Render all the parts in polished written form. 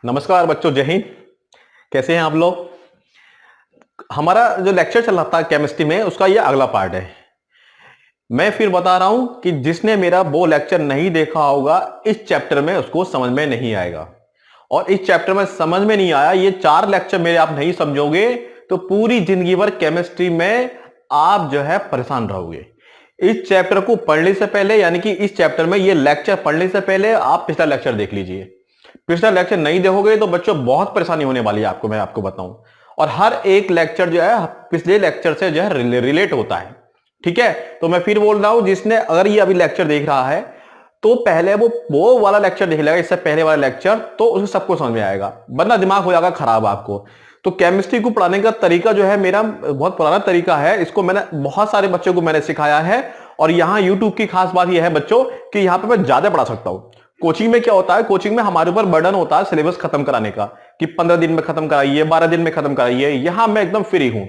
नमस्कार बच्चों, जय हिंद। कैसे हैं आप लोग। हमारा जो लेक्चर चल रहा था केमिस्ट्री में, उसका ये अगला पार्ट है। मैं फिर बता रहा हूं कि जिसने मेरा वो लेक्चर नहीं देखा होगा, इस चैप्टर में उसको समझ में नहीं आएगा। और इस चैप्टर में समझ में नहीं आया, ये 4 लेक्चर मेरे आप नहीं समझोगे तो पूरी जिंदगी भर केमिस्ट्री में आप जो है परेशान रहोगे। इस चैप्टर को पढ़ने से पहले, यानी कि इस चैप्टर में ये लेक्चर पढ़ने से पहले आप पिछला लेक्चर देख लीजिए। पिछला लेक्चर नहीं देखोगे तो बच्चों बहुत परेशानी होने वाली है आपको, मैं आपको बताऊं। और हर एक लेक्चर जो है पिछले लेक्चर से जो है रिलेट होता है। ठीक है, तो मैं फिर बोल रहा हूं, जिसने अगर ये अभी लेक्चर देख रहा है तो पहले वो वाला लेक्चर देख लेगा, इससे पहले वाला लेक्चर, तो उसे सबको समझ में आएगा, वरना दिमाग हो जाएगा खराब आपको। तो केमिस्ट्री को पढ़ाने का तरीका जो है मेरा बहुत पुराना तरीका है। इसको मैंने बहुत सारे बच्चों को मैंने सिखाया है। और यहाँ यूट्यूब की खास बात यह है बच्चों कि यहाँ पे मैं ज्यादा पढ़ा सकता हूँ। कोचिंग में क्या होता है, कोचिंग में हमारे ऊपर बर्डन होता है सिलेबस खत्म कराने का, कि 15 दिन में खत्म कराइए, 12 दिन में खत्म कराइए। यहां मैं एकदम फ्री हूं,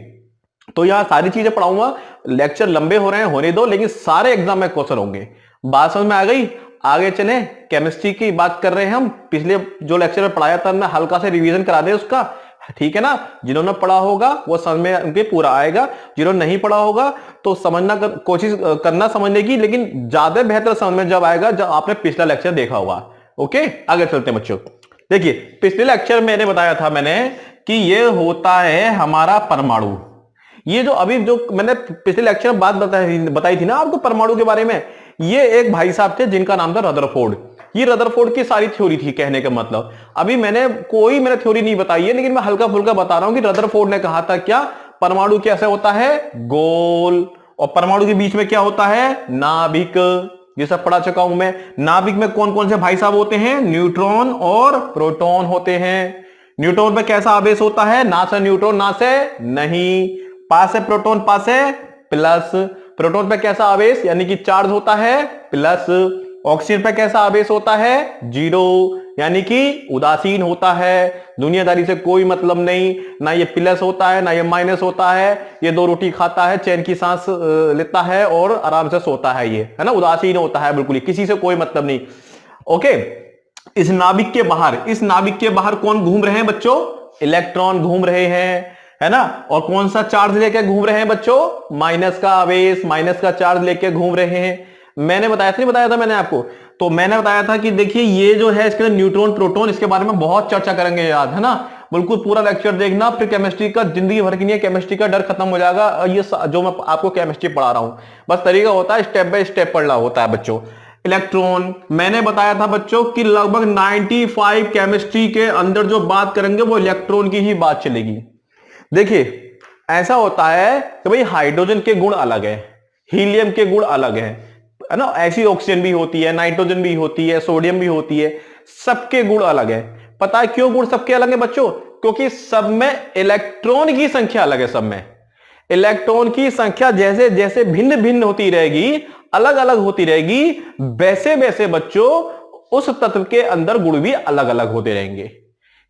तो यहां सारी चीजें पढ़ाऊंगा। लेक्चर लंबे हो रहे हैं, होने दो, लेकिन सारे एग्जाम में क्वेश्चन होंगे। बात समझ में आ गई। आगे चले, केमिस्ट्री की बात कर रहे हैं हम। पिछले जो लेक्चर में पढ़ाया था, मैं हल्का से रिवीजन करा दे उसका, ठीक है ना। जिन्होंने पढ़ा होगा वो समझ में उनके पूरा आएगा, जिन्होंने नहीं पढ़ा होगा तो समझना कोशिश करना समझने की, लेकिन ज्यादा बेहतर समझ में जब आएगा जब आपने पिछला लेक्चर देखा होगा। ओके, आगे चलते हैं बच्चों। देखिए, पिछले लेक्चर मैंने बताया था कि ये होता है हमारा परमाणु। ये जो अभी जो मैंने पिछले लेक्चर में बात बताई थी ना आपको परमाणु के बारे में, ये एक भाई साहब थे जिनका नाम था रदरफोर्ड। ये रदरफोर्ड की सारी थ्योरी थी, कहने का मतलब। अभी मैंने थ्योरी नहीं बताई है, लेकिन मैं हल्का फुल्का बता रहा हूं कि रदरफोर्ड ने कहा था क्या, परमाणु कैसे होता है, गोल। और परमाणु के बीच में क्या होता है, नाभिक। ये सब पढ़ा चुका हूं मैं। नाभिक में कौन कौन से भाई साहब होते हैं, न्यूट्रॉन और प्रोटॉन होते हैं। न्यूट्रॉन पे कैसा आवेश होता है, ना से न्यूट्रॉन ना से नहीं, पास है प्रोटॉन पास है प्लस। प्रोटॉन पे कैसा आवेश यानी कि चार्ज होता है, प्लस। ऑक्सीजन पे कैसा आवेश होता है, 0, यानी कि उदासीन होता है, दुनियादारी से कोई मतलब नहीं। ना ये प्लस होता है ना ये माइनस होता है। ये 2 रोटी खाता है, चैन की सांस लेता है और आराम से सोता है, ये है ना, उदासीन होता है बिल्कुल, किसी से कोई मतलब नहीं। ओके, इस नाभिक के बाहर कौन घूम रहे हैं बच्चों, इलेक्ट्रॉन घूम रहे हैं, है ना। और कौन सा चार्ज लेके घूम रहे हैं बच्चों, माइनस का आवेश, माइनस का चार्ज लेके घूम रहे हैं। मैंने बताया था, नहीं बताया था मैंने आपको, तो मैंने बताया था कि देखिए ये जो है इसके अंदर न्यूट्रॉन प्रोटॉन, इसके बारे में बहुत चर्चा करेंगे, याद है ना। बिल्कुल पूरा लेक्चर देखना, फिर केमिस्ट्री का जिंदगी भर के लिए केमिस्ट्री का डर खत्म हो जाएगा। ये जो मैं आपको केमिस्ट्री पढ़ा रहा हूं, बस तरीका होता है स्टेप बाय स्टेप पढ़ना होता है बच्चों। इलेक्ट्रॉन मैंने बताया था बच्चों कि लगभग 95 केमिस्ट्री के अंदर जो बात करेंगे वो इलेक्ट्रॉन की ही बात चलेगी। देखिए, ऐसा होता है कि भाई हाइड्रोजन के गुण अलग है, हीलियम के गुण अलग है ना। ऐसी ऑक्सीजन भी होती है, नाइट्रोजन भी होती है, सोडियम भी होती है, सबके गुण अलग है। पता है क्यों गुण सबके अलग है बच्चों, क्योंकि सब में इलेक्ट्रॉन की संख्या अलग है। सब में इलेक्ट्रॉन की संख्या जैसे जैसे भिन्न भिन्न होती रहेगी, अलग अलग होती रहेगी, वैसे वैसे बच्चों उस तत्व के अंदर गुण भी अलग अलग होते रहेंगे।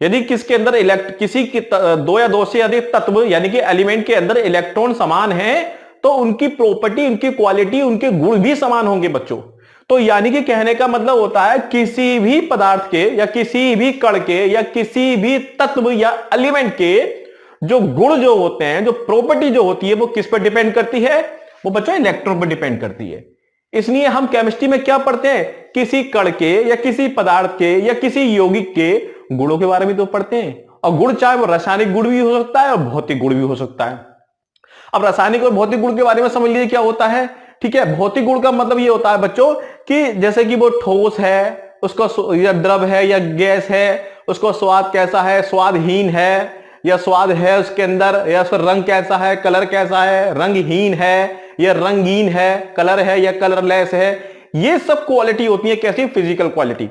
यदि किसके अंदर किसी की 2 या 2 से अधिक तत्व यानी कि एलिमेंट के अंदर इलेक्ट्रॉन समान है, तो उनकी प्रॉपर्टी, उनकी क्वालिटी, उनके गुण भी समान होंगे बच्चों। तो यानी कि कहने का मतलब होता है किसी भी पदार्थ के या किसी भी कण के या किसी भी तत्व या एलिमेंट के जो गुण जो होते हैं, जो प्रॉपर्टी जो होती है, वो किस पर डिपेंड करती है, वो बच्चों इलेक्ट्रॉन पर डिपेंड करती है। इसलिए हम केमिस्ट्री में क्या पढ़ते हैं, किसी कण के या किसी पदार्थ के या किसी यौगिक के गुणों के बारे में तो पढ़ते हैं। और गुण चाहे वो रासायनिक गुण भी हो सकता है और भौतिक गुण भी हो सकता है। अब रासायनिक और भौतिक गुण के बारे में समझ लीजिए क्या होता है। ठीक है, भौतिक गुण का मतलब ये होता है बच्चों कि जैसे कि वो ठोस है, उसका या द्रव है या गैस है, उसका स्वाद कैसा है, स्वादहीन है या स्वाद है उसके अंदर, या उसका रंग कैसा है, कलर कैसा है, रंगहीन है या रंगीन है, कलर है या कलरलेस है। ये सब क्वालिटी होती है, कैसी, फिजिकल क्वालिटी,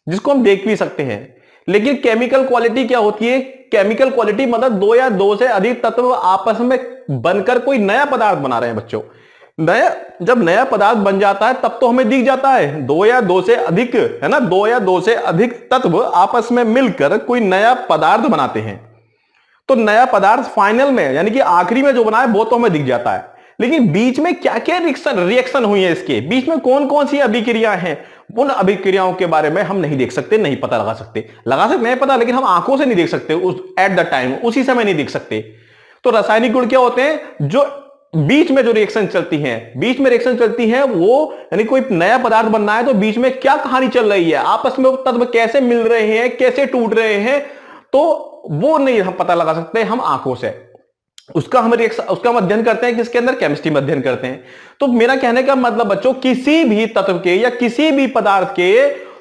जिसको हम देख भी सकते हैं। लेकिन केमिकल क्वालिटी क्या होती है, केमिकल क्वालिटी मतलब 2 या 2 से अधिक तत्व आपस में बनकर कोई नया पदार्थ बना रहे हैं बच्चों। जब नया पदार्थ बन जाता है तब तो हमें दिख जाता है 2 या 2 से अधिक, है ना, 2 या 2 से अधिक तत्व आपस में मिलकर कोई नया पदार्थ बनाते हैं। तो नया पदार्थ फाइनल में यानी कि आखिरी में जो बना है वो तो हमें दिख जाता है। लेकिन बीच में क्या क्या रिएक्शन हुई है, इसके बीच में कौन कौन सी अभिक्रिया हैं, उन अभिक्रियाओं के बारे में हम नहीं देख सकते, नहीं पता लगा सकते हैं पता, लेकिन हम आंखों से नहीं देख सकते उस एट द टाइम, उसी समय नहीं देख सकते। तो रासायनिक गुण क्या होते हैं, जो बीच में जो रिएक्शन चलती हैं, वो यानी कोई नया पदार्थ बनना है तो बीच में क्या कहानी चल रही है, आपस में तत्व कैसे मिल रहे हैं, कैसे टूट रहे हैं, तो वो नहीं हम पता लगा सकते हम आंखों से। उसका अध्ययन करते हैं किसके अंदर, केमिस्ट्री में अध्ययन करते हैं। तो मेरा कहने का मतलब बच्चों, किसी भी तत्व के या किसी भी पदार्थ के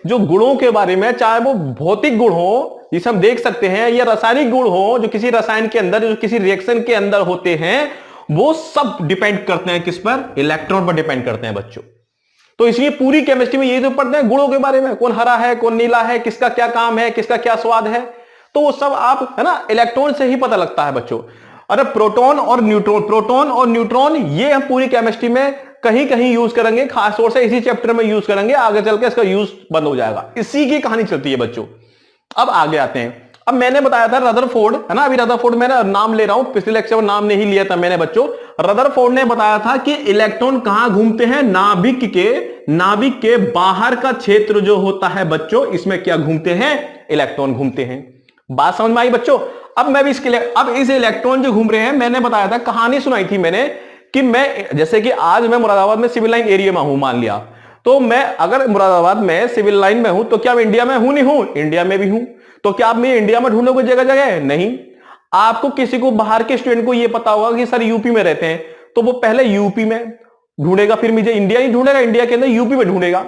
जो गुणों के बारे में, चाहे वो भौतिक गुण हो जिसे हम देख सकते हैं, या रासायनिक गुण हो जो किसी रसायन के अंदर, जो किसी रिएक्शन के अंदर होते हैं, वो सब डिपेंड करते हैं किस पर, इलेक्ट्रॉन पर डिपेंड करते हैं बच्चों। तो इसलिए पूरी केमिस्ट्री में ये तो पढ़ते हैं गुणों के बारे में, कौन हरा है, कौन नीला है, किसका क्या काम है, किसका क्या स्वाद है, तो वो सब आप है ना इलेक्ट्रॉन से ही पता लगता है बच्चों। अरे प्रोटॉन और न्यूट्रॉन ये हम पूरी केमिस्ट्री में कहीं कहीं यूज करेंगे, खास तौर से इसी चैप्टर में यूज करेंगे, आगे चल के इसका यूज बंद हो जाएगा। इसी की कहानी चलती है बच्चों। अब आगे आते हैं। अब मैंने बताया था रदरफोर्ड, है ना, अभी रदरफोर्ड मैंने नाम ले रहा हूं, पिछले लेक्चर में नाम नहीं लिया था मैंने बच्चों। रदरफोर्ड ने बताया था कि इलेक्ट्रॉन कहां घूमते हैं, नाभिक के बाहर का क्षेत्र जो होता है बच्चों, इसमें क्या घूमते हैं, इलेक्ट्रॉन घूमते हैं। बात समझ में आई बच्चों। अब मैं भी अब इस इलेक्ट्रॉन जो घूम रहे हैं, मैंने बताया था, कहानी सुनाई थी मैंने कि मैं, जैसे कि आज मैं मुरादाबाद में सिविल लाइन एरिया में हूं मान लिया, तो मैं अगर मुरादाबाद में सिविल लाइन में हूं तो क्या मैं इंडिया में हूं, नहीं हूं, इंडिया में भी हूं। तो क्या आप मैं इंडिया में ढूंढोगे जगह जगह, नहीं। आपको किसी को बाहर के स्टूडेंट को यह पता होगा कि सर यूपी में रहते हैं, तो वो पहले यूपी में ढूंढेगा, फिर मुझे इंडिया नहीं ढूंढेगा, इंडिया के अंदर यूपी में ढूंढेगा।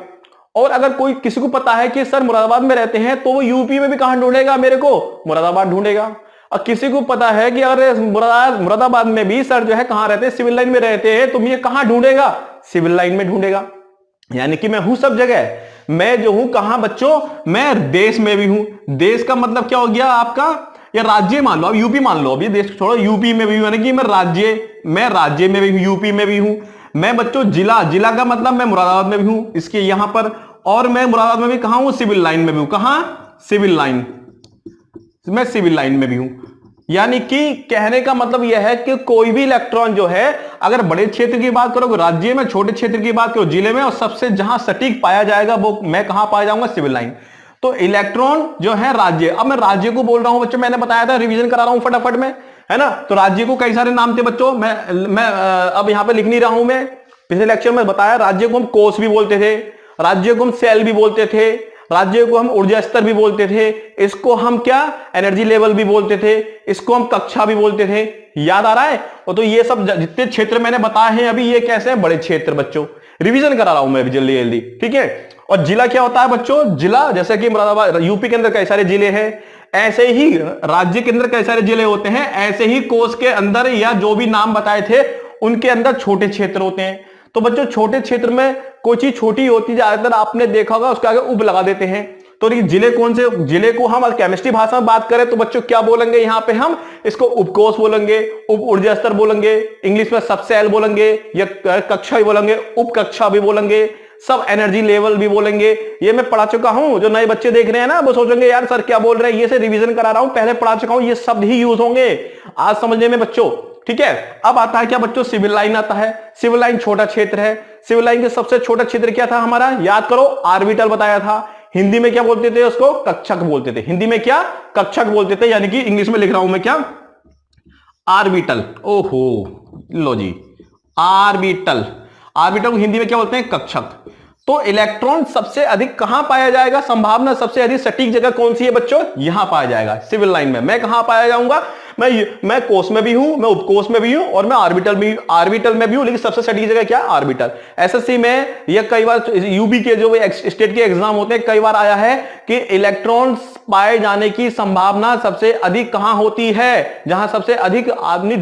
और अगर कोई किसी को पता है कि सर मुरादाबाद में रहते हैं, तो वो यूपी में भी कहां ढूंढेगा, मेरे को मुरादाबाद ढूंढेगा। और किसी को पता है कि अगर मुरादाबाद में भी सर जो है कहां रहते हैं, सिविल लाइन में रहते हैं, तो मुझे कहां ढूंढेगा, सिविल लाइन में ढूंढेगा। यानी कि मैं हूं सब जगह। मैं जो हूं कहां बच्चों, मैं देश में भी हूं। देश का मतलब क्या हो गया आपका, या राज्य मान लो, अब यूपी मान लो, अब ये देश छोड़ो, यूपी में भी हूं, यानी कि मैं राज्य में भी हूं, यूपी में भी हूं। मैं बच्चों जिला का मतलब मैं मुरादाबाद में भी हूं, इसके यहां पर, और मैं मुरादाबाद में भी कहां हूं, सिविल लाइन में भी हूं। कहां, सिविल लाइन, मैं सिविल लाइन में भी हूं। यानी कि कहने का मतलब यह है कि कोई भी इलेक्ट्रॉन जो है, अगर बड़े क्षेत्र की बात करो राज्य में, छोटे क्षेत्र की बात करो जिले में, और सबसे जहां सटीक पाया जाएगा वो मैं कहां पाया जाऊंगा, सिविल लाइन। तो इलेक्ट्रॉन जो है राज्य, अब मैं राज्य को बोल रहा हूं बच्चों, मैंने बताया था, रिवीजन करा रहा हूं फटाफट में, है ना। तो राज्य को कई सारे नाम थे बच्चों, मैं अब यहां पे लिख नहीं रहा हूं। मैं पिछले लेक्चर में बताया, राज्य को हम कोष भी बोलते थे, राज्य को हम सेल भी बोलते थे, राज्य को हम ऊर्जा स्तर भी बोलते थे, इसको हम क्या एनर्जी लेवल भी बोलते थे, इसको हम कक्षा भी बोलते थे। याद आ रहा है। और तो ये सब जितने क्षेत्र मैंने बताए हैं अभी, ये कैसे हैं, बड़े क्षेत्र बच्चों। रिवीजन करा रहा हूं मैं जल्दी जल्दी, ठीक है। और जिला क्या होता है बच्चों, जिला जैसे कि मुरादाबाद यूपी के अंदर कई सारे जिले हैं, ऐसे ही राज्य के अंदर कई सारे जिले होते हैं, ऐसे ही कोष के अंदर या जो भी नाम बताए थे उनके अंदर छोटे क्षेत्र होते हैं। तो बच्चों छोटे क्षेत्र में कोई चीज छोटी होती, ज्यादातर आपने देखा होगा उसके आगे उप लगा देते हैं। तो जिले कौन से, जिले को हम केमिस्ट्री भाषा में बात करें तो बच्चों क्या बोलेंगे, यहां पे हम इसको उपकोष बोलेंगे, उप ऊर्जा स्तर बोलेंगे, इंग्लिश में सब सेल बोलेंगे, या कक्षा भी बोलेंगे, उप कक्षा भी बोलेंगे, सब एनर्जी लेवल भी बोलेंगे। ये मैं पढ़ा चुका हूं, जो नए बच्चे देख रहे हैं ना वो सोचेंगे यार सर क्या बोल रहे हैं, ये से रिवीजन करा रहा हूं, पहले पढ़ा चुका हूं, ये शब्द ही यूज होंगे आज समझने में बच्चों, ठीक है। अब आता है क्या बच्चों, सिविल लाइन आता है। सिविल लाइन छोटा क्षेत्र है। सिविल लाइन के सबसे छोटा क्षेत्र क्या था हमारा, याद करो, ऑर्बिटल बताया था। हिंदी में क्या बोलते थे उसको, कक्षक बोलते थे। हिंदी में क्या, कक्षक बोलते थे, यानी कि इंग्लिश में लिख रहा हूं मैं क्या, ऑर्बिटल। ओहो लो जी, ऑर्बिटल। ऑर्बिटल को हिंदी में क्या बोलते हैं, कक्षक। तो इलेक्ट्रॉन सबसे अधिक कहां पाया जाएगा, संभावना सबसे अधिक सटीक जगह कौन सी है बच्चों, यहां पाया जाएगा, सिविल लाइन में। मैं कहां पाया जाऊंगा, मैं कोष में भी हूं, मैं उपकोष में भी हूं, और मैं ऑर्बिटल में भी हूं, लेकिन सबसे सटीक जगह क्या, ऑर्बिटल। एसएससी में या कई बार यूबी के जो स्टेट के एग्जाम होते हैं, कई बार आया है कि इलेक्ट्रॉन पाए जाने की संभावना सबसे अधिक कहां होती है, जहां सबसे अधिक आदमी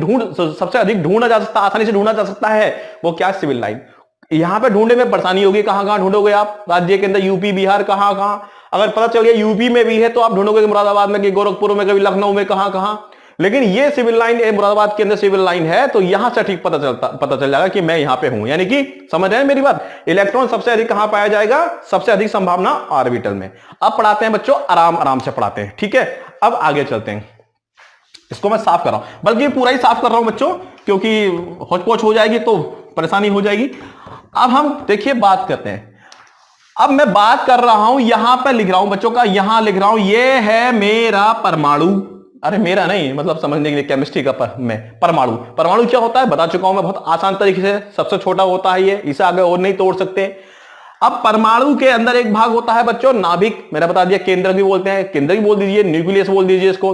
सबसे अधिक ढूंढा जा सकता, आसानी से ढूंढा जा सकता है, वो क्या, सिविल लाइन। यहां पे ढूंढने में परेशानी होगी, कहां कहां ढूंढोगे आप, राज्य के अंदर यूपी बिहार कहां कहां, अगर पता चल गया यूपी में भी है तो आप ढूंढोगे मुरादाबाद में, कि गोरखपुर में, कभी लखनऊ में, कहां कहां। लेकिन ये सिविल लाइन मुरादाबाद के अंदर सिविल लाइन है, तो यहां से ठीक पता चल जाएगा कि मैं यहां पे हूं। यानी कि समझ रहे हैं मेरी बात, इलेक्ट्रॉन सबसे अधिक कहां पाया जाएगा, सबसे अधिक संभावना ऑर्बिटल में। अब पढ़ाते हैं बच्चों, आराम आराम से पढ़ाते हैं, ठीक है। अब आगे चलते हैं, इसको मैं साफ कर रहा हूं, बल्कि पूरा ही साफ कर रहा हूं बच्चों, क्योंकि होच-पोच हो जाएगी तो परेशानी हो जाएगी। अब हम देखिए बात करते हैं। अब मैं बात कर रहा हूं, यहां पर लिख रहा हूं बच्चों का, यहां लिख रहा हूं ये है मेरा परमाणु। अरे मेरा नहीं, मतलब समझने के लिए केमिस्ट्री का परमाणु। परमाणु क्या होता है बता चुका हूं मैं बहुत आसान तरीके से, सबसे छोटा होता है ये, इसे आगे और नहीं तोड़ सकते। अब परमाणु के अंदर एक भाग होता है बच्चों नाभिक, मैंने बता दिया, केंद्र भी बोलते हैं, केंद्र भी बोल दीजिए, न्यूक्लियस बोल दीजिए इसको।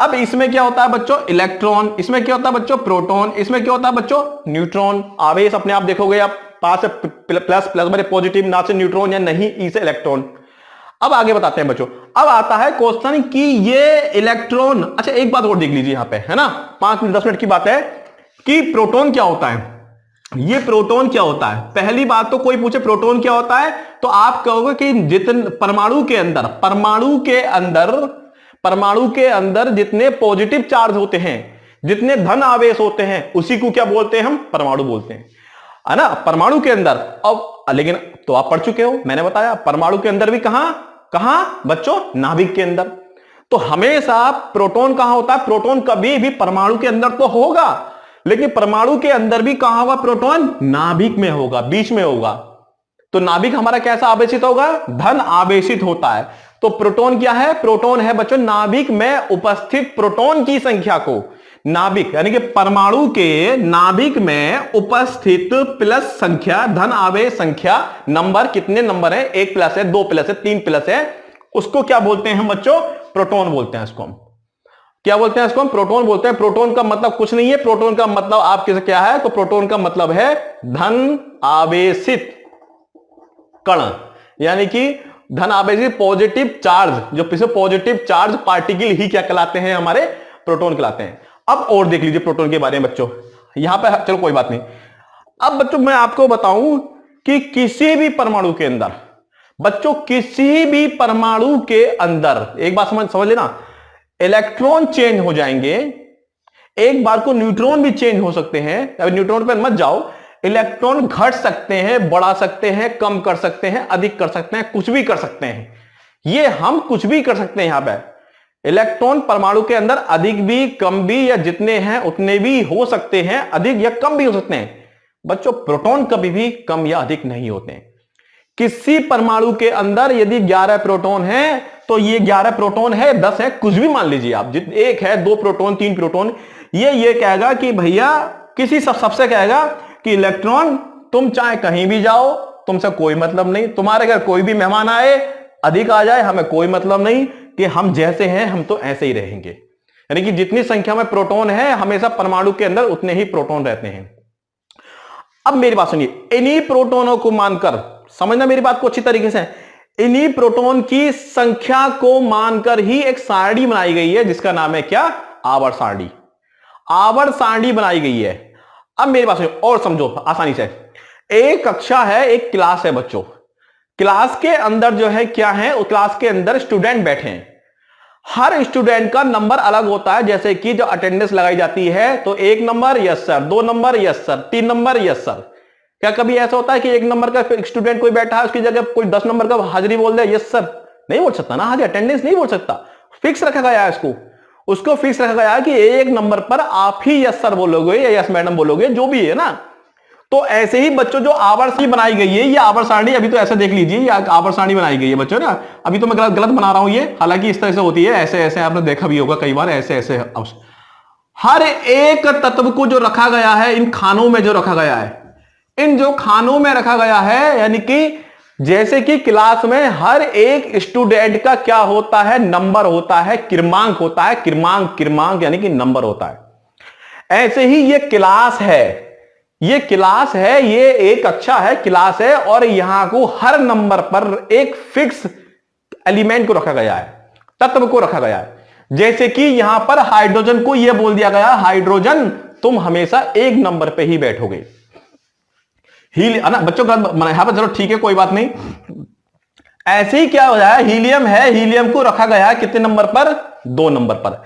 अब इसमें क्या होता है बच्चों इलेक्ट्रॉन, इसमें क्या होता है बच्चों प्रोटॉन, इसमें क्या होता है बच्चों न्यूट्रॉन। आवेश अपने आप देखोगे आप, पास से प्लस, प्लस मेरे पॉजिटिव, ना से न्यूट्रॉन या नहीं ई से इलेक्ट्रॉन। अब आगे बताते हैं बच्चों। अब आता है क्वेश्चन कि ये इलेक्ट्रॉन, अच्छा एक बात और देख लीजिए यहां पे, है ना, 5-10 मिनट की बात है कि प्रोटॉन क्या होता है। ये प्रोटॉन क्या होता है, पहली बात तो कोई पूछे प्रोटॉन क्या होता है तो आप कहोगे कि जितने परमाणु के अंदर जितने पॉजिटिव चार्ज होते हैं, जितने धन आवेश होते हैं, उसी को क्या बोलते हैं हम परमाणु बोलते हैं, है ना, परमाणु के अंदर। अब लेकिन तो आप पढ़ चुके हो, मैंने बताया परमाणु के अंदर भी कहां बच्चों नाभिक के अंदर। तो हमेशा प्रोटॉन कहां होता है, प्रोटॉन कभी भी परमाणु के अंदर तो होगा, लेकिन परमाणु के अंदर भी कहां होगा प्रोटॉन, नाभिक में होगा, बीच में होगा। तो नाभिक हमारा कैसा आवेशित होगा, धन आवेशित होता है। तो प्रोटॉन क्या है, प्रोटॉन है बच्चों नाभिक में उपस्थित प्रोटॉन की संख्या को, नाभिक यानी कि परमाणु के नाभिक में उपस्थित प्लस संख्या, धन आवेश संख्या, नंबर, कितने नंबर है, 1 प्लस है, 2 प्लस है, 3 प्लस है, उसको क्या बोलते हैं हम बच्चों, प्रोटॉन बोलते हैं। इसको हम क्या बोलते हैं, इसको हम प्रोटॉन बोलते हैं। प्रोटॉन का मतलब कुछ नहीं है, प्रोटॉन का मतलब आपके क्या है, तो प्रोटॉन का मतलब है धन आवेशित कण, यानी कि धन आवेशित पॉजिटिव चार्ज, जो पिछले पॉजिटिव चार्ज पार्टिकल ही क्या कहलाते हैं, हमारे प्रोटॉन कहलाते हैं। अब और देख लीजिए प्रोटॉन के बारे में बच्चों, यहां पे चलो कोई बात नहीं। अब बच्चों मैं आपको बताऊं कि किसी भी परमाणु के अंदर, बच्चों किसी भी परमाणु के अंदर एक बात समझ लेना, इलेक्ट्रॉन चेंज हो जाएंगे, एक बार को न्यूट्रॉन भी चेंज हो सकते हैं। अब न्यूट्रॉन पर मत जाओ, इलेक्ट्रॉन घट सकते हैं, बढ़ा सकते हैं, कम कर सकते हैं, अधिक कर सकते हैं, कुछ भी कर सकते हैं, ये हम कुछ भी कर सकते हैं। यहां पे इलेक्ट्रॉन परमाणु के अंदर अधिक भी, कम भी, या जितने हैं उतने भी हो सकते हैं, अधिक या कम भी हो सकते हैं। बच्चों प्रोटॉन कभी भी कम या अधिक नहीं होते हैं। किसी परमाणु के अंदर यदि 11 प्रोटॉन है तो ये 11 प्रोटॉन है, 10 है, कुछ भी मान लीजिए आप, एक है, 2 प्रोटॉन, 3 प्रोटॉन, ये कहेगा कि भैया किसी सबसे कहेगा कि इलेक्ट्रॉन तुम चाहे कहीं भी जाओ, तुमसे कोई मतलब नहीं, तुम्हारे घर कोई भी मेहमान आए, अधिक आ जाए, हमें कोई मतलब नहीं, कि हम जैसे हैं हम तो ऐसे ही रहेंगे। यानी कि जितनी संख्या में प्रोटॉन है हमेशा परमाणु के अंदर उतने ही प्रोटॉन रहते हैं। अब मेरी बात सुनिए, इन्हीं प्रोटॉनों को मानकर, समझना मेरी बात को अच्छी तरीके से, इन्हीं प्रोटॉन की संख्या को मानकर ही एक सारणी बनाई गई है जिसका नाम है क्या, आवर्त सारणी। आवर्त सारणी बनाई गई है। अब मेरी बात सुनिए और समझो आसानी से, एक कक्षा है, एक क्लास है बच्चों, क्लास के अंदर जो है क्या है, उस क्लास के अंदर स्टूडेंट बैठे हैं, हर स्टूडेंट का नंबर अलग होता है। जैसे कि जो अटेंडेंस लगाई जाती है तो 1 number yes sir, 2 number yes sir, 3 number yes sir. क्या कभी ऐसा होता है कि 1 नंबर का स्टूडेंट कोई बैठा है उसकी जगह कोई 10 नंबर का हाजिरी बोल दे यस सर, नहीं बोल सकता ना, हाजिर अटेंडेंस नहीं बोल सकता, फिक्स रखा गया है उसको फिक्स रखा गया है कि 1 नंबर पर आप ही यस सर बोलोगे या यस मैडम बोलोगे, जो भी है ना। तो ऐसे ही बच्चों जो आवर्त सारणी बनाई गई है, ये आवर्त सारणी अभी तो ऐसे देख लीजिए, ये आवर्त सारणी बनाई गई है बच्चों ना, अभी तो मैं गलत बना रहा हूं ये, हालांकि इस तरह से होती है, ऐसे ऐसे आपने देखा भी होगा कई बार, ऐसे ऐसे हर एक तत्व को जो रखा गया है इन खानों में, जो रखा गया है इन जो खानों में रखा गया है, यानी कि जैसे कि क्लास में हर एक स्टूडेंट का क्या होता है, नंबर होता है, क्रमांक होता है, क्रमांक यानी कि नंबर होता है। ऐसे ही ये क्लास है, ये क्लास है, ये एक कक्षा है, क्लास है, और यहां को हर नंबर पर एक फिक्स एलिमेंट को रखा गया है, तत्व को रखा गया है। जैसे कि यहां पर हाइड्रोजन को यह बोल दिया गया, हाइड्रोजन तुम हमेशा 1 नंबर पे ही बैठोगे। ना बच्चों का यहां पर, चलो ठीक है कोई बात नहीं। ऐसे ही क्या हो जाए, हीलियम है, हीलियम को रखा गया है कितने नंबर पर, 2 नंबर पर।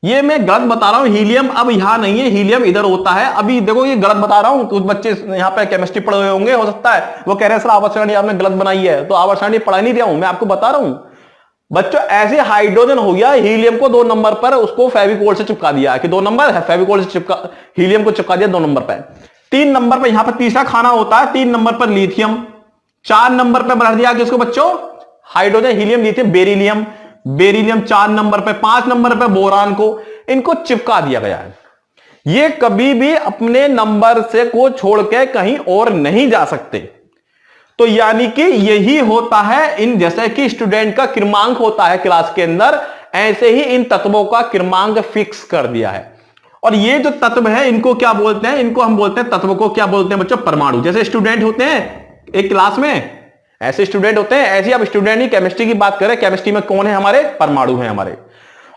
ये मैं गलत बता रहा हूं, हीलियम अब यहां नहीं है, हीलियम इधर होता है। अभी देखो ये गलत बता रहा हूं, कुछ बच्चे यहां पे केमिस्ट्री पढ़े हुए होंगे, हो सकता है वो कह रहे हैं सर आवर्त सारणी आपने गलत बनाई है, तो आवर्त सारणी पढ़ा नहीं रहा हूं मैं, आपको बता रहा हूं। बच्चों ऐसे हाइड्रोजन हो गया, हीलियम को 2 नंबर पर उसको फेविकोल से चिपका दिया कि 2 नंबर है, फेविकोल से चिपका हीलियम को चिपका दिया 2 नंबर पर। 3 नंबर पर यहां पर तीसरा खाना होता है, 3 नंबर पर लिथियम। 4 नंबर पर बढ़ा दिया किसको बच्चों, hydrogen, helium, lithium, beryllium. Beryllium 4 number पर। 5 नंबर पर बोरान को, इनको चिपका दिया गया है। ये कभी भी अपने नंबर से को छोड़ के कहीं और नहीं जा सकते। तो यानी कि यही होता है इन, जैसे कि स्टूडेंट का क्रमांक होता है क्लास के अंदर, ऐसे ही इन तत्वों का क्रमांक फिक्स कर दिया है। और ये जो तत्व है इनको क्या बोलते हैं, इनको हम बोलते हैं, तत्व को क्या बोलते हैं बच्चों, परमाणु। जैसे स्टूडेंट होते हैं एक क्लास में, ऐसे स्टूडेंट होते हैं, ऐसे आप स्टूडेंट ही केमिस्ट्री की बात करें, केमिस्ट्री में कौन है हमारे, परमाणु है हमारे।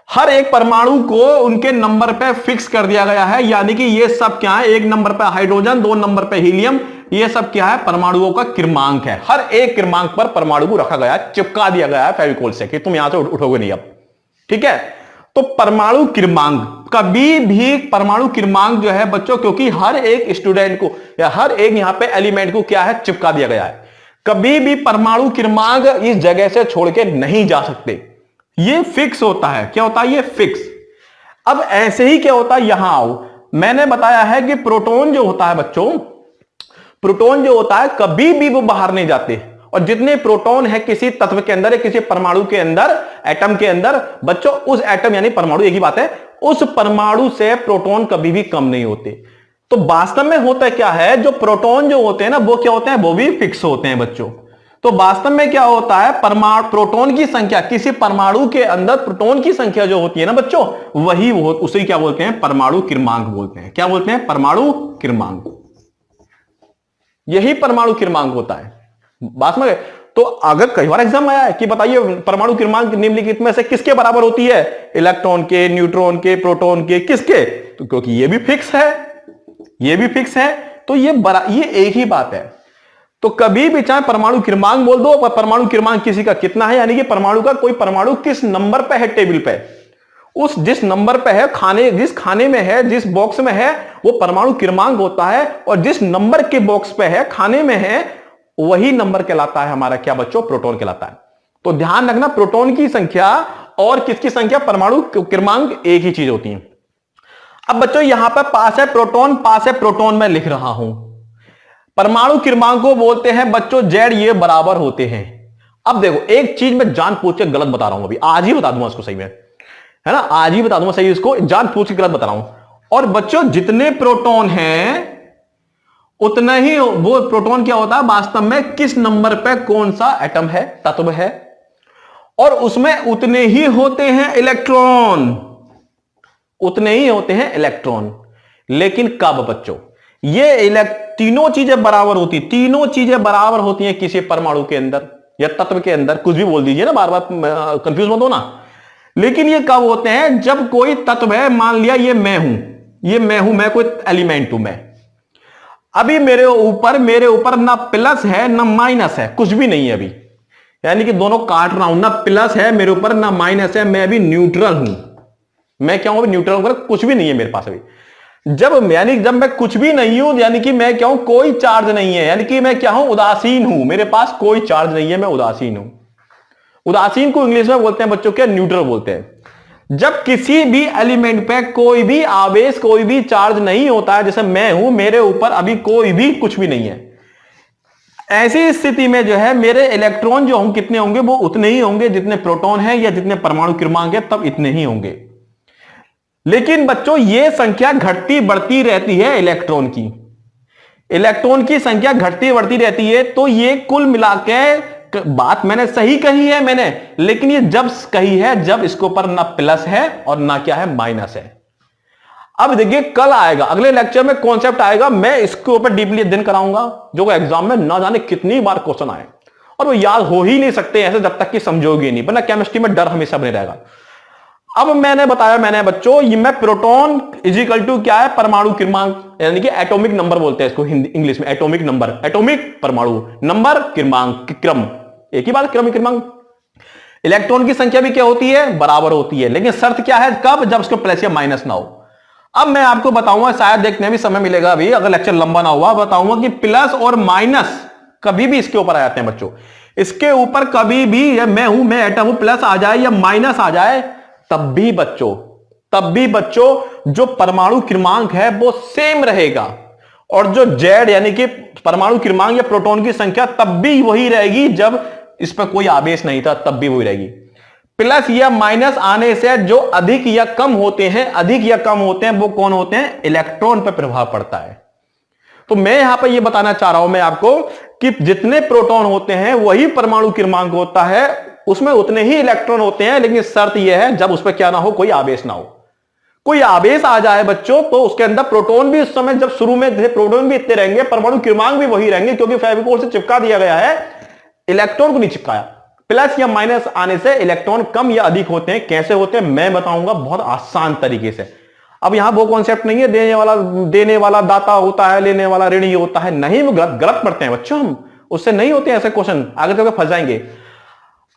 हर एक परमाणु को उनके नंबर पे फिक्स कर दिया गया है, यानी कि ये सब क्या है, 1 नंबर पे हाइड्रोजन, 2 नंबर पे हीलियम, ये सब क्या है, परमाणुओं का क्रमांक है। हर एक क्रमांक पर परमाणु को रखा गया है, चिपका दिया गया है फेविकोल से कि तुम यहां से उठोगे नहीं अब, ठीक है। तो परमाणु क्रमांक, कभी भी परमाणु क्रमांक जो है बच्चों, क्योंकि हर एक स्टूडेंट को या हर एक यहां पे एलिमेंट को क्या है, चिपका दिया गया है, कभी भी परमाणु क्रमांक इस जगह से छोड़ के नहीं जा सकते। ये फिक्स होता है, क्या होता है, ये फिक्स। अब ऐसे ही क्या होता है, यहां आओ, मैंने बताया है कि प्रोटॉन जो होता है बच्चों, प्रोटॉन जो होता है कभी भी वो बाहर नहीं जाते। और जितने प्रोटॉन है किसी तत्व के अंदर, किसी परमाणु के अंदर, एटम के अंदर बच्चों, उस एटम यानी परमाणु एक ही बात है, उस परमाणु से प्रोटॉन कभी भी कम नहीं होते। तो वास्तव में होता क्या है, जो प्रोटॉन जो होते हैं ना, वो क्या होते हैं, वो भी फिक्स होते हैं बच्चों। तो वास्तव में क्या होता है, परमाणु, प्रोटॉन की संख्या, किसी परमाणु के अंदर प्रोटॉन की संख्या जो होती है ना बच्चों, वही उसे क्या बोलते हैं, परमाणु क्रमांक बोलते हैं। क्या बोलते हैं, परमाणु क्रमांक। यही परमाणु क्रमांक होता है। बात में तो अगर कई बार एग्जाम आया है कि बताइए परमाणु क्रमांक निम्नलिखित में से किसके बराबर होती है, इलेक्ट्रॉन के, न्यूट्रॉन के, प्रोटॉन के, किसके, तो क्योंकि ये भी फिक्स है, ये भी फिक्स है, तो ये एक ही बात है। तो कभी भी चाहे परमाणु क्रमांक बोल दो, परमाणु क्रमांक किसी का कितना है, यानी कि परमाणु का कोई परमाणु किस नंबर पे है टेबल पे, उस जिस नंबर पे है, खाने जिस खाने में है, जिस बॉक्स में है, वो परमाणु क्रमांक होता है। और जिस नंबर के बॉक्स पे है, खाने में है, वही नंबर कहलाता है हमारा क्या बच्चों, प्रोटॉन कहलाता है। तो ध्यान रखना, प्रोटॉन की संख्या और किसकी संख्या, परमाणु क्रमांक एक ही चीज होती है। अब बच्चों यहां पर पास है प्रोटॉन, पास है प्रोटॉन, मैं लिख रहा हूं। परमाणु क्रमांक को बोलते हैं बच्चों जेड, ये बराबर होते हैं। अब देखो एक चीज मैं जान पूछ के गलत बता रहा हूं, अभी आज ही बता दूंगा इसको सही में, है ना, आज ही बता दूंगा सही, इसको जान पूछ के गलत बता रहा हूं। और बच्चों जितने प्रोटॉन हैं उतना ही वो प्रोटॉन क्या होता है वास्तव में, किस नंबर पे कौन सा एटम है, तत्व है, और उसमें उतने ही होते हैं इलेक्ट्रॉन, उतने ही होते हैं इलेक्ट्रॉन। लेकिन कब बच्चों, ये तीनों चीजें बराबर होती, तीनों चीजें बराबर होती हैं किसी परमाणु के अंदर या तत्व के अंदर, कुछ भी बोल दीजिए ना, बार बार कंफ्यूज मत हो ना। लेकिन ये कब होते हैं, जब कोई तत्व है, मान लिया ये मैं हूं, ये मैं हूं, मैं कोई एलिमेंट हूं, मैं अभी मेरे ऊपर ना प्लस है ना माइनस है, कुछ भी नहीं है अभी, यानी कि दोनों काट रहा हूं, ना प्लस है मेरे ऊपर ना माइनस है, मैं अभी न्यूट्रल हूं। मैं क्या हूं अभी, न्यूट्रल हूं, कुछ भी नहीं है मेरे पास अभी। जब मैं कुछ भी नहीं हूं, यानी कि मैं क्या हूं, कोई चार्ज नहीं है, यानी कि मैं क्या हूं, उदासीन हूं, मेरे पास कोई चार्ज नहीं है, मैं उदासीन हूं। उदासीन को इंग्लिश में बोलते हैं बच्चों क्या, न्यूट्रल बोलते हैं। जब किसी भी एलिमेंट पे कोई भी आवेश, कोई भी चार्ज नहीं होता है, जैसे मैं हूं, मेरे ऊपर अभी कोई भी कुछ भी नहीं है, ऐसी स्थिति में जो है मेरे इलेक्ट्रॉन जो होंगे कितने होंगे, वो उतने ही होंगे जितने प्रोटॉन है या जितने परमाणु क्रमांक है, तब इतने ही होंगे। लेकिन बच्चों ये संख्या घटती बढ़ती रहती है, इलेक्ट्रॉन की संख्या घटती बढ़ती रहती है। तो ये कुल मिलाकर बात मैंने सही कही है मैंने, लेकिन ये जब कही है जब इसके ऊपर ना प्लस है और ना क्या है, माइनस है। अब देखिए कल आएगा, अगले लेक्चर में कॉन्सेप्ट आएगा, मैं इसके ऊपर डीपली अध्ययन कराऊंगा, जो एग्जाम में ना जाने कितनी बार क्वेश्चन आए, और वो याद हो ही नहीं सकते ऐसे जब तक कि समझोगे नहीं, वरना केमिस्ट्री में डर हमेशा बने रहेगा। अब मैंने बताया बच्चों, ये मैं प्रोटॉन इजिकल टू क्या है, परमाणु क्रमांक, यानी कि एटॉमिक नंबर बोलते हैं इसको इंग्लिश में, एटॉमिक नंबर, एटॉमिक परमाणु नंबर, क्रमांक क्रम, एक ही बात, क्रम क्रमांक। इलेक्ट्रॉन की संख्या भी क्या होती है, बराबर होती है, लेकिन शर्त क्या है, कब, जब उसको प्लस या माइनस ना हो। अब मैं आपको बताऊंगा, शायद देखने में भी समय मिलेगा, अभी अगर लेक्चर लंबा ना हुआ, बताऊंगा कि प्लस और माइनस कभी भी इसके ऊपर आ जाते हैं बच्चों। इसके ऊपर कभी भी मैं एटम हूं प्लस आ जाए या माइनस आ जाए, तब भी बच्चों जो परमाणु क्रमांक है वो सेम रहेगा, और जो जेड यानी कि परमाणु क्रमांक या प्रोटॉन की संख्या तब भी वही रहेगी, जब इस पर कोई आवेश नहीं था तब भी वही रहेगी। प्लस या माइनस आने से जो अधिक या कम होते हैं वो कौन होते हैं? इलेक्ट्रॉन पर प्रभाव पड़ता है। तो मैं यहां पर यह बताना चाह रहा हूं मैं आपको कि जितने प्रोटॉन होते हैं वही परमाणु क्रमांक होता है, उसमें उतने ही इलेक्ट्रॉन होते हैं, लेकिन शर्त यह है जब उस पर क्या ना हो, कोई आवेश ना हो। कोई आवेश आ जाए बच्चों तो उसके अंदर प्रोटॉन भी, उस समय जब शुरू में प्रोटॉन भी इतने रहेंगे, परमाणु क्रमांक भी वही रहेंगे, क्योंकि फेविकोल से चिपका दिया गया है, इलेक्ट्रॉन को नहीं चिपकाया। प्लस या माइनस आने से इलेक्ट्रॉन कम या अधिक होते हैं। कैसे होते हैं मैं बताऊंगा बहुत आसान तरीके से। अब यहां वो कॉन्सेप्ट नहीं है देने वाला दाता होता है, लेने वाला ऋणी होता है, नहीं, वो गलत पढ़ते हैं बच्चों, हम उससे नहीं होते ऐसे क्वेश्चन, आगे चलकर फंस जाएंगे।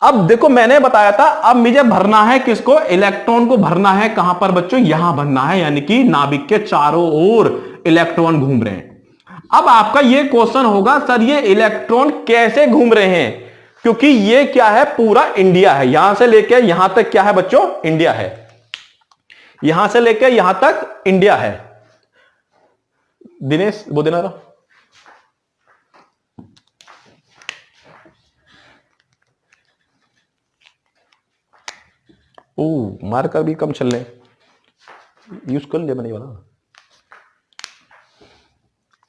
अब देखो मैंने बताया था, अब मुझे भरना है किसको? इलेक्ट्रॉन को भरना है। कहां पर बच्चों? यहां भरना है, यानी कि नाभिक के चारों ओर इलेक्ट्रॉन घूम रहे हैं। अब आपका यह क्वेश्चन होगा सर ये इलेक्ट्रॉन कैसे घूम रहे हैं, क्योंकि ये क्या है? पूरा इंडिया है, यहां से लेकर यहां तक क्या है बच्चों? इंडिया है। यहां से लेकर यहां तक इंडिया है। दिनेश वो देना रहा। मार्कर भी कम चल रहे, यूज कर लिया मैंने वाला।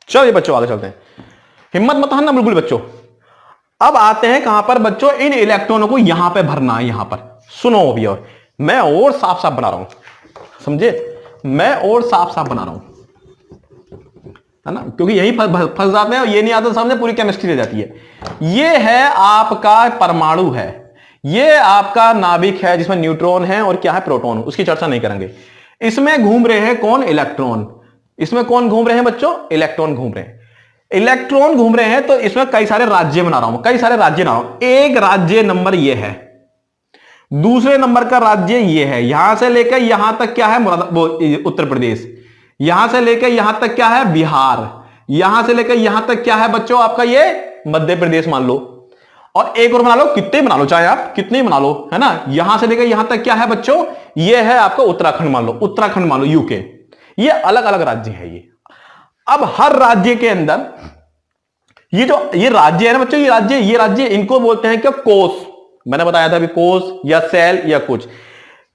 चलिए बच्चों आगे चलते हैं, हिम्मत मत हारना बिल्कुल बच्चों। अब आते हैं कहां पर बच्चों? इन इलेक्ट्रॉनों को यहां पे भरना है। यहां पर सुनो अभी, और मैं और साफ साफ बना रहा हूं, समझे? मैं और साफ साफ बना रहा हूं, है ना, क्योंकि यही फंस जाते हैं और ये नहीं आता सामने, पूरी केमिस्ट्री रह जाती है। ये है आपका परमाणु है, ये आपका नाभिक है जिसमें न्यूट्रॉन है और क्या है? प्रोटॉन। उसकी चर्चा नहीं करेंगे। इसमें घूम रहे हैं कौन? इलेक्ट्रॉन। इसमें कौन घूम रहे हैं बच्चों? इलेक्ट्रॉन घूम रहे हैं। इलेक्ट्रॉन घूम रहे हैं तो इसमें कई सारे राज्य बना रहा हूं, कई सारे राज्य बना रहा हूं। एक राज्य नंबर ये है, दूसरे नंबर का राज्य ये है, यहां से लेकर यहां तक क्या है? उत्तर प्रदेश। यहां से लेकर यहां तक क्या है? बिहार। यहां से लेकर यहां तक क्या है बच्चों? आपका ये मध्य प्रदेश मान लो, और एक और बना लो, कितने बना लो, चाहे आप कितने बना लो, है ना। यहां से लेकर यहां तक क्या है बच्चों? ये है आपका उत्तराखंड मान लो, उत्तराखंड मान लो, यूके। ये अलग अलग राज्य है ये। अब हर राज्य के अंदर ये राज्य है ना बच्चों, ये राज्य इनको बोलते हैं क्या? कोष। मैंने बताया था अभी, कोष या सेल या कुछ।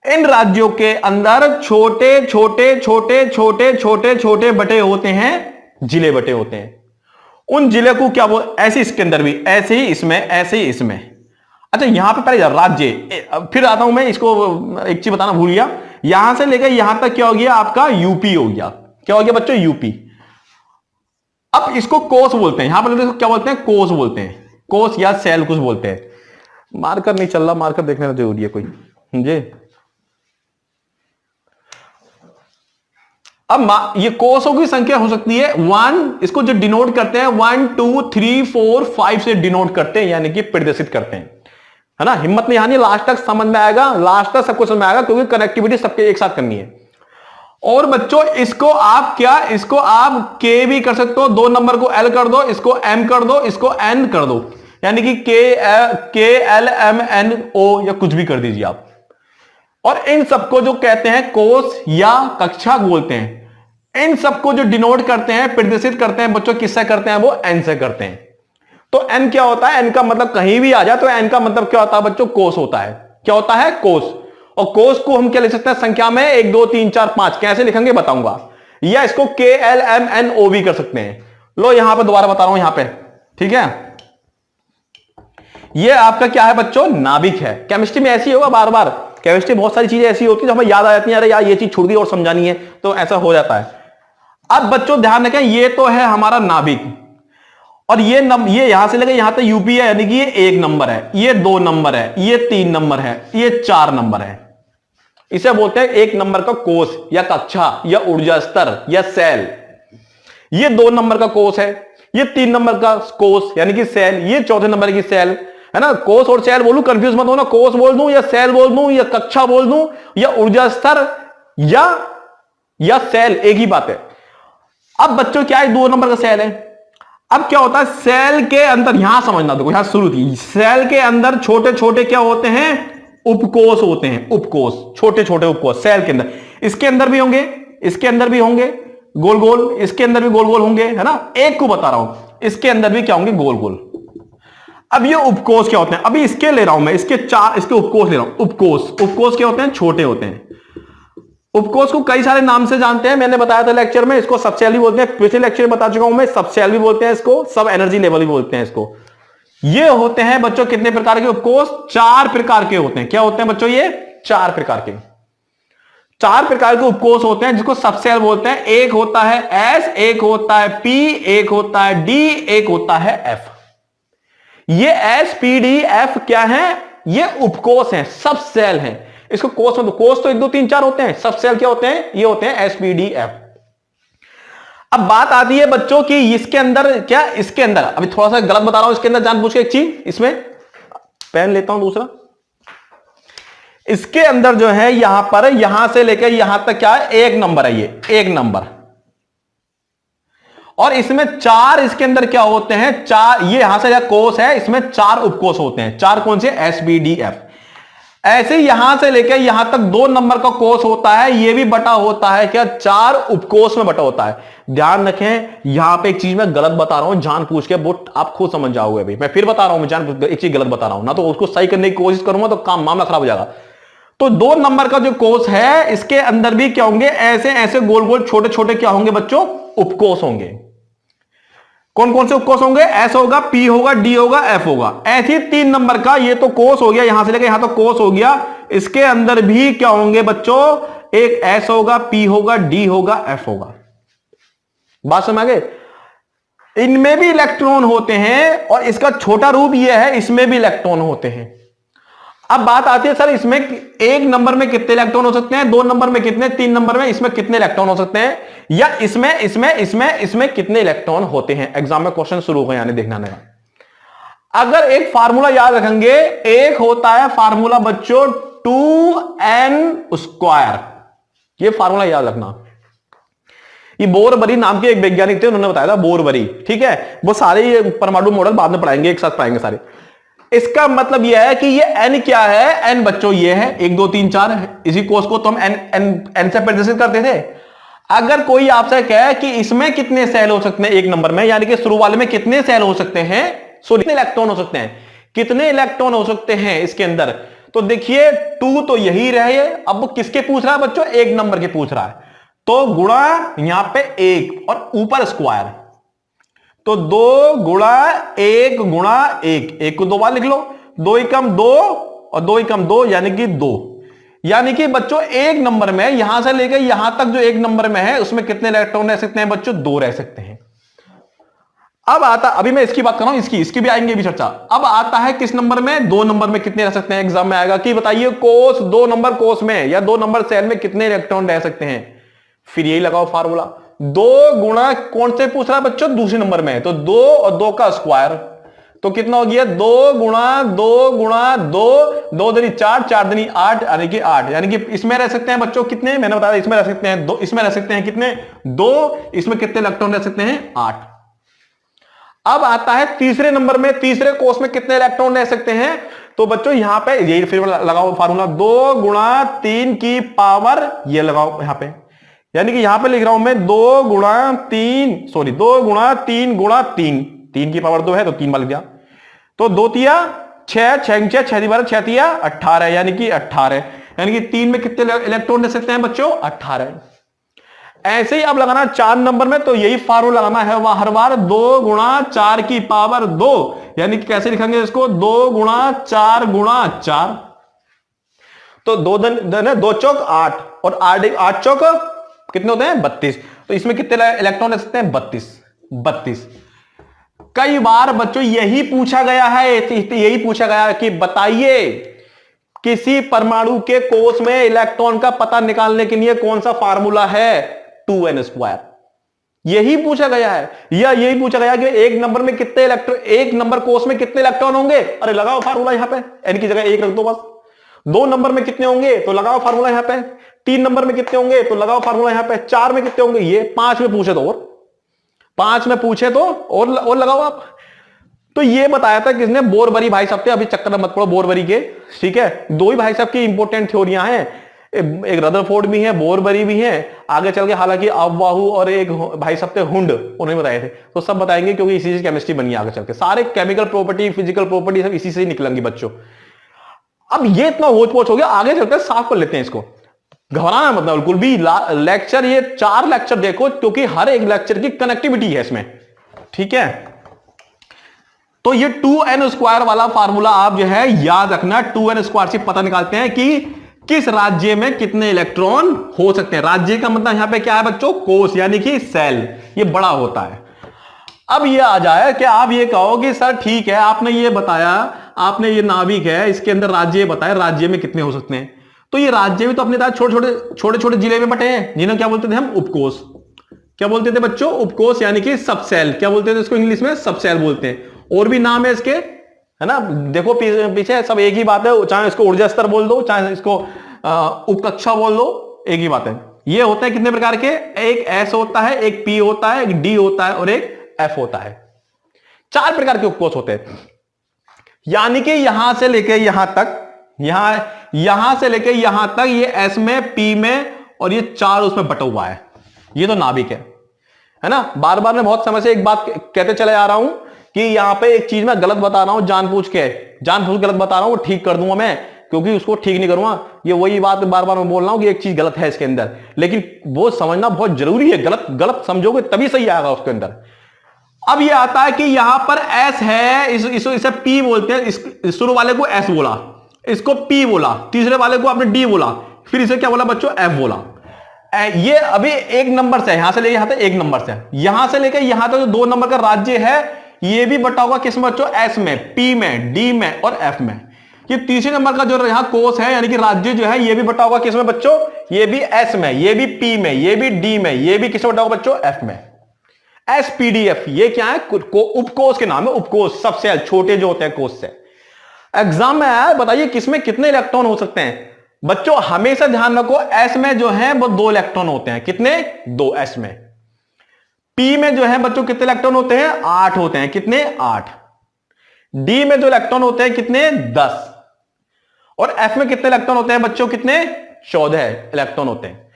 इन राज्यों के अंदर छोटे छोटे छोटे छोटे छोटे छोटे बटे होते हैं, जिले बटे होते हैं। उन जिले को क्या बोल, ऐसे इसके अंदर भी, ऐसे ही इसमें, ऐसे ही इसमें। अच्छा यहां पे पहले राज्य, फिर आता हूं मैं, इसको एक चीज बताना भूल गया। यहां से लेकर यहां तक क्या हो गया आपका? यूपी हो गया। क्या हो गया बच्चों? यूपी। अब इसको कोष बोलते हैं, यहां पर क्या बोलते हैं? कोष बोलते हैं, कोष या सेल कुछ बोलते हैं। मार्कर नहीं चल रहा, मार्कर देखना जरूरी है कोई, समझे? अब ये कोषों की संख्या हो सकती है 1, इसको जो डिनोट करते हैं 1 2 3 4 5 से डिनोट करते हैं, यानी कि प्रदर्शित करते हैं, है ना। हिम्मत नहीं हारनी, लास्ट तक समझ में आएगा, लास्ट तक सबको समझ में आएगा, क्योंकि कनेक्टिविटी सबके एक साथ करनी है। और बच्चों इसको आप क्या, इसको आप के भी कर सकते हो, 2 नंबर को एल कर दो, इसको एम कर दो, इसको एन कर दो, यानी कि के एल एम एन ओ या कुछ भी कर दीजिए आप। और इन सबको जो कहते हैं कोष या कक्षा बोलते हैं। इन सबको जो डिनोट करते हैं, प्रदर्शित करते हैं बच्चों, किससे करते हैं? वो एन से करते हैं। तो एन क्या होता है? एन का मतलब कहीं भी आ जाए तो एन का मतलब क्या होता है बच्चों? कोष होता है। क्या होता है? कोष। और कोष को हम क्या लिख सकते हैं संख्या में? 1 2 3 4 5। कैसे लिखेंगे बताऊंगा। या इसको के एल एम एन ओ भी कर सकते हैं। लो यहां पे दोबारा बता रहा हूं, यहां पे, ठीक है। ये आपका क्या है बच्चों? नाभिक है। केमिस्ट्री में ऐसी होगा बार बार, केमिस्ट्री बहुत सारी चीजें ऐसी होती है जो हमें याद आ जाती है, अरे यार ये चीज छूट गई और समझानी है, तो ऐसा हो जाता है। अब बच्चों ध्यान रखें, ये तो है हमारा नाभिक, और ये यहां से लेकर यहां तक यूपी है, यानी कि ये 1 नंबर है, ये 2 नंबर है, ये 3 नंबर है, ये 4 नंबर है। इसे बोलते हैं 1 नंबर का कोष या कक्षा या ऊर्जा स्तर या सेल। ये 2 नंबर का कोष है, ये 3 नंबर का कोष यानी कि सेल, ये 4थे नंबर की सेल, है ना। कोष और सेल बोलूं, कंफ्यूज मत होना, कोष बोल दूं या सेल बोल दूं या कक्षा बोल दूं या ऊर्जा स्तर या सेल, एक ही बात है। अब बच्चों क्या है? 2 नंबर का सेल है। अब क्या होता है सेल के अंदर, यहां समझना, देखो यहां शुरू थी, सेल के अंदर छोटे छोटे क्या होते हैं, उपकोष होते हैं, उपकोष, छोटे छोटे उपकोष सेल के अंदर। इसके अंदर भी होंगे, इसके अंदर भी होंगे गोल गोल, इसके अंदर भी गोल गोल होंगे, है ना, एक को बता रहा हूं, इसके अंदर भी क्या होंगे, गोल गोल। अब ये उपकोष क्या होते हैं, अभी इसके ले रहा हूं मैं, इसके चार, इसके उपकोष ले रहा हूं। उपकोष, उपकोष क्या होते हैं, छोटे होते हैं। उपकोष को कई सारे नाम से जानते हैं, मैंने बताया था लेक्चर में, इसको सब सेल भी बोलते हैं, पिछले लेक्चर में बता चुका हूं मैं, सब सेल भी बोलते हैं इसको, सब एनर्जी लेवल भी बोलते हैं इसको। ये होते हैं बच्चों कितने प्रकार के उपकोष, 4 प्रकार के होते हैं। क्या होते हैं बच्चों, ये 4 प्रकार के, 4 प्रकार के उपकोष होते हैं जिसको सब सेल बोलते हैं। एक होता है एस, एक होता है पी, एक होता है डी, एक होता है एफ। ये एस पी डी एफ क्या है, ये उपकोष हैं, सब सेल हैं। इसको कोष में, कोष तो 1 2 3 4 होते हैं, सब सेल क्या होते हैं, ये होते हैं एस पी डी एफ। अब बात आती है बच्चों की इसके अंदर क्या, इसके अंदर अभी थोड़ा सा गलत बता रहा हूं, इसके अंदर जानबूझ के एक चीज, इसमें पेन लेता हूं दूसरा, इसके अंदर जो है यहां पर, यहां से लेकर यहां तक क्या है, 1 नंबर है, ये 1 नंबर, और इसमें 4 इसके अंदर क्या होते हैं, 4, ये यहां से कोष है, इसमें 4 उपकोष होते हैं। 4 कौन से, एस बी डी एफ। ऐसे यहां से लेकर यहां तक 2 नंबर का कोष होता है, ये भी बटा होता है क्या, 4 उपकोष में बटा होता है। ध्यान रखें, यहां पे एक चीज मैं गलत बता रहा हूं जान पूछ के, वो आप खुद समझ जाओगे। अभी मैं फिर बता रहा हूं, मैं जान एक चीज गलत बता रहा हूं ना, तो उसको सही करने की कोशिश करूंगा तो काम मामला खराब हो जाएगा। तो 2 नंबर का जो कोष है, इसके अंदर भी क्या होंगे, ऐसे ऐसे गोल गोल छोटे छोटे क्या होंगे बच्चों, उपकोष होंगे। कौन कौन से उपकोष होंगे, एस होगा, पी होगा, डी होगा, एफ होगा। ऐसे 3 नंबर का ये तो कोष हो गया, यहां से लेकर यहां तो कोष हो गया। इसके अंदर भी क्या होंगे बच्चों, एक एस होगा, पी होगा, डी होगा, एफ होगा। बात समझ गए, इनमें भी इलेक्ट्रॉन होते हैं, और इसका छोटा रूप यह है, इसमें भी इलेक्ट्रॉन होते हैं। अब बात आती है सर, इसमें 1 नंबर में कितने इलेक्ट्रॉन हो सकते हैं, 2 नंबर में कितने, 3 नंबर में, इसमें कितने इलेक्ट्रॉन हो सकते हैं, या इसमें कितने इलेक्ट्रॉन होते हैं। एग्जाम में क्वेश्चन शुरू हो गए, यानी देखना नहीं। अगर एक फार्मूला याद रखेंगे, एक होता है फार्मूला बच्चों 2n², ये फार्मूला याद रखना। ये बोरबरी नाम के एक वैज्ञानिक थे, उन्होंने बताया था, बोरबरी, ठीक है। वो सारे परमाणु मॉडल बाद में पढ़ाएंगे, एक साथ पढ़ाएंगे सारे। इसका मतलब यह है कि ये n क्या है, n बच्चों ये है 1 2 3 4 है। इसी कोष को तो हम n से प्रदर्शित करते थे। अगर कोई आपसे कहे कि इसमें कितने सेल हो सकते हैं 1 नंबर में, यानी कि शुरू वाले में कितने सेल हो सकते हैं, कितने इलेक्ट्रॉन हो सकते हैं, कितने इलेक्ट्रॉन हो सकते हैं इसके अंदर, तो देखिए 2 तो यही रहे। अब वो किसके पूछ रहा है बच्चों, 1 नंबर के पूछ रहा है, तो गुणा यहां पे 1 और ऊपर स्क्वायर, तो 2 गुणा 1 गुणा 1, 1 को 2 बार लिख लो, 2 एकम 2 और 2 एकम 2 यानी कि 2। यानी कि बच्चों 1 नंबर में यहां से लेकर यहां तक जो 1 नंबर में है, उसमें कितने इलेक्ट्रॉन रह सकते हैं बच्चों, 2 रह सकते हैं। अब आता, अभी मैं इसकी बात कर रहा हूं, इसकी भी आएंगे भी चर्चा। अब आता है किस नंबर में, 2 नंबर में कितने रह सकते हैं। एग्जाम में आएगा कि बताइए कोष 2 नंबर कोष में या 2 नंबर सेल में कितने इलेक्ट्रॉन रह सकते हैं। फिर यही लगाओ फार्मूला, 2 गुणा कौन से पूछ रहा है बच्चों, दूसरे नंबर में, तो 2 और 2 का स्क्वायर, तो कितना हो गया, 2 गुणा 2 गुणा 2, 2 दूनी 4, 4 दूनी 8, यानी कि 8। यानी कि इसमें रह सकते हैं बच्चों कितने, मैंने बताया इसमें रह सकते हैं 2, इसमें रह सकते हैं कितने, 2, इसमें कितने इलेक्ट्रॉन रह सकते हैं, 8। अब आता है तीसरे नंबर में, तीसरे कोष में कितने इलेक्ट्रॉन रह सकते हैं, तो बच्चों यहां पे यही फिर लगाओ फार्मूला, 2 गुणा 3 की पावर, ये लगाओ यहां पे, यानी कि यहां पे लिख रहा हूं मैं 2 गुणा 3, सॉरी 2 गुणा 3 गुणा 3, 3 की पावर 2 है तो 3 बार लिख दिया, तो 2 तिया 6, 6 6 बार 6 तिया 18, यानी कि 18, यानी कि 3 में कितने इलेक्ट्रॉन रह सकते हैं बच्चों, 18। ऐसे ही अब लगाना 4 नंबर में, तो यही फार्मूला लगाना है वह हर बार, 2 गुणा 4 की पावर 2, यानी कि कैसे लिखेंगे इसको, 2 गुणा 4 गुणा 4, तो 2 चौक 8 और 8 चौक कितने होते हैं, 32। तो इसमें कितने इलेक्ट्रॉन रह सकते हैं, 32। कई बार बच्चों यही पूछा गया है, यही पूछा गया है कि बताइए किसी परमाणु के कोष में इलेक्ट्रॉन का पता निकालने के लिए कौन सा फार्मूला है, 2n²। यही पूछा गया है, या यही पूछा गया कि 1 नंबर में कितने इलेक्ट्रॉन, 1 नंबर कोष में कितने इलेक्ट्रॉन होंगे, अरे लगाओ फार्मूला यहां पे, n की जगह 1 रख दो बस। 2 नंबर में कितने होंगे, तो लगाओ फार्मूला यहां पे। 3 नंबर में कितने होंगे, तो लगाओ फार्मूला यहां पे। 4 में कितने होंगे, ये 5 में पूछे तो, और 5 में पूछे तो और लगाओ आप। तो ये बताया था किसने, बोरबरी भाई साहब थे, अभी चक्कर मत पड़ो बोरबरी के, ठीक है। दो ही भाई साहब की इंपॉर्टेंट थ्योरियां हैं, एक रदरफोर्ड भी है, बोरबरी भी है, आगे चल के हालांकि अफवाहू और एक भाई साहब थे हुंड, उन्होंने बताए थे, तो सब बताएंगे क्योंकि इसी से केमिस्ट्री बनी आगे चल के, सारे केमिकल प्रॉपर्टी फिजिकल प्रॉपर्टी सब इसी से ही निकलेंगी बच्चों। अब ये इतना होच पोच हो गया, आगे चलकर साफ कर लेते हैं इसको, घबराना मतलब बिल्कुल भी। लेक्चर, ये 4 लेक्चर देखो क्योंकि हर एक लेक्चर की कनेक्टिविटी है इसमें, ठीक है। तो ये 2n² वाला फार्मूला आप जो है याद रखना, 2n² से पता निकालते हैं कि किस राज्य में कितने इलेक्ट्रॉन हो सकते हैं। राज्य का मतलब यहां पे क्या है बच्चों, कोष यानी कि सेल, ये बड़ा होता है। अब ये आ जाए कि आप ये कहो कि सर ठीक है आपने ये बताया, आपने ये नाभिक है इसके अंदर राज्य बताया, राज्य में कितने हो सकते हैं, तो ये राज्य में तो अपने छोटे छोटे जिले में बटे हैं, जिन्हें क्या बोलते थे हम, उपकोष। क्या बोलते थे बच्चों, उपकोष यानी कि सब सेल, क्या बोलते थे इसको इंग्लिश में, सब सेल बोलते हैं। और भी नाम है इसके, है ना, देखो पीछे सब एक ही बात है, चाहे इसको ऊर्जा स्तर बोल दो, चाहे इसको उपकक्षा बोल दो, एक ही बात है। ये होते हैं कितने प्रकार के, एक एस होता है, एक पी होता है, एक डी होता है और एक एफ होता है। 4 प्रकार के उपकोष होते हैं, यानी कि यहां से लेके यहां तक, यहां से लेके यहां तक ये एस में, पी में और ये 4 उसमें बटा हुआ है। ये तो नाभिक है ना। बार बार मैं बहुत समय से एक बात कहते चले आ रहा हूं कि यहां पे एक चीज मैं गलत बता रहा हूं, जानबूझ गलत बता रहा हूं, वो ठीक कर दूंगा मैं, क्योंकि उसको ठीक नहीं करूंगा। ये वही बात बार बार मैं बोल रहा हूं कि एक चीज गलत है इसके अंदर, लेकिन वो समझना बहुत जरूरी है, गलत समझोगे तभी सही आएगा उसके अंदर। अब ये आता है कि यहां पर एस है, इसे पी बोलते हैं, इस शुरू वाले को एस बोला, इसको पी बोला, तीसरे वाले को आपने डी बोला, फिर इसे क्या बोला बच्चों, एफ बोला। ये अभी 1 नंबर से, यहां से लेके यहां तक 1 नंबर से, यहां से लेके यहां तक जो 2 नंबर का राज्य है ये भी बटा होगा किस में बच्चों, एस में, पी में, डी में और एफ में। ये तीसरे नंबर का जो यहां कोष है यानी कि राज्य जो है ये भी बटा होगा किस में बच्चों, ये भी एस में, ये भी पी में, ये भी डी में, ये भी किस में बटा होगा बच्चों, एफ में। एसपीडीएफ ये क्या है, उपकोष के नाम है, उपकोष, सब सेल छोटे जो होते हैं कोष से। एग्जाम में आया, बताइए किसमें कितने इलेक्ट्रॉन हो सकते हैं बच्चों। हमेशा ध्यान रखो एस में जो है वो 2 इलेक्ट्रॉन होते हैं, कितने, 2 एस में। पी में जो है बच्चों कितने इलेक्ट्रॉन होते हैं, 8 होते हैं, कितने, 8। डी में जो इलेक्ट्रॉन होते हैं कितने, 10। और एफ में कितने इलेक्ट्रॉन होते हैं बच्चों, कितने, 14 इलेक्ट्रॉन होते हैं।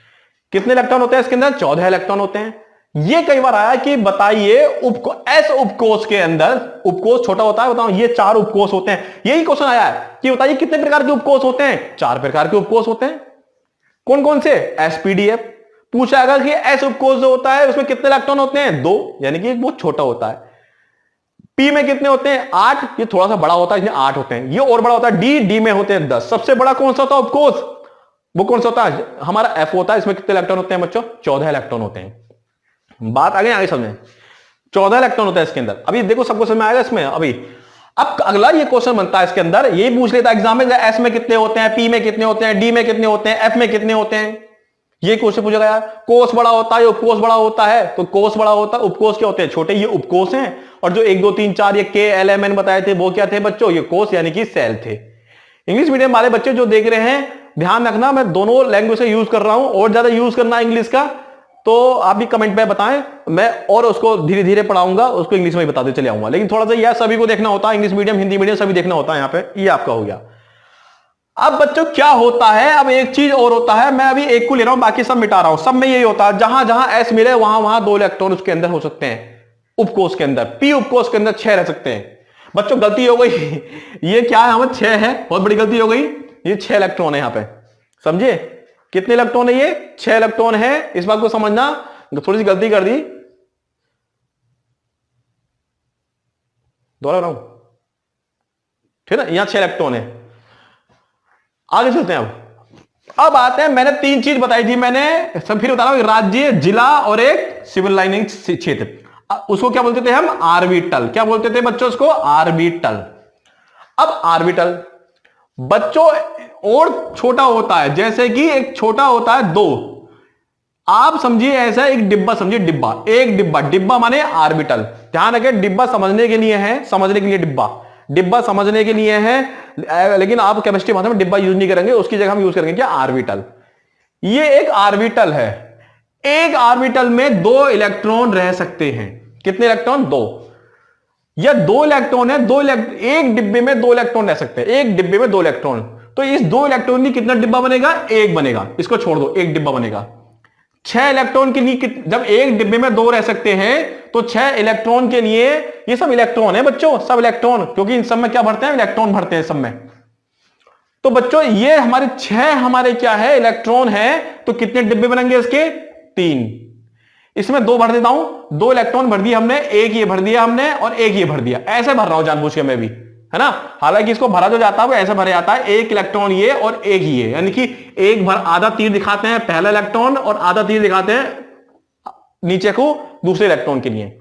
कितने इलेक्ट्रॉन होते हैं इसके अंदर, 14 इलेक्ट्रॉन होते हैं। ये कई बार आया कि बताइए एस उपकोष के अंदर, उपकोष छोटा होता है, बताओ ये 4 उपकोष होते हैं, यही क्वेश्चन आया है कि बताइए कितने प्रकार के उपकोष होते हैं, 4 प्रकार के उपकोष होते हैं। कौन कौन से, एसपीडीएफ पूछा अगर कि एस उपकोष जो होता है उसमें कितने इलेक्ट्रॉन होते हैं, 2, यानी कि बहुत छोटा होता है। पी में कितने होते हैं, 8, ये थोड़ा सा बड़ा होता है, इसमें 8 होते हैं। ये और बड़ा होता है, डी में होते हैं 10। सबसे बड़ा कौन सा होता है उपकोष, वो कौन सा होता है, हमारा एफ होता है, इसमें कितने इलेक्ट्रॉन होते हैं बच्चों, 14 इलेक्ट्रॉन होते हैं। बात आगे समझें, 14 इलेक्ट्रॉन होता है इसके अंदर। अभी देखो सबको समझ में आएगा इसमें। अभी अब अगला ये क्वेश्चन बनता है इसके अंदर, ये पूछ लेता है एग्जाम में, एस में कितने होते हैं, पी में कितने होते हैं, डी में कितने होते हैं, एफ में कितने होते हैं, ये क्वेश्चन पूछा गया। कोष बड़ा होता है, उपकोष बड़ा होता है, तो कोष बड़ा होता है, उपकोष क्या होते हैं, छोटे, ये उपकोष हैं। और जो 1 2 3 4 ये के एल एम एन बताए थे वो क्या थे बच्चों, ये कोष यानी कि सेल थे। इंग्लिश मीडियम वाले बच्चे जो देख रहे हैं ध्यान रखना, मैं दोनों लैंग्वेज से यूज कर रहा हूं, और ज्यादा यूज करना इंग्लिश का तो आप भी कमेंट में बताएं, मैं और उसको धीरे धीरे पढ़ाऊंगा, उसको इंग्लिश में ही बताते चले आऊंगा। लेकिन थोड़ा सा यह सभी को देखना होता है, इंग्लिश मीडियम हिंदी मीडियम सभी देखना होता है, यहाँ पे ये आपका हो गया। अब बच्चों क्या होता है, अब एक चीज और होता है, मैं अभी एक को ले रहा हूं बाकी सब मिटा रहा हूं। सब में यही होता है, जहां जहां एस मिले वहां वहां 2 इलेक्ट्रॉन उसके अंदर हो सकते हैं, उपकोष के अंदर। पी उपकोष के अंदर 6 रह सकते हैं। बच्चों गलती हो गई ये क्या है, हमें 6 है, बहुत बड़ी गलती हो गई, ये 6 इलेक्ट्रॉन है यहाँ पे, समझे कितने इलेक्ट्रॉन है, ये 6 इलेक्ट्रॉन है। इस बात को समझना, थोड़ी सी गलती कर दी, दोहरा रहा हूं, ठीक है ना, यहां 6 इलेक्ट्रॉन है। आगे चलते हैं। अब आते हैं, मैंने 3 चीज बताई थी, मैंने सब फिर बता रहा हूं, राज्य, जिला और एक सिविल लाइनिंग क्षेत्र। उसको क्या बोलते थे हम, आर्बिटल। क्या बोलते थे बच्चों उसको, आर्बिटल। अब आर्बिटल बच्चों और छोटा होता है, जैसे कि एक छोटा होता है 2, आप समझिए ऐसा एक डिब्बा, समझिए डिब्बा, एक डिब्बा, डिब्बा माने आर्बिटल। ध्यान रखें डिब्बा समझने के लिए है, समझने के लिए डिब्बा समझने के लिए है, लेकिन आप केमिस्ट्री भाषा में डिब्बा यूज नहीं करेंगे, उसकी जगह हम यूज करेंगे क्या, आर्बिटल। ये एक आर्बिटल है, एक आर्बिटल में 2 इलेक्ट्रॉन रह सकते हैं। कितने इलेक्ट्रॉन? 2। या 2 इलेक्ट्रॉन है, एक डिब्बे में 2 इलेक्ट्रॉन रह सकते हैं, एक डिब्बे में 2 इलेक्ट्रॉन। तो इस 2 इलेक्ट्रॉन की कितना डिब्बा बनेगा? एक बनेगा। इसको छोड़ दो, एक डिब्बा बनेगा। 6 इलेक्ट्रॉन के लिए जब एक डिब्बे में 2 रह सकते हैं तो 6 इलेक्ट्रॉन के लिए, ये सब इलेक्ट्रॉन है बच्चों, सब इलेक्ट्रॉन, क्योंकि इन सब में क्या भरते हैं? इलेक्ट्रॉन भरते हैं सब में। तो बच्चों ये हमारे 6 हमारे क्या है? इलेक्ट्रॉन है। तो कितने डिब्बे बनेंगे इसके? 3। इसमें 2 भर देता हूं, 2 इलेक्ट्रॉन भर दिए हमने, एक ये भर दिया हमने और एक ये भर दिया। ऐसे भर रहा हूं जानबूझ के मैं भी, है ना। हालांकि इसको भरा जो जाता है वो ऐसे भरा जाता है, एक इलेक्ट्रॉन ये और एक ये, यानी कि एक भर आधा तीर दिखाते हैं पहला इलेक्ट्रॉन और आधा तीर दिखाते हैं नीचे को दूसरे इलेक्ट्रॉन के लिए।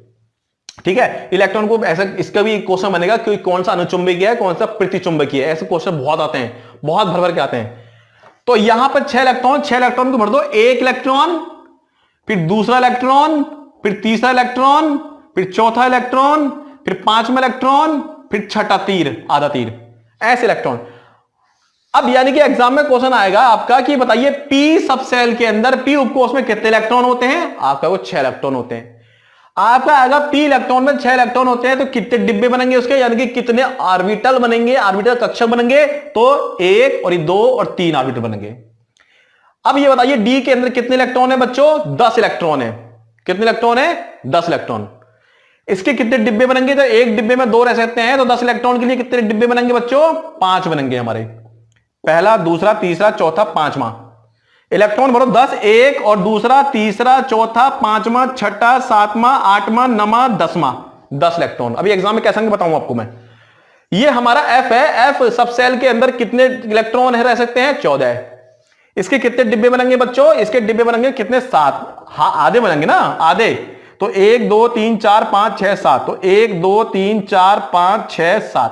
ठीक है, इलेक्ट्रॉन को ऐसा, इसका भी क्वेश्चन बनेगा कि कौन सा अनुचुंबकीय है, कौन सा प्रतिचुंबकीय है। ऐसे क्वेश्चन बहुत आते हैं, बहुत भर भर के आते हैं। तो यहां पर 6 इलेक्ट्रॉन को भर दो, एक इलेक्ट्रॉन, फिर दूसरा इलेक्ट्रॉन, फिर तीसरा इलेक्ट्रॉन, फिर चौथा इलेक्ट्रॉन, फिर पांचवा इलेक्ट्रॉन, फिर छठा तीर, आधा तीर, ऐसे इलेक्ट्रॉन। अब यानी कि एग्जाम में क्वेश्चन आएगा आपका कि बताइए पी सब सेल के अंदर, पी उपकोष में कितने इलेक्ट्रॉन होते हैं? आपका वो 6 इलेक्ट्रॉन होते हैं। आपका आएगा पी इलेक्ट्रॉन में 6 इलेक्ट्रॉन होते हैं, तो कितने डिब्बे बनेंगे उसके, यानी कि कितने ऑर्बिटल बनेंगे, ऑर्बिटल कक्षक बनेंगे? तो 1 और 2 और 3 ऑर्बिटल बनेंगे। अब ये बताइए डी के अंदर कितने इलेक्ट्रॉन है बच्चों? 10 इलेक्ट्रॉन है। कितने इलेक्ट्रॉन है? 10 इलेक्ट्रॉन। इसके कितने डिब्बे बनेंगे? तो एक डिब्बे में 2 रह सकते हैं, तो 10 इलेक्ट्रॉन के लिए कितने डिब्बे बनेंगे बच्चों? 5 बनेंगे हमारे, पहला, दूसरा, तीसरा, चौथा, पांचवा। इलेक्ट्रॉन भरो 10, एक और दूसरा, तीसरा, चौथा, पांचवा, छठा, सातवां, आठवां, नौवां, 10वां, 10 इलेक्ट्रॉन। अभी एग्जाम में कैसे बताऊं आपको मैं। ये हमारा एफ है, एफ सब सेल के अंदर कितने इलेक्ट्रॉन है रह सकते हैं? 14। इसके कितने डिब्बे बनेंगे बच्चों? इसके डिब्बे बनेंगे कितने? 7। हाँ, आधे बनेंगे ना, आधे। तो 1 2 3 4 5 6 7, तो 1 2 3 4 5 6 7,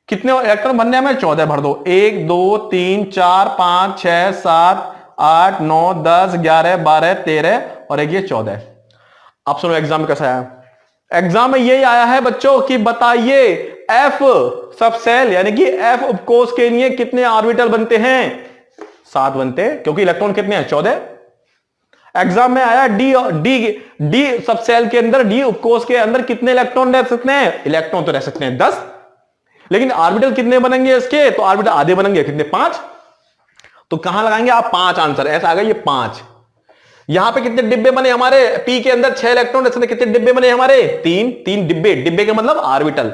कितने इलेक्ट्रॉन बनने हमें? 14 भर दो, 1 2 3 4 5 6 7 8 9 10 11 12 13 और एक ये 14। आप सुनो एग्जाम में कैसा आया। एग्जाम में यही आया है बच्चों कि बताइए एफ सब सेल यानी कि एफ उपकोष के लिए कितने ऑर्बिटल बनते हैं? 7 बनते हैं, क्योंकि इलेक्ट्रॉन कितने हैं? 14। एग्जाम में आया डी सब सेल के अंदर, डी उपकोष के अंदर कितने इलेक्ट्रॉन रह सकते हैं? इलेक्ट्रॉन तो रह सकते हैं 10, लेकिन ऑर्बिटल कितने बनेंगे इसके? तो ऑर्बिटल आधे बनेंगे, कितने? 5। तो कहां लगाएंगे आप? 5 आंसर, ऐसा आ गया ये 5। यहां पे कितने डिब्बे बने हमारे? पी के अंदर 6 इलेक्ट्रॉन, कितने डिब्बे बने हमारे? 3 डिब्बे। डिब्बे का मतलब ऑर्बिटल।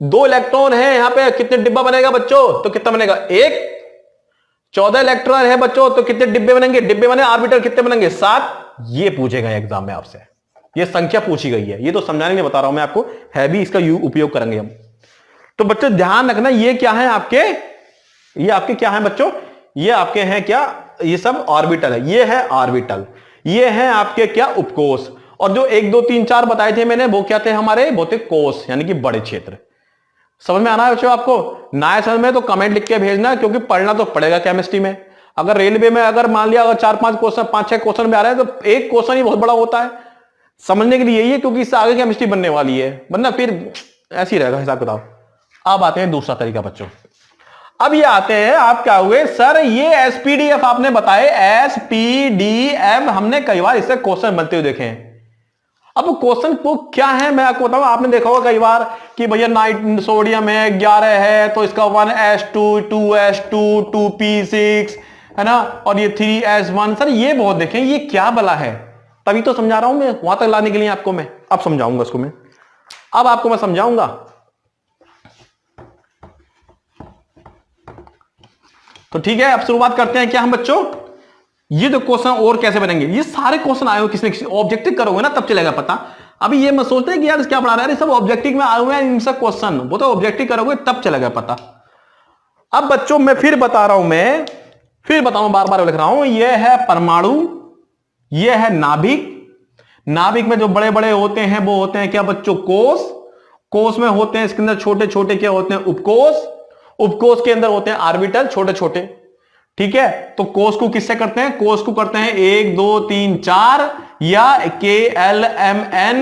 2 इलेक्ट्रॉन है यहां पे, कितने डिब्बा बनेगा बच्चों? तो कितना बनेगा? 1। 14 इलेक्ट्रॉन है बच्चों, तो कितने डिब्बे बनेंगे? डिब्बे बने, ऑर्बिटल कितने बनेंगे? 7। ये पूछेगा एग्जाम में आपसे, ये संख्या पूछी गई है, ये तो समझाने नहीं बता रहा हूं मैं आपको, है भी इसका उपयोग करेंगे हम। तो बच्चों ध्यान रखना, ये क्या है आपके, ये आपके क्या है बच्चों? ये आपके हैं क्या? ये सब ऑर्बिटल है, ये है ऑर्बिटल, ये है आपके क्या? उपकोष। और जो 1 2 3 4 बताए थे मैंने, वो क्या थे हमारे? वो थे कोष, यानी कि बड़े क्षेत्र। समझ में आना है बच्चों आपको? ना समझ में तो कमेंट लिख के भेजना, क्योंकि पढ़ना तो पड़ेगा केमिस्ट्री में। अगर रेलवे में अगर मान लिया अगर 4-5 क्वेश्चन, 5-6 क्वेश्चन में आ रहे हैं, तो एक क्वेश्चन ही बहुत बड़ा होता है समझने के लिए। यही है, क्योंकि इससे आगे केमिस्ट्री बनने वाली है, वरना फिर ऐसे ही रहेगा हिसाब किताब। अब आते हैं दूसरा तरीका बच्चों। अब ये आते हैं, आप क्या हुए सर, ये एसपीडीएफ आपने बताए, एसपीडीएफ हमने कई बार इससे क्वेश्चन बनते हुए देखे हैं। अब क्वेश्चन वो क्या है मैं आपको बताऊं, आपने देखा होगा कई बार कि भैया नाइट सोडियम है 11 है, तो इसका 1s2 2s2 2p6 है ना, और ये 3s1। सर ये बहुत देखें, ये क्या बला है, तभी तो समझा रहा हूं मैं, वहां तक लाने के लिए आपको मैं अब समझाऊंगा इसको मैं, अब आपको मैं समझाऊंगा। तो ठीक है, अब शुरुआत करते हैं क्या हम बच्चों। ये जो क्वेश्चन और कैसे बनेंगे, ये सारे क्वेश्चन आए हो किसी न किसी ऑब्जेक्टिव करोगे ना तब चलेगा पता। अभी ये मैं सोचते हैं कि यार क्या पढ़ा रहा है, सब ऑब्जेक्टिव में आए हुए हैं इन सब क्वेश्चन, वो तो ऑब्जेक्टिव करोगे तब चलेगा पता। अब बच्चों मैं फिर बता रहा हूं, मैं फिर बताऊं, बार बार लिख रहा हूं, ये है परमाणु, ये है नाभिक। नाभिक में जो बड़े बड़े होते हैं वो होते हैं क्या बच्चों? कोष। कोष में होते हैं इसके अंदर छोटे छोटे क्या होते हैं? उपकोष। उपकोष के अंदर होते हैं ऑर्बिटल छोटे छोटे। ठीक है, तो कोष को किससे करते हैं? कोष को करते हैं 1 2 3 4 या KLMN,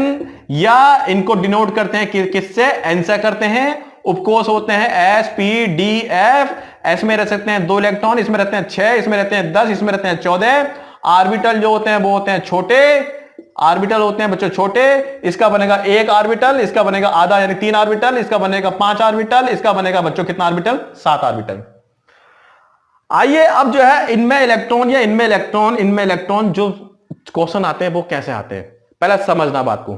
या इनको डिनोट करते हैं किससे? N से करते हैं। उपकोष होते हैं SPDF, S में रह सकते हैं 2 इलेक्ट्रॉन, इसमें रहते हैं 6, इसमें रहते हैं 10, इसमें रहते हैं 14। ऑर्बिटल जो होते हैं वो होते हैं छोटे, ऑर्बिटल होते हैं बच्चों छोटे, इसका बनेगा 1 ऑर्बिटल, इसका बनेगा आधा यानी 3 ऑर्बिटल, इसका बनेगा 5 ऑर्बिटल, इसका बनेगा बच्चों कितना ऑर्बिटल, 7 ऑर्बिटल। आइए अब जो है इनमें इलेक्ट्रॉन या इनमें इलेक्ट्रॉन जो क्वेश्चन आते हैं वो कैसे आते हैं, पहले समझना बात को,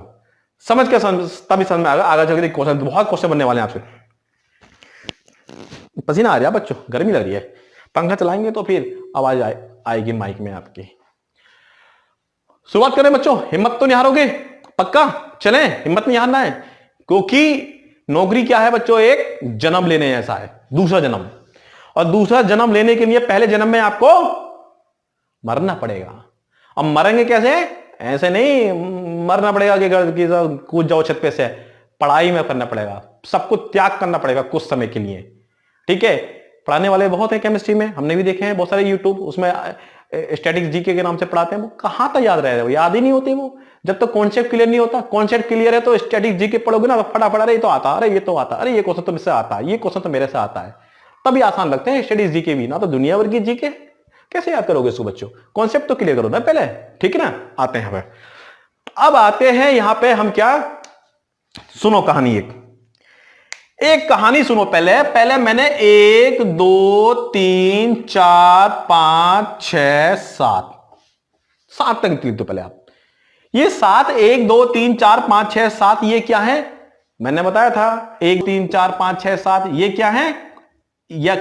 समझ के तभी समझ में आएगा, आगे चल के क्वेश्चन, बहुत क्वेश्चन बनने वाले हैं आपसे। पसीना आ रहा है बच्चों, गर्मी लग रही है, पंखा चलाएंगे तो फिर आवाज आएगी माइक में आपकी। शुरुआत करें बच्चों, हिम्मत तो नहीं हारोगे, पक्का चलें, हिम्मत नहीं हारना है, क्योंकि नौकरी क्या है बच्चों, एक जन्म लेने जैसा है, दूसरा जन्म, और दूसरा जन्म लेने के लिए पहले जन्म में आपको मरना पड़ेगा। अब मरेंगे कैसे, ऐसे नहीं मरना पड़ेगा कि कूद जाओ छत पे से, पढ़ाई में करना पड़ेगा, सबको त्याग करना पड़ेगा कुछ समय के लिए, ठीक है। पढ़ाने वाले बहुत हैं केमिस्ट्री में, हमने भी देखे हैं बहुत सारे यूट्यूब, उसमें स्टैटिक्स जीके के नाम से पढ़ाते हैं, वो कहां तक याद रहे, वो याद ही नहीं होते वो, जब तक कॉन्सेप्ट क्लियर नहीं होता। कॉन्सेप्ट क्लियर है तो स्टैटिक्स जीके पढ़ोगे ना, फटाफट अरे ये तो आता, अरे ये तो आता, अरे ये क्वेश्चन तो मुझसे आता है, ये क्वेश्चन तो मेरे से आता है, तभी आसान लगते हैं स्टडीज जीके भी, ना तो दुनिया भर की जीके कैसे याद करोगे इसको बच्चों, कॉन्सेप्ट तो क्लियर करो ना पहले, ठीक है ना। आते हैं अब आते हैं यहां पे हम क्या, सुनो कहानी, एक कहानी सुनो। पहले मैंने 1 2 3 4 5 6 7 तक लिख दो पहले आप, ये 7 1 2 3 4 5 6 7 ये क्या है, मैंने बताया था 1 3 4 5 6 7 ये क्या है, या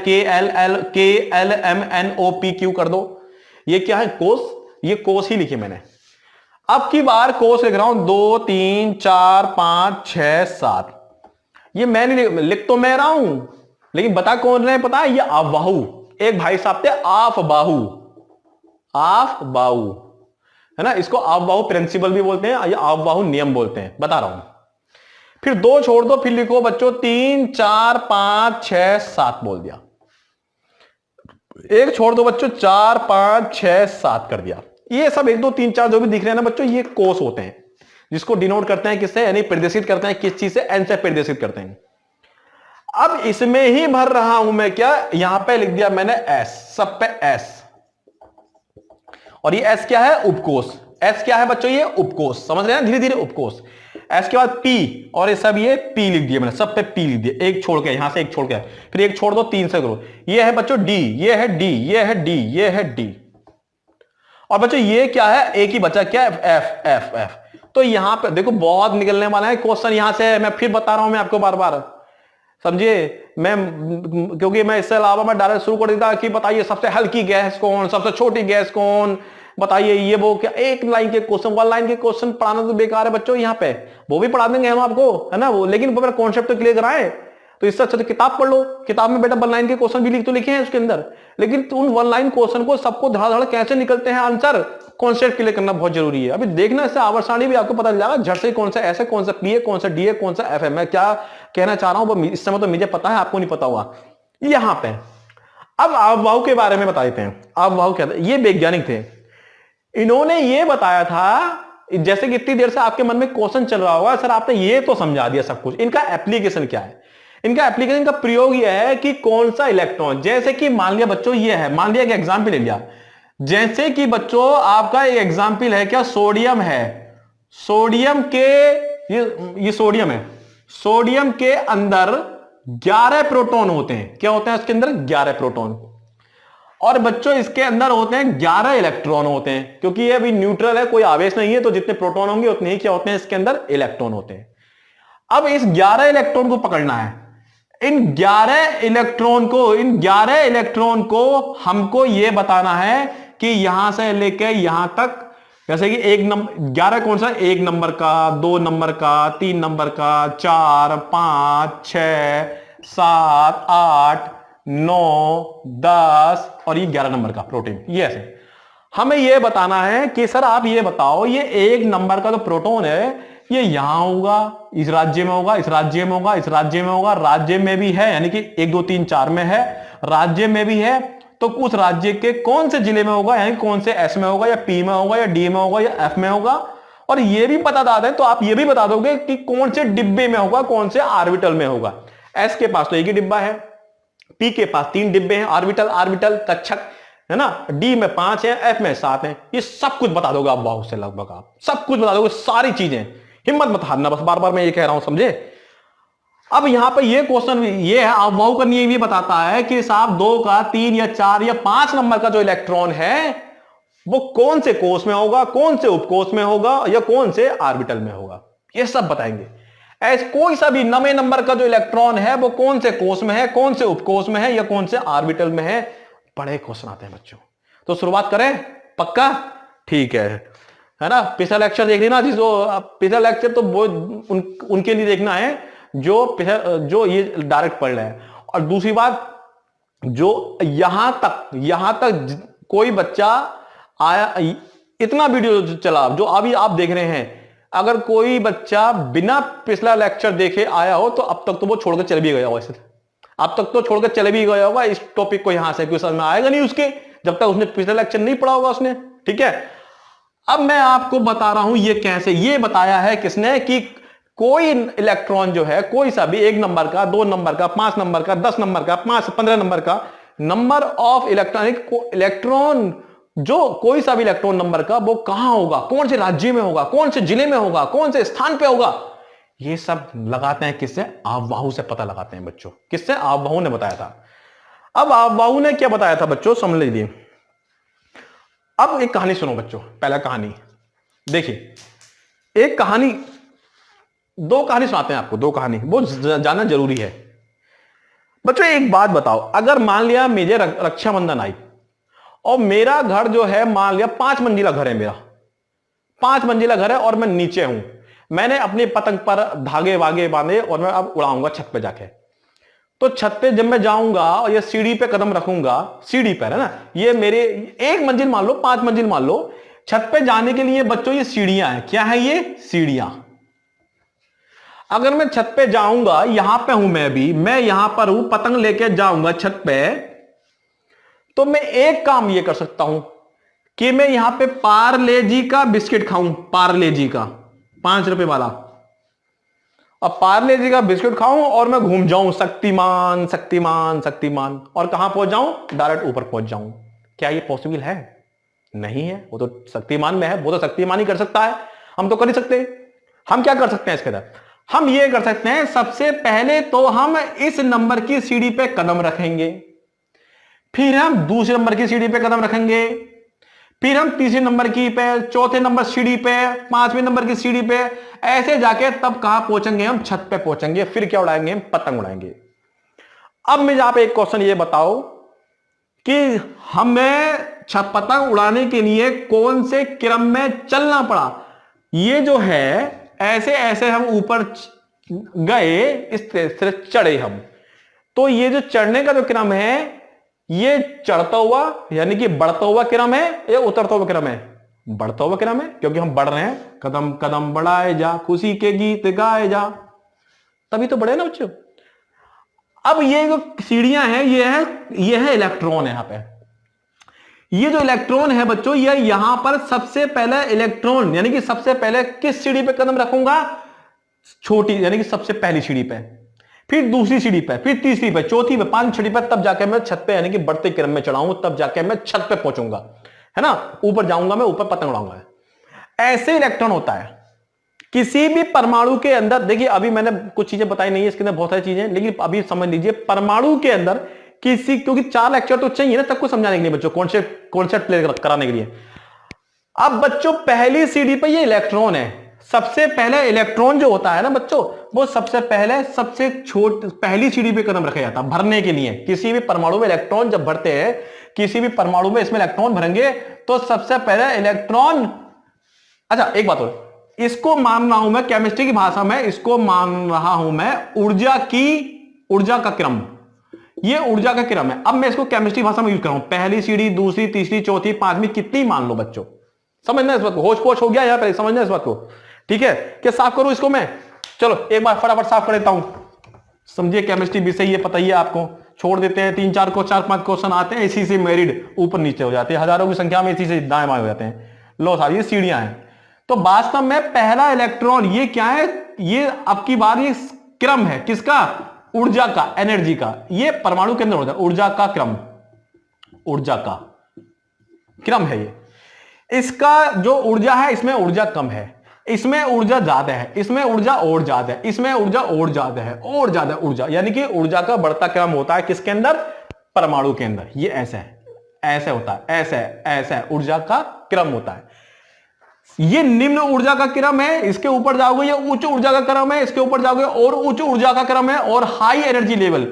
KLMNOP कर दो, ये क्या है, कोस, ये कोस ही लिखे मैंने। अब की बार कोस लिख रहा हूं 2 3 4 5 6 7, ये मैं नहीं लिख तो मैं रहा हूं, लेकिन बता कौन रहे पता है, ये अफबाहु, एक भाई साहब थे अफबाहु, अफबाहु है ना, इसको अफबाहु प्रिंसिपल भी बोलते हैं या अफबाहु नियम बोलते हैं, बता रहा हूं। फिर 2 छोड़ दो, फिर लिखो बच्चों 3 4 5 6 7 बोल दिया, एक छोड़ दो बच्चों 4 5 6 7 कर दिया। ये सब 1 2 3 4 जो भी दिख रहे हैं ना बच्चों, ये कोस होते हैं, जिसको डिनोट करते हैं किससे, यानी निर्देशित करते हैं किस चीज से, एन से निर्देशित करते हैं। अब इसमें ही भर रहा हूं मैं क्या, यहां पे लिख दिया मैंने एस, सब पे एस, और ये एस क्या है, उपकोष, एस क्या है बच्चों, ये उपकोष, समझ रहे हैं धीरे धीरे उपकोष। एस के बाद पी, और ये सब ये पी लिख दिया मैंने, सब पे पी लिख दिया, एक छोड़ के, यहां से एक छोड़ के, फिर एक छोड़ दो 3 से करो, ये है बच्चों डी, ये है डी, ये है डी, ये है डी, और बच्चों ये क्या है, एक ही बचा क्या, एफ एफ एफ। तो यहां पे देखो बहुत निकलने वाला है क्वेश्चन यहां से, मैं फिर बता रहा हूं मैं आपको बार बार, समझिए, मैं क्योंकि मैं इससे अलावा मैं डायरेक्ट शुरू कर देता कि बताइए सबसे हल्की गैस कौन, सबसे छोटी गैस कौन, बताइए ये वो क्या, एक लाइन के क्वेश्चन, 1 लाइन के क्वेश्चन पढ़ाना तो बेकार है बच्चों, यहाँ पे वो भी पढ़ा देंगे हम आपको, है ना वो, लेकिन मेरा कॉन्सेप्ट तो क्लियर कराएं, तो इससे अच्छा तो किताब पढ़ लो, किताब में बेटा 1 लाइन के क्वेश्चन भी लिखे हैं उसके अंदर, लेकिन उन 1 लाइन क्वेश्चन को सबको धड़ाधड़ कैसे निकलते हैं आंसर, कॉन्सेप्ट क्लियर करना बहुत जरूरी है। अभी देखना इससे आवर्त सारणी भी आपको पता चल जाएगा झट से, कौन सा ऐसे, कौन सा पी है, कौन सा डी है, कौन सा एफ है। मैं क्या कहना चाह रहा हूं इस समय तो मुझे पता है, आपको नहीं पता हुआ यहां पे। अब अफबाहु के बारे में बता देते हैं, अफबाहु क्या था, ये वैज्ञानिक थे, इन्होंने ये बताया था, जैसे कि इतनी देर से आपके मन में क्वेश्चन चल रहा होगा, सर आपने ये तो समझा दिया सब कुछ, इनका एप्लीकेशन क्या है, इनका एप्लीकेशन का प्रयोग यह है कि कौन सा इलेक्ट्रॉन, जैसे कि मान लिया बच्चों ये है, मान लिया कि एग्जाम्पल ले लिया, जैसे कि बच्चों आपका एक एग्जाम्पल है क्या, सोडियम है, सोडियम के ये सोडियम है, सोडियम के अंदर 11 प्रोटॉन होते हैं, क्या होते हैं उसके अंदर 11 प्रोटॉन, और बच्चों इसके अंदर होते हैं 11 इलेक्ट्रॉन होते हैं, क्योंकि ये अभी न्यूट्रल है, कोई आवेश नहीं है, तो जितने प्रोटॉन होंगे उतने ही क्या होते हैं इसके अंदर, इलेक्ट्रॉन होते हैं। अब इस 11 इलेक्ट्रॉन को पकड़ना है, इन 11 इलेक्ट्रॉन को हमको यह बताना है कि यहां से लेके यहां तक, जैसे कि 1 नंबर 11 कौन सा, 1 नंबर का, 2 नंबर का, 3 नंबर का, 4 5 6 7 8 9 10 और ये 11 नंबर का प्रोटीन, ये ऐसे हमें यह बताना है कि सर आप ये बताओ, ये 1 नंबर का जो प्रोटॉन है ये यहां होगा, इस राज्य में होगा, इस राज्य में होगा, इस राज्य में होगा, राज्य में भी है, यानी कि 1 2 3 4 में है, राज्य में भी है, तो उस राज्य के कौन से जिले में होगा, यानी कौन से एस में होगा, या पी में होगा, या डी में होगा, या एफ में होगा, और ये भी बता दें तो आप ये भी बता दोगे कि कौन से डिब्बे में होगा, कौन से ऑर्बिटल में होगा। एस के पास तो एक ही डिब्बा है, पी के पास 3 डिब्बे हैं, ऑर्बिटल, ऑर्बिटल, कक्षक, है ना, डी में 5 है, एफ में 7 है। ये सब कुछ बता दोगे आप वाहू से, लगभग आप सब कुछ बता दोगे, सारी चीजें। हिम्मत मत हारना, बस बार बार मैं ये कह रहा हूं, समझे। अब यहां पर ये क्वेश्चन ये है, आप वाहू का नियम ये बताता है कि साहब 2 का 3 या 4 या 5 नंबर का जो इलेक्ट्रॉन है वो कौन से कोष में होगा, कौन से उपकोष में होगा, या कौन से ऑर्बिटल में होगा, ये सब बताएंगे। ऐसे कोई सा भी 9वें नंबर का जो इलेक्ट्रॉन है वो कौन से कोष में है, कौन से उपकोष में है, या कौन से ऑर्बिटल में है, बड़े क्वेश्चन आते हैं बच्चों। तो शुरुआत करें, पक्का, ठीक है ना। पिछला लेक्चर देख लेना, जिसको पिछला लेक्चर तो वो उनके लिए देखना है जो ये डायरेक्ट पढ़ रहे हैं। और दूसरी बात, जो यहां तक कोई बच्चा आया, इतना वीडियो चला जो अभी आप देख रहे हैं, अगर कोई बच्चा बिना पिछला लेक्चर देखे आया हो तो अब तक तो वो छोड़कर चले भी गया होगा। वैसे अब तक तो छोड़कर चले भी गया होगा इस टॉपिक को, यहां से कोई समझ में आएगा नहीं उसके, जब तक उसने पिछला लेक्चर नहीं पढ़ा होगा उसने, ठीक है। अब मैं आपको बता रहा हूं ये कैसे, ये बताया है किसने, कि कोई इलेक्ट्रॉन जो है, कोई सा भी 1 नंबर का, 2 नंबर का, 5 नंबर का, 10 नंबर का, 5 15 नंबर का, नंबर ऑफ इलेक्ट्रॉन, जो कोई सा भी इलेक्ट्रॉन नंबर का, वो कहां होगा, कौन से राज्य में होगा, कौन से जिले में होगा, कौन से स्थान पे होगा, ये सब लगाते हैं किससे, आबवाहू से पता लगाते हैं बच्चों। किससे, आबवाहू ने बताया था। अब आबवाहू ने क्या बताया था बच्चों, समझ लीजिए। अब एक कहानी सुनो बच्चों, पहला कहानी देखिए, एक कहानी, 2 कहानी सुनाते हैं आपको, 2 कहानी वो जानना जरूरी है बच्चों। एक बात बताओ, अगर मान लिया मुझे रक्षाबंधन आई और मेरा घर जो है, मान लिया 5 मंजिला घर है, मेरा 5 मंजिला घर है और मैं नीचे हूं, मैंने अपनी पतंग पर धागे वागे बांधे और मैं अब उड़ाऊंगा छत पे जाके। तो छत पे जब मैं जाऊंगा और ये सीढ़ी पे कदम रखूंगा, सीढ़ी पर है ना, ये मेरे 1 मंजिल मान लो, 5 मंजिल मान लो, छत पे जाने के लिए बच्चों ये सीढ़ियां हैं। क्या है ये, सीढ़ियां। अगर मैं छत पे जाऊंगा, यहां पे हूं मैं यहां पर हूं, पतंग लेके जाऊंगा छत पे, तो मैं एक काम ये कर सकता हूं कि मैं यहां पे पार्ले जी का बिस्किट खाऊं, पार्ले जी का 5 रुपए वाला, और पार्ले जी का बिस्किट खाऊं और मैं घूम जाऊं शक्तिमान शक्तिमान शक्तिमान, और कहां पहुंच जाऊं, डायरेक्ट ऊपर पहुंच जाऊं। क्या ये पॉसिबल है, नहीं है, वो तो शक्तिमान में है, वो तो शक्तिमान ही कर सकता है, हम तो कर नहीं सकते। हम क्या कर सकते हैं इसके अंदर, हम ये कर सकते हैं, सबसे पहले तो हम इस नंबर की सीढ़ी पे कदम रखेंगे, फिर हम दूसरे नंबर की सीढ़ी पे कदम रखेंगे, फिर हम तीसरे नंबर की पे, चौथे नंबर सीढ़ी पे, 5वें नंबर की सीढ़ी पे, ऐसे जाके तब कहां पहुंचेंगे, हम छत पे पहुंचेंगे। फिर क्या उड़ाएंगे, हम पतंग उड़ाएंगे। अब मुझे आप एक क्वेश्चन ये बताओ कि हमें पतंग उड़ाने के लिए कौन से क्रम में चलना पड़ा। ये जो है ऐसे ऐसे हम ऊपर गए, इस तरह से चढ़े हम, तो ये जो चढ़ने का जो क्रम है, ये चढ़ता हुआ यानी कि बढ़ता हुआ क्रम है, या उतरता हुआ क्रम है, बढ़ता हुआ क्रम है, क्योंकि हम बढ़ रहे हैं, कदम कदम बढ़ाए जा, खुशी के गीत गाए जा, तभी तो बढ़े ना बच्चों। अब ये जो सीढ़ियां हैं, ये है इलेक्ट्रॉन है। यहां पे ये जो इलेक्ट्रॉन है बच्चों, ये यहां पर सबसे पहले इलेक्ट्रॉन, यानी कि सबसे पहले किस सीढ़ी पे कदम रखूंगा, छोटी यानी कि सबसे पहली सीढ़ी पे, फिर दूसरी सीढ़ी पे, फिर तीसरी पे, चौथी पे, 5वीं सीढ़ी पे, तब जाके मैं छत पे यानी कि बढ़ते क्रम में चढ़ाऊं, तब जाके मैं छत पे पहुंचूंगा, है ना, ऊपर जाऊंगा मैं, ऊपर पतंग उड़ाऊंगा। ऐसे इलेक्ट्रॉन होता है किसी भी परमाणु के अंदर। देखिए अभी मैंने कुछ चीजें बताई नहीं है, इसके अंदर बहुत सारी चीजें, लेकिन अभी समझ लीजिए परमाणु के अंदर किसी, क्योंकि 4 लेक्चर तो चाहिए ना सबको समझाने के लिए बच्चों, कॉन्सेप्ट क्लियर कराने के लिए। अब बच्चों पहली सीढ़ी पे ये इलेक्ट्रॉन है, सबसे पहले इलेक्ट्रॉन जो होता है ना बच्चों, वो सबसे पहले सबसे पहली सीढ़ी पे कदम रखा जाता है भरने के लिए। किसी भी परमाणु में इलेक्ट्रॉन जब भरते हैं, किसी भी परमाणु में इसमें इलेक्ट्रॉन भरेंगे तो सबसे पहले इलेक्ट्रॉन। अच्छा एक बात और, इसको मान रहा हूं मैं केमिस्ट्री की भाषा में, इसको मान रहा हूं मैं ऊर्जा का क्रम, ये ऊर्जा का क्रम है। अब मैं इसको केमिस्ट्री भाषा में यूज कर रहा हूं, पहली सीढ़ी, दूसरी, तीसरी, चौथी, 5वीं, कितनी मान लो बच्चों, समझना इस बात को, होश पोश हो गया यहां पर, समझना इस बात को, ठीक है। क्या साफ करूं इसको मैं, चलो एक बार फटाफट साफ कर देता हूं, समझिए केमिस्ट्री विषय ये पता ही है आपको, छोड़ देते हैं 3-4 को 4-5 क्वेश्चन आते हैं, इसी से मेरिड ऊपर नीचे हो जाते हैं, हजारों की संख्या में इसी से दाएं बाएं हो जाते हैं। लो साहब ये सीढ़ियां हैं, तो वास्तव में पहला इलेक्ट्रॉन ये क्या है, ये अब की बार ये क्रम है किसका, ऊर्जा का, एनर्जी का, ये परमाणु के अंदर होता है ऊर्जा का क्रम, ऊर्जा का, क्रम है ये। इसका जो ऊर्जा है इसमें ऊर्जा कम है, इसमें ऊर्जा ज्यादा है, इसमें ऊर्जा और ज्यादा है, इसमें ऊर्जा और ज्यादा है, और ज्यादा ऊर्जा, यानी कि ऊर्जा का बढ़ता क्रम होता है किसके अंदर? परमाणु के अंदर। ये ऐसा है, ऐसे होता है, ऐसा है, ऐसा है, ऊर्जा का क्रम होता है। ये निम्न ऊर्जा का क्रम है, इसके ऊपर जाओगे ये उच्च ऊर्जा का क्रम है, इसके ऊपर जाओगे और उच्च ऊर्जा का क्रम है, और high energy level,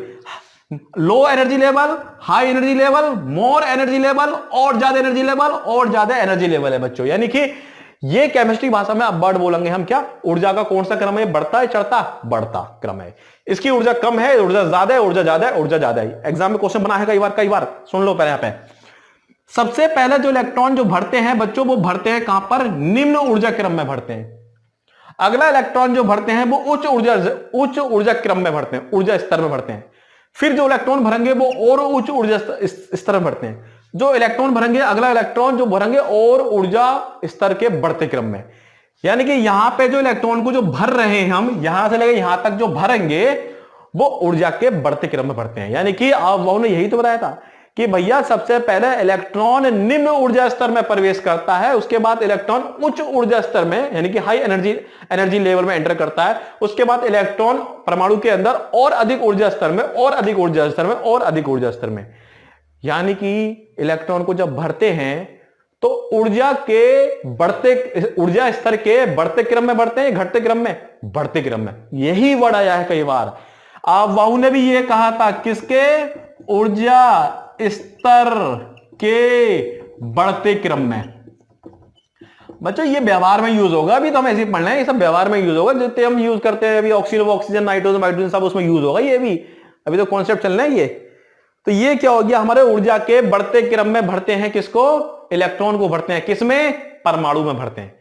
low energy level, high energy level, more energy level, और ज्यादा एनर्जी लेवल, और ज्यादा एनर्जी लेवल है बच्चों। यानी कि ये केमिस्ट्री भाषा में अब वर्ड बोलेंगे हम क्या? ऊर्जा का कौन सा क्रम है? बढ़ता है, चढ़ता? बढ़ता क्रम है। इसकी ऊर्जा कम है, ऊर्जा ज्यादा है, ऊर्जा ज्यादा है, ऊर्जा ज्यादा है। एग्जाम में क्वेश्चन बना है कई बार सुन लो पहले। यहां पे सबसे पहले जो इलेक्ट्रॉन जो भरते हैं बच्चों, वो भरते हैं कहां पर? निम्न ऊर्जा क्रम में भरते हैं। अगला इलेक्ट्रॉन जो भरते हैं वो उच्च ऊर्जा क्रम में भरते हैं, ऊर्जा स्तर में भरते हैं। फिर जो इलेक्ट्रॉन भरेंगे वो और उच्च ऊर्जा स्तर में भरते हैं। जो इलेक्ट्रॉन भरेंगे, अगला इलेक्ट्रॉन जो भरेंगे और ऊर्जा स्तर के बढ़ते क्रम में। यानी कि यहां पे जो इलेक्ट्रॉन को जो भर रहे हैं हम, यहां से लेकर यहां तक जो भरेंगे वो ऊर्जा के बढ़ते क्रम में भरते हैं। यानी कि आप ने यही तो बताया था कि भैया सबसे पहले इलेक्ट्रॉन निम्न ऊर्जा स्तर में प्रवेश करता है, उसके बाद इलेक्ट्रॉन उच्च ऊर्जा स्तर में यानी कि हाई एनर्जी लेवल में एंटर करता है, उसके बाद इलेक्ट्रॉन परमाणु के अंदर और अधिक ऊर्जा स्तर में, और अधिक ऊर्जा स्तर में, और अधिक ऊर्जा स्तर में। यानी कि इलेक्ट्रॉन को जब भरते हैं तो ऊर्जा स्तर के बढ़ते क्रम में भरते हैं, घटते क्रम में? बढ़ते क्रम में। यही वर्ड आया है कई बार। वाहू ने भी ये कहा था, किसके? ऊर्जा स्तर के बढ़ते क्रम में। बच्चों ये व्यवहार में यूज होगा, अभी तो हम ऐसे ही पढ़ रहे हैं, ये सब व्यवहार में यूज होगा। जितने हम यूज करते हैं अभी ऑक्सीजन, नाइट्रोजन सब उसमें यूज होगा। ये भी अभी तो कॉन्सेप्ट चल रहे हैं ये। तो ये क्या हो गया? हमारे ऊर्जा के बढ़ते क्रम में भरते हैं किसको? इलेक्ट्रॉन को भरते हैं। किसमें? परमाणु में भरते हैं।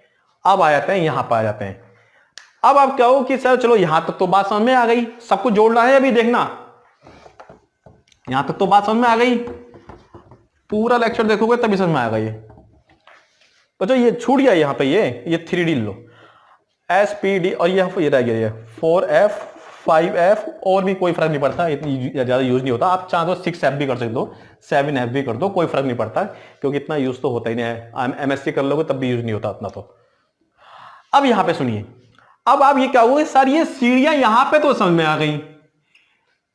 अब आ जाते हैं यहां पर आ जाते हैं। अब आप कहो कि सर चलो यहां तक तो बात समझ में आ गई, सबको जोड़ना है अभी देखना, यहां तक तो बात समझ में आ गई, पूरा लेक्चर देखोगे तभी समझ में आएगा ये। तो ये छूट गया यहां पे, ये 3D लो, SPD, और ये रह गया ये 4F 5F, और भी कोई फर्क नहीं पड़ता, इतनी ज्यादा यूज नहीं होता। आप चाहो तो 6F भी कर सकते हो, 7F भी कर दो, कोई फर्क नहीं पड़ता, क्योंकि इतना यूज तो होता ही नहीं है। MSc कर लोगे तब भी यूज नहीं होता उतना। तो अब यहां पे सुनिए, अब आप ये क्या हुआ सर, ये सीढ़ियां यहां पे तो समझ में आ गई,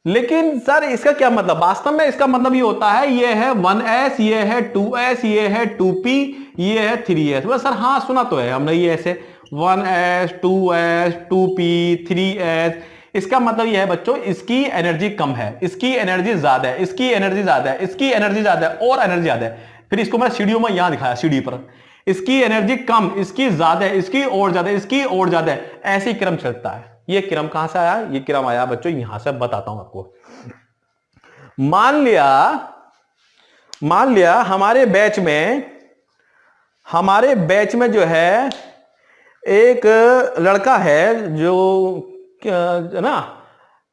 लेकिन सर इसका क्या मतलब? वास्तव में इसका मतलब ये होता है, ये है 1s, ये है 2s, ये है 2p, ये है 3s। बोला सर हाँ सुना तो है हमने, ये ऐसे 1s 2s 2p 3s। इसका मतलब ये है बच्चों, इसकी एनर्जी कम है, इसकी एनर्जी ज्यादा है, इसकी एनर्जी ज्यादा है, इसकी एनर्जी ज्यादा है, और एनर्जी ज्यादा है। फिर इसको मैं सीढ़ियों में यहां दिखाया, सीढ़ी पर इसकी एनर्जी कम, इसकी ज्यादा है, इसकी और ज्यादा है, इसकी और ज्यादा है, ऐसे ही क्रम चलता है। ये क्रम कहां से आया? ये क्रम आया बच्चों यहां से, बताता हूं आपको। मान लिया हमारे बैच में जो है एक लड़का है जो ना,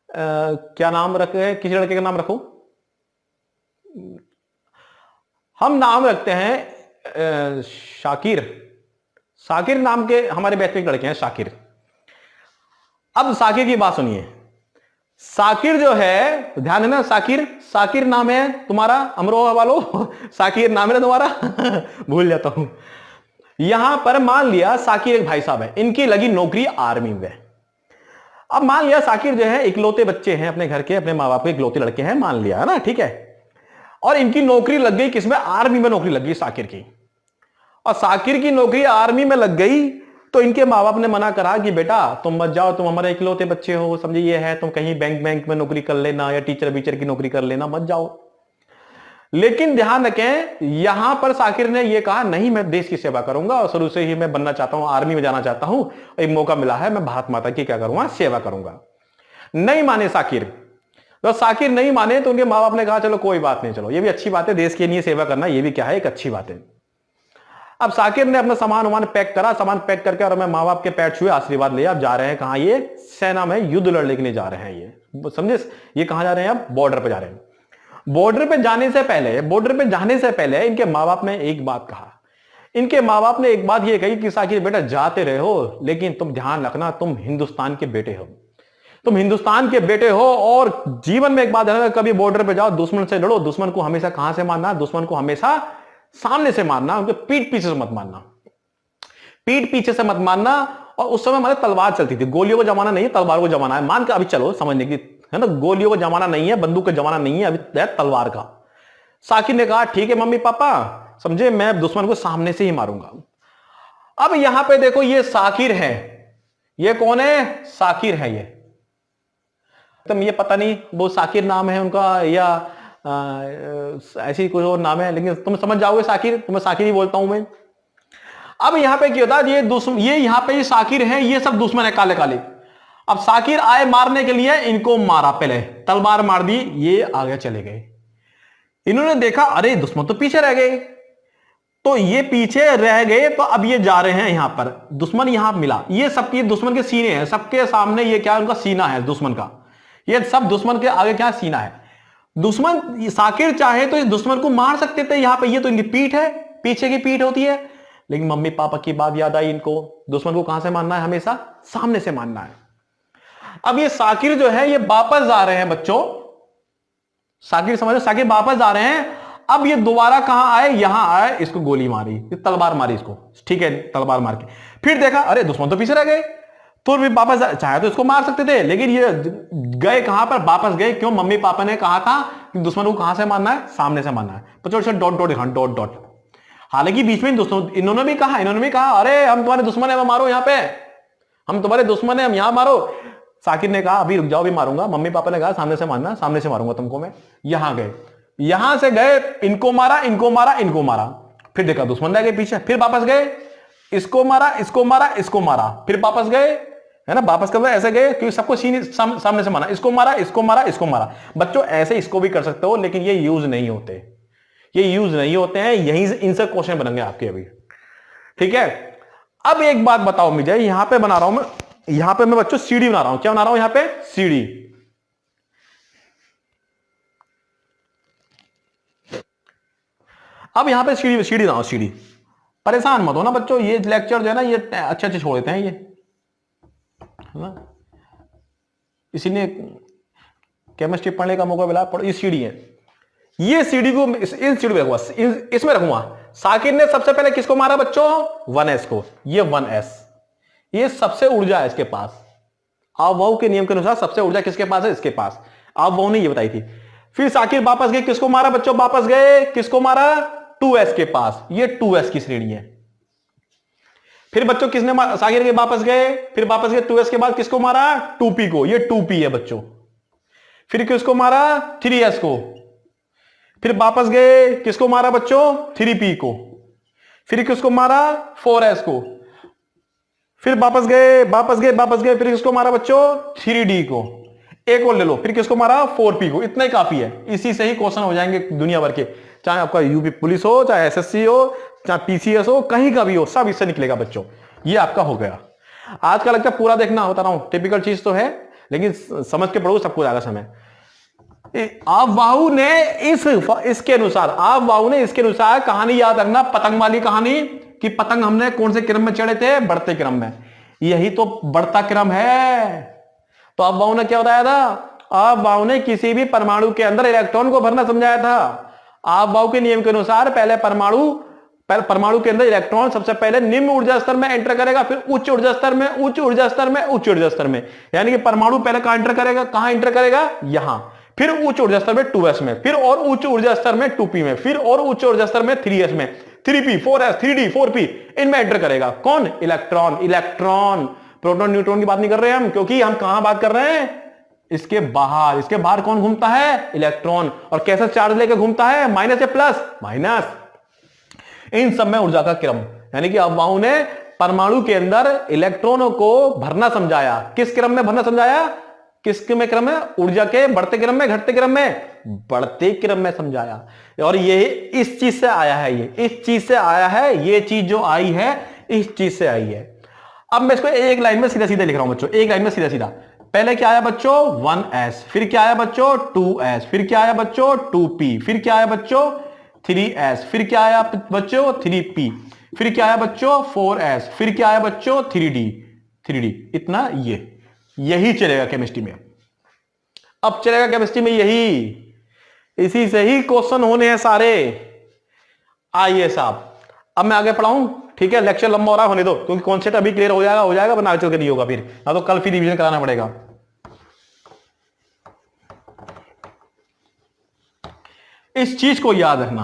क्या नाम रखे? किसी लड़के का नाम रखो, हम नाम रखते हैं शाकिर नाम के हमारे बैच में एक लड़के हैं शाकिर। अब शाकिर की बात सुनिए, शाकिर जो है, ध्यान देना, शाकिर नाम है तुम्हारा, अमरोहा वालों, शाकिर नाम है ना तुम्हारा भूल जाता हूं। यहां पर मान लिया शाकिर एक भाई साहब है, इनकी लगी नौकरी आर्मी में। अब मान लिया शाकिर जो है इकलौते बच्चे हैं अपने घर के, अपने माँ बाप के इकलौते लड़के हैं, मान लिया है ना, ठीक है। और इनकी नौकरी लग गई किसमें? आर्मी में नौकरी लग गई शाकिर की। और शाकिर की नौकरी आर्मी में लग गई तो इनके माँ बाप ने मना करा कि बेटा तुम मत जाओ, तुम हमारे इकलौते बच्चे हो, समझे ये है, तुम कहीं बैंक में नौकरी कर लेना, या टीचर की नौकरी कर लेना, मत जाओ। लेकिन ध्यान रखें, यहां पर शाकिर ने यह कहा नहीं, मैं देश की सेवा करूंगा, और शुरू से ही मैं बनना चाहता हूं, आर्मी में जाना चाहता हूं, एक मौका मिला है, मैं भारत माता की क्या करूंगा? सेवा करूंगा। नहीं माने शाकिर, तो शाकिर नहीं माने तो उनके माँ बाप ने कहा चलो कोई बात नहीं, चलो ये भी अच्छी बात है, देश के लिए सेवा करना ये भी क्या है, एक अच्छी बात है। अब शाकिर ने अपना सामान पैक करा, सामान पैक करके और मैं माँ बाप के पैर छुए, आशीर्वाद लिया। अब जा रहे हैं कहां? ये सेना में युद्ध लड़ने के लिए जा रहे हैं। ये समझे, ये कहां जा रहे हैं? अब बॉर्डर पे जा रहे हैं। बॉर्डर पे जाने से पहले इनके माँ बाप ने एक बात कहा, इनके माँ बाप ने एक बात ये कही कि शाकिर बेटा जाते रहे हो, लेकिन तुम ध्यान रखना, तुम हिंदुस्तान के बेटे हो, तुम हिंदुस्तान के बेटे हो, और जीवन में एक बात है, कभी बॉर्डर पे जाओ, दुश्मन से लड़ो, दुश्मन को हमेशा कहां से मारना? दुश्मन को हमेशा सामने से मारना, उनके पीठ पीछे से मत मारना, पीठ पीछे से मत मारना। और उस समय हमारे तलवार चलती थी, गोलियों का जमाना नहीं है, तलवार को जमाना है। मान के अभी चलो समझने की, है ना, गोलियों का जमाना नहीं है, बंदूक का जमाना नहीं है, अभी है तलवार का। साकिर ने कहा ठीक है मम्मी पापा, समझे, मैं दुश्मन को सामने से ही मारूंगा। अब यहां पे देखो ये साकिर है, ये कौन है, साकिर है ये। तो ये पता नहीं वो साकिर नाम है उनका या ऐसी कोई और नाम है, लेकिन तुम समझ जाओगे साकिर, तुम्हें साकिर ही बोलता हूं मैं। अब यहां पे क्या होता है, ये दुश्मन, ये यहां पे ये साकिर है, ये सब दुश्मन है काले काले। अब साकिर आए मारने के लिए, इनको मारा, पहले तलवार मार दी, ये आगे चले गए। इन्होंने देखा अरे दुश्मन तो पीछे रह गए, तो ये पीछे रह गए, तो अब ये जा रहे हैं यहां पर, दुश्मन यहां मिला, ये सबके दुश्मन के सीने हैं, सबके सामने ये क्या, उनका सीना है दुश्मन का, ये सब दुश्मन के आगे क्या सीना है। दुश्मन साकिर चाहे तो इस दुश्मन को मार सकते थे यहां पे, ये तो इनकी पीठ है, पीछे की पीठ होती है, लेकिन मम्मी पापा की बात याद आई इनको, दुश्मन को कहां से मारना है, हमेशा सामने से मारना है। अब ये साकिर जो है ये वापस जा रहे हैं बच्चों, साकिर समझो, साकिर वापस जा रहे हैं। अब ये दोबारा कहां आए, यहां आए, इसको गोली मारी, तलवार मारी इसको, ठीक है, तलवार मार के फिर देखा अरे दुश्मन तो पीछे रह गए, तो भी वापस चाहे तो इसको मार सकते थे, लेकिन ये गए कहां पर, वापस गए, क्यों, मम्मी पापा ने कहा था कि दुश्मन को कहां से मारना है, सामने से मारना है। तो डॉट डॉट डॉट डॉट, हालांकि बीच में दोस्तों इन्होंने भी कहा अरे हम तुम्हारे दुश्मन है, मारो यहां पे, हम तुम्हारे दुश्मन है, हम यहां मारो। साकिर ने कहा अभी रुक जाओ, अभी मारूंगा। मम्मी पापा ने कहा सामने से मारना, सामने से मारूंगा तुमको मैं। यहां गए, यहां से गए, इनको मारा, इनको मारा, इनको मारा, फिर देखा दुश्मन रह गए पीछे, फिर वापस गए, इसको मारा, इसको मारा, इसको मारा, फिर वापस गए, है ना, वापस कर ऐसे गए, क्योंकि सबको सामने से मारा, इसको मारा, इसको मारा, इसको मारा। बच्चों ऐसे इसको भी कर सकते हो, लेकिन ये यूज नहीं होते, ये यूज नहीं होते हैं, यहीं से इनसे क्वेश्चन बनेंगे आपके अभी, ठीक है। अब एक बात बताओ मुझे, यहां पे बना रहा हूं मैं, यहां पे मैं बच्चों सीढ़ी बना रहा हूं, क्या बना रहा हूं यहां पे, सीढ़ी। अब यहां पे सीढ़ी सीढ़ी बनाओ, सीढ़ी। परेशान मत हो ना बच्चों, ये लेक्चर जो है ना ये अच्छे अच्छे छोड़ देते हैं ये, है ना, इसीलिए केमिस्ट्री पढ़ने का मौका मिला। ये सीढ़ी है, ये सीढ़ी को इन सीढ़ी में रखूंगा, इसमें रखूंगा। साकिर ने सबसे पहले किसको मारा बच्चों, 1s को, ये 1s, ये सबसे ऊर्जा है इसके पास, आववाहु के नियम के अनुसार सबसे ऊर्जा किसके पास है, इसके पास, आववाहु ने ये बताई थी। फिर साकिर वापस गए, किसको मारा बच्चों, वापस गए, किसको मारा, 2s के पास, ये 2s की श्रेणी है। फिर बच्चों किसने मारा, साकिर के वापस गए, फिर वापस गए 2s के बाद किसको मारा, 2p को, ये 2p है बच्चों। फिर किसको मारा, 3s को, फिर वापस गए, किसको मारा बच्चों, 3p को, फिर किसको मारा, 4s को, फिर वापस गए, फिर किसको मारा बच्चों, 3d को, एक और ले लो, फिर किसको मारा, 4p को। इतना ही काफी है, इसी से ही क्वेश्चन हो जाएंगे दुनिया भर के, चाहे आपका यूपी पुलिस हो, चाहे एसएससी हो, चाहे पीसीएस हो, कहीं का भी हो, सब इससे निकलेगा बच्चों। ये आपका हो गया। आज का लेक्चर पूरा देखना, होता रहा हूं, टिपिकल चीज तो है, लेकिन समझ के पढ़ो, सबको ज्यादा समय। आववाहु ने इसके अनुसार कहानी याद रखना, पतंग वाली कहानी, कि पतंग हमने कौन से क्रम में चढ़े थे, बढ़ते क्रम में, यही तो बढ़ता क्रम है। तो आववाहु ने क्या बताया था, आववाहु ने किसी भी परमाणु के अंदर इलेक्ट्रॉन को भरना समझाया था। आववाहु के नियम के अनुसार पहले परमाणु के अंदर इलेक्ट्रॉन सबसे पहले निम्न ऊर्जा स्तर में एंटर करेगा, फिर उच्च ऊर्जा स्तर में, उच्च ऊर्जा स्तर में, उच्च ऊर्जा स्तर में, यानी कि परमाणु पहले कहां एंटर करेगा, कहां एंटर करेगा, यहां, फिर उच्च ऊर्जा स्तर में 2s में, फिर और उच्च ऊर्जा स्तर में 2p में, फिर और उच्च ऊर्जा स्तर में 3s में, 3p, 4s, 3d, 4p, इनमें एंटर करेगा कौन, इलेक्ट्रॉन। इलेक्ट्रॉन, प्रोटॉन न्यूट्रॉन की बात नहीं कर रहे हैं हम, क्योंकि हम कहां बात कर रहे हैं, इसके बाहर कौन घूमता है, इलेक्ट्रॉन। और कैसा चार्ज लेकर घूमता है, माइनस या प्लस, माइनस। इन सब में ऊर्जा का क्रम, यानी कि आववाहु ने परमाणु के अंदर इलेक्ट्रॉनों को भरना समझाया। किस क्रम में भरना समझाया, किस में क्रम है, ऊर्जा के बढ़ते क्रम में, घटते क्रम में, बढ़ते क्रम में समझाया। और ये इस चीज से आया है, ये इस चीज से आया है, ये चीज जो आई है इस चीज से आई है। अब मैं इसको एक लाइन में सीधा सीधा लिख रहा हूं बच्चों, एक लाइन में सीधा सीधा। पहले क्या आया बच्चों, 1s, फिर क्या आया बच्चों, 2s, फिर क्या आया बच्चों, 2p, फिर क्या आया बच्चों, 3s, फिर क्या आया बच्चों, 3p, फिर क्या आया बच्चों, 4s, फिर क्या आया बच्चों, 3d। इतना यही चलेगा केमिस्ट्री में। अब चलेगा केमिस्ट्री में यही, इसी से ही क्वेश्चन होने हैं सारे। आइए साहब, अब मैं आगे पढ़ाऊं, ठीक है, लेक्चर लंबा हो रहा है, होने दो, क्योंकि कॉन्सेप्ट अभी क्लियर हो जाएगा वरना आगे चल के नहीं होगा, फिर ना तो कल फिर रिवीजन कराना पड़ेगा। इस चीज को याद रखना।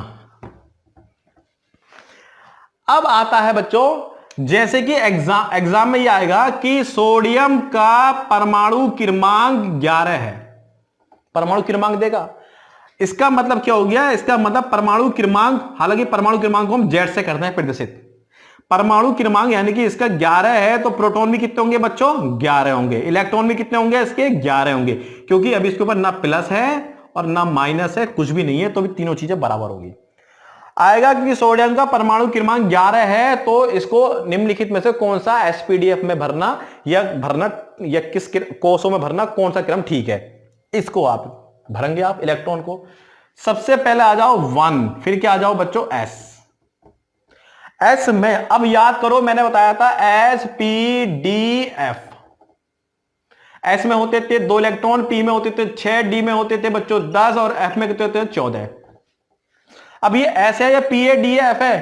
अब आता है बच्चों, जैसे कि एग्जाम में ये आएगा कि सोडियम का परमाणु क्रमांक 11 है, परमाणु क्रमांक देगा, इसका मतलब क्या हो गया, इसका मतलब परमाणु क्रमांक, हालांकि परमाणु क्रमांक को हम जेड से करते हैं प्रदर्शित, परमाणु क्रमांक यानी कि इसका 11 है, तो प्रोटॉन भी कितने होंगे बच्चों, 11 होंगे, इलेक्ट्रॉन भी कितने होंगे इसके, 11 होंगे, क्योंकि अभी इसके ऊपर ना प्लस है और ना माइनस है, कुछ भी नहीं है, तो भी तीनों चीजें बराबर होगी। आएगा कि सोडियम का परमाणु क्रमांक 11 है, तो इसको निम्नलिखित में से कौन सा एसपीडीएफ में भरना या किस कोषों में भरना, कौन सा क्रम ठीक है, इसको आप भरेंगे आप इलेक्ट्रॉन को। सबसे पहले आ जाओ 1, फिर क्या आ जाओ बच्चों एस में, अब याद करो मैंने बताया था एसपीडीएफ, एस में होते थे 2 इलेक्ट्रॉन, पी में होते थे 6, डी में होते थे बच्चों 10 और एफ में कितने होते थे 14। अब ये एस है या पी है, डी है, एफ है,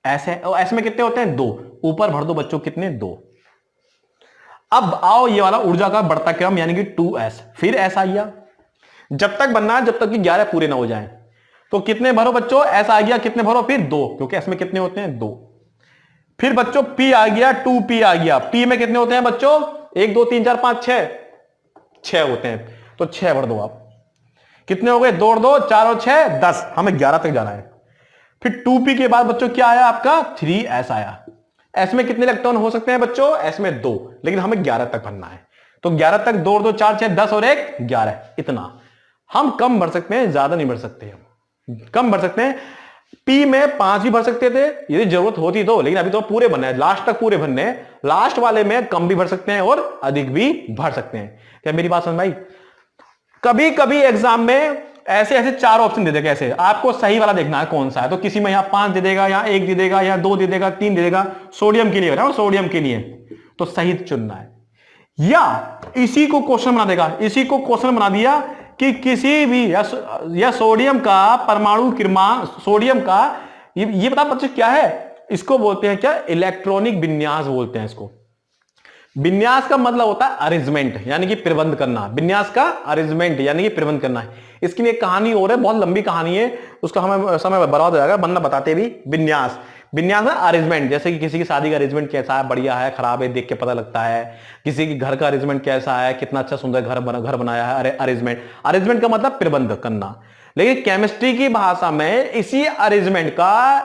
एस है, और एस में कितने होते हैं 2, ऊपर भर दो बच्चों कितने 2। अब आओ ये वाला ऊर्जा का बढ़ता क्रम यानी कि 2s, फिर एस आइया, जब तक बनना है जब तक कि 11 पूरे ना हो जाए, तो कितने भरो बच्चों, एस आ गया, कितने भरो फिर 2, क्योंकि एस में कितने होते हैं 2। फिर बच्चों पी आ गया, 2p आ गया, पी में कितने होते हैं बच्चों 1 2 3 4 5 6 होते हैं, तो 6 भर दो आप, कितने हो गए 2 और 2 4 और 6 10, हमें 11 तक जाना है। फिर 2p के बाद बच्चों क्या आया आपका 3s आया, एस में कितने इलेक्ट्रॉन हो सकते हैं बच्चों, एस में 2, लेकिन हमें 11 तक भरना है, तो 11 तक 2 और 2 4 6 10 और 1 11, इतना हम कम भर सकते हैं, ज्यादा नहीं भर सकते, हम कम भर सकते हैं। पी में 5 भी भर सकते थे यदि जरूरत होती तो, लेकिन अभी तो पूरे भरना है, लास्ट तक पूरे भरने हैं, लास्ट वाले में कम भी भर सकते हैं और अधिक भी भर सकते हैं। क्या मेरी बात समझ भाई? कभी कभी एग्जाम में ऐसे ऐसे 4 ऑप्शन दे देगा, ऐसे आपको सही वाला देखना है कौन सा है, तो किसी में यहां 5 दे देगा, यहां 1 दे देगा, यहां 2 दे देगा, 3 दे देगा, सोडियम के लिए बताओ, सोडियम के लिए तो सही चुनना है, या इसी को क्वेश्चन बना देगा, इसी को क्वेश्चन बना दिया कि किसी भी या सोडियम का परमाणु क्रमांक, सोडियम का ये बता बच्चे क्या है, इसको बोलते हैं क्या, इलेक्ट्रॉनिक विन्यास बोलते हैं इसको। विन्यास का मतलब होता है अरेंजमेंट यानी कि प्रबंध करना, विन्यास का अरेंजमेंट यानी कि प्रबंध करना है। इसकी लिए कहानी और है, बहुत लंबी कहानी है, उसका हमें समय बर्बाद हो जाएगा वरना बताते भी। विन्यास, विन्यास है अरेंजमेंट, जैसे कि किसी की शादी का अरेंजमेंट कैसा है, बढ़िया है खराब है देख के पता लगता है, किसी की घर का अरेंजमेंट कैसा है, कितना अच्छा सुंदर घर बनाया है, अरे अरेंजमेंट, अरेंजमेंट का मतलब प्रबंध करना। लेकिन केमिस्ट्री की भाषा में इसी अरेंजमेंट का,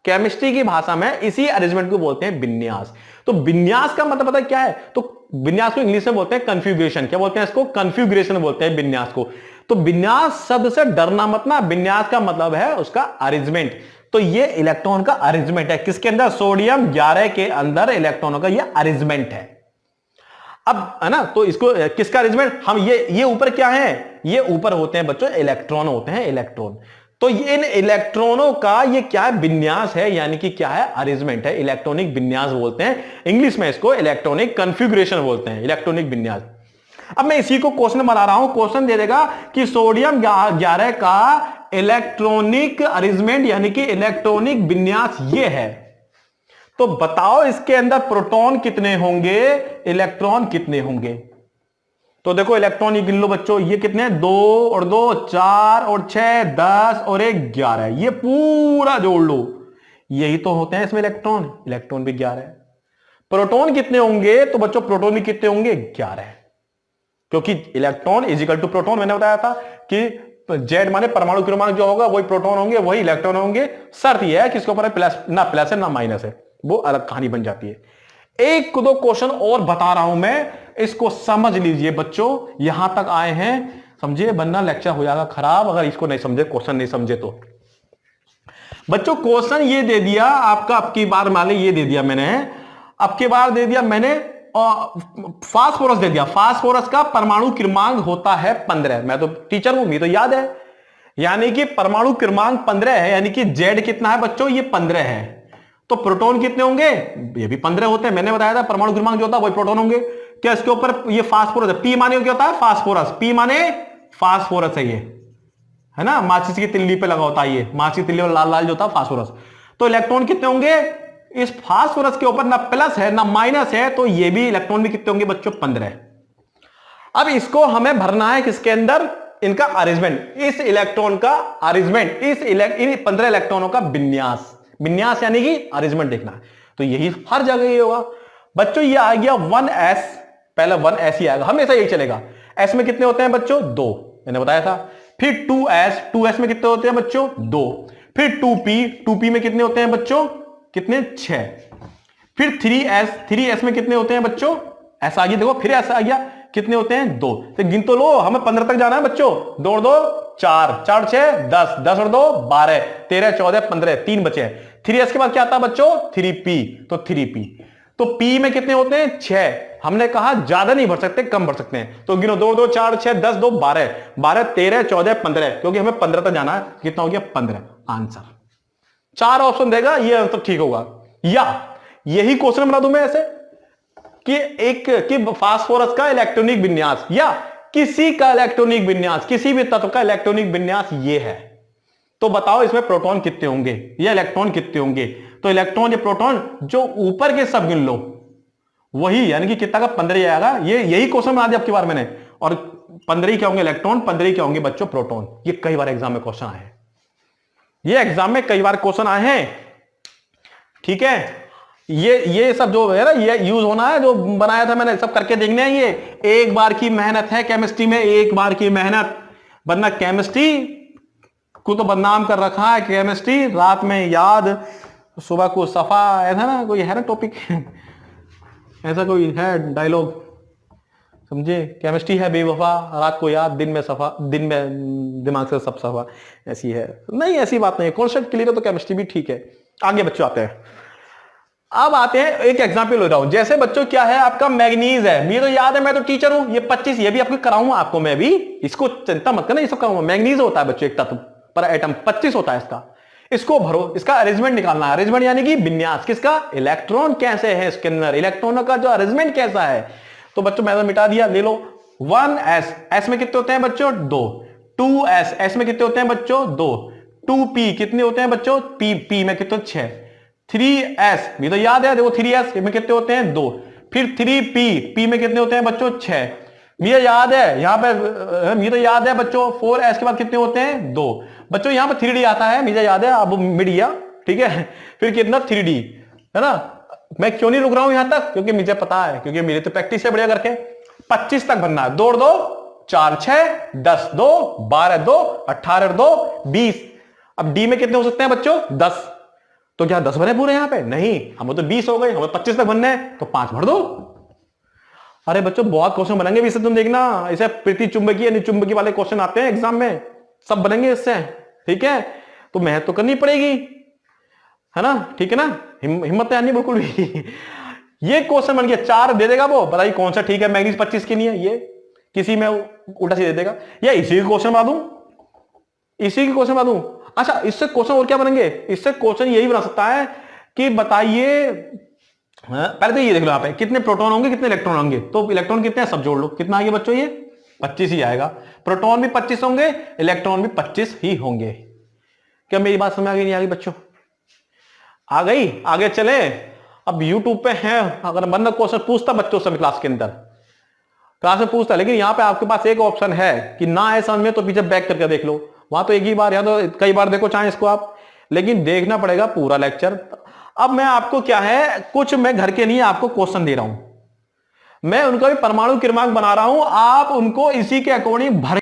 केमिस्ट्री की भाषा में इसी अरेंजमेंट को बोलते हैं विन्यास। तो विन्यास का मतलब पता है क्या है, तो विन्यास को इंग्लिश में बोलते हैं कन्फ्यूग्रेशन, क्या बोलते हैं इसको, कन्फ्यूग्रेशन बोलते हैं विन्यास को। तो विन्यास शब्द से डरना मत ना, विन्यास का मतलब है उसका अरेंजमेंट। तो ये इलेक्ट्रॉन का अरेंजमेंट है, किसके अंदर, सोडियम 11 के अंदर इलेक्ट्रॉनों का ये अरेंजमेंट है। अब है ना, तो इसको किसका अरेंजमेंट, हम ये ऊपर क्या है, ये ऊपर होते हैं बच्चों इलेक्ट्रॉन होते हैं, इलेक्ट्रॉन। तो ये इन इलेक्ट्रॉनों का ये क्या है, विन्यास है, यानी कि क्या है, अरेंजमेंट है, इलेक्ट्रॉनिक विन्यास बोलते हैं, इंग्लिश में इसको इलेक्ट्रॉनिक कन्फिगरेशन बोलते हैं, इलेक्ट्रॉनिक विन्यास। अब मैं इसी को क्वेश्चन बना रहा हूं, क्वेश्चन दे देगा कि सोडियम 11 का इलेक्ट्रॉनिक अरेंजमेंट यानी कि इलेक्ट्रॉनिक विन्यास ये है, तो बताओ इसके अंदर प्रोटॉन कितने होंगे, इलेक्ट्रॉन कितने होंगे। तो देखो इलेक्ट्रॉन ये गिन लो बच्चों, ये कितने, 2 और 2 4 और 6 10 और 1 11, ये पूरा जोड़ लो, यही तो होते हैं इसमें इलेक्ट्रॉन, इलेक्ट्रॉन भी 11 है। प्रोटॉन कितने होंगे, तो बच्चों प्रोटॉन भी कितने होंगे, 11 है, क्योंकि electron is equal to proton, मैंने बताया था कि जेड माने परमाणु क्रमांक जो होगा वही प्रोटॉन होंगे वही इलेक्ट्रॉन होंगे, शर्त यह है कि इसके ऊपर प्लस है ना माइनस है, वो अलग कहानी बन जाती है। एक दो क्वेश्चन और बता रहा हूं मैं, इसको समझ लीजिए बच्चों, यहां तक आए हैं समझिए, वरना लेक्चर हो जाएगा खराब अगर इसको नहीं समझे, क्वेश्चन नहीं समझे तो। बच्चों क्वेश्चन ये दे दिया आपका, अब की बार मान ली ये दे दिया मैंने, अब की बार दे दिया मैंने फास्फोरस दे दिया, फास्फोरस का परमाणु क्रमांक होता है 15, मैं तो टीचर हूं मुझे तो याद है, यानी कि परमाणु क्रमांक 15 है, यानी कि जेड कितना है बच्चों, ये 15 है, तो प्रोटॉन कितने होंगे, ये भी 15 होते हैं, मैंने बताया था परमाणु क्रमांक जो होता है वही प्रोटॉन होंगे। क्या इसके ऊपर ये फास्फोरस है, पी माने क्या होता है, फास्फोरस, पी माने फास्फोरस है ये, है ना, माचिस की तिल्ली पे लगा होता है, ये माचिस की तिल्ली पर लाल लाल जो होता है फास्फोरस। तो इलेक्ट्रॉन कितने होंगे इस फास्फोरस के ऊपर, ना प्लस है ना माइनस है, तो ये भी इलेक्ट्रॉन भी कितने होंगे बच्चों 15। अब इसको हमें भरना है किसके अंदर, इनका अरेंजमेंट, इस इलेक्ट्रॉन का अरेंजमेंट, इन 15 इलेक्ट्रॉनों का विन्यास, विन्यास यानी कि अरेंजमेंट देखना है। तो यही हर जगह ये होगा बच्चों। ये आ गया 1s, पहले 1s ही आएगा, हमेशा यही चलेगा। s में कितने होते हैं बच्चों 2, मैंने बताया था। फिर 2s में कितने होते हैं बच्चों 2। फिर 2p में कितने होते हैं बच्चों, कितने 6। फिर 3s में कितने होते हैं बच्चों, ऐसा आ गया, देखो फिर ऐसा आ गया, कितने होते हैं 2। तो गिन तो लो, हमें 15 तक जाना है बच्चों। 2 और 2 4, 4 6 10, 10 और 2 12, 13 14 15, 3 बचे। 3s के बाद क्या आता है बच्चों 3p, तो 3p। तो p में कितने होते हैं 6। हमने कहा ज्यादा नहीं भर सकते, कम भर सकते हैं। तो गिनो 2 2 4 6 10 2 12, 12 13 14 15, क्योंकि हमें 15 तक जाना है। कितना हो गया 15 आंसर। 4 ऑप्शन देगा, ये आंसर ठीक होगा। या यही क्वेश्चन बना दूं मैं ऐसे कि फास्फोरस का इलेक्ट्रॉनिक विन्यास या किसी का इलेक्ट्रॉनिक विन्यास, किसी भी तत्व का इलेक्ट्रॉनिक विन्यास ये है, तो बताओ इसमें प्रोटॉन कितने होंगे या इलेक्ट्रॉन कितने होंगे। तो इलेक्ट्रॉन या प्रोटॉन जो ऊपर के सब गिन लो, वही यानी कि कितना का 15 आएगा। ये यही क्वेश्चन बना दिया आपकी बार मैंने। और 15 क्या होंगे इलेक्ट्रॉन, 15 क्या होंगे बच्चों प्रोटॉन। ये कई बार एग्जाम में क्वेश्चन आए हैं, ये एग्जाम में कई बार क्वेश्चन आए हैं। ठीक है, ये सब जो है ना, ये यूज होना है, जो बनाया था मैंने, सब करके देखने हैं। ये एक बार की मेहनत है केमिस्ट्री में, एक बार की मेहनत। वरना केमिस्ट्री को तो बदनाम कर रखा है, केमिस्ट्री रात में याद सुबह को सफा, ऐसा ना कोई है ना टॉपिक ऐसा कोई है डायलॉग, समझे, केमिस्ट्री है बेवफा, रात को याद दिन में सफा, दिन में दिमाग से सब सफा, ऐसी है। नहीं, ऐसी बात नहीं है, कॉन्सेप्ट क्लियर है तो केमिस्ट्री भी ठीक है। आगे बच्चों आते हैं, अब आते हैं एक एग्जांपल ले रहा हूं। जैसे बच्चों क्या है आपका मैग्नीज है, मुझे तो याद है, मैं तो टीचर हूं। ये 25 ये भी आपको कराऊंगा, आपको मैं भी, इसको चिंता मत करना, ये सब कराऊंगा। मैग्नीज होता है बच्चों एक तत्व पर एटम 25 होता है इसका। इसको भरो, इसका अरेंजमेंट निकालना है। अरेंजमेंट यानी कि विन्यास, किसका, इलेक्ट्रॉन कैसे है इसके अंदर, इलेक्ट्रॉनों का जो अरेंजमेंट कैसा है। तो बच्चों मैंने मिटा दिया, ले लो 1s, s में कितने होते हैं बच्चों 2। 2s, s में कितने होते हैं बच्चों 2। 2p कितने होते हैं बच्चों, p में कितने 6। 3s भी तो याद है, देखो 3s में कितने होते हैं 2। फिर 3p में कितने होते हैं बच्चों 6, मुझे याद है। यहां पे मुझे तो याद है बच्चों 4s के बाद कितने होते हैं 2। बच्चों यहां पर 3d आता है, मुझे याद है, अब मिट गया, ठीक है। फिर कितना 3d है ना। मैं क्यों नहीं रुक रहा हूं यहां तक, क्योंकि मुझे पता है, क्योंकि मेरी तो प्रैक्टिस है बढ़िया करके। 25 तक बनना है, 2 और 2 4 6 10 2 12 2 18 2 20। अब d में कितने हो सकते हैं बच्चों 10। तो क्या 10 बने पूरे यहां पे, नहीं, हमें तो 20 हो गए, हमें 25 तक बनने हैं, तो 5 भर दो। अरे बच्चों बहुत क्वेश्चन बनेंगे इससे, तुम देखना, इसे प्रति चुंबकीय निचुंबकीय वाले क्वेश्चन आते हैं एग्जाम में, सब बनेंगे इससे, ठीक है। तो मेहनत तो करनी पड़ेगी, है ना, ठीक है ना, हिम्मत नहीं बिल्कुल भी ये क्वेश्चन बन गया, 4 दे देगा वो, बताइए कौन सा ठीक है। मैग्नीज 25 के लिए ये किसी में उल्टा सीधा दे देगा, या इसी क्वेश्चन बना दूं, इसी की क्वेश्चन बना दूं। अच्छा, इससे क्वेश्चन और क्या बनेंगे, इससे क्वेश्चन यही बना सकता है कि बताइए, पहले तो ये देख लो यहाँ पे कितने प्रोटॉन होंगे कितने इलेक्ट्रॉन होंगे। तो इलेक्ट्रॉन कितने हैं सब जोड़ लो, कितना आएगा बच्चों, ये 25 ही आएगा। प्रोटॉन भी 25 होंगे, इलेक्ट्रॉन भी 25 ही होंगे। क्या मेरी बात समझ आ गई, नहीं आ गई बच्चों, आ गई। आगे चले, अब यूट्यूब पे है, अगर बंदा क्वेश्चन पूछता बच्चों से क्लास के अंदर, क्लास में पूछता, लेकिन यहाँ पे आपके पास एक ऑप्शन है कि ना है समझ में तो पीछे बैक करके देख लो, वहां तो एक ही बार या तो कई बार देखो चाहे इसको आप, लेकिन देखना पड़ेगा पूरा लेक्चर। अब मैं आपको क्या है, कुछ मैं घर के नहीं आपको क्वेश्चन दे रहा हूं, मैं उनका भी परमाणु क्रमांक बना रहा हूं, आप उनको इसी के अकॉर्डिंग भर।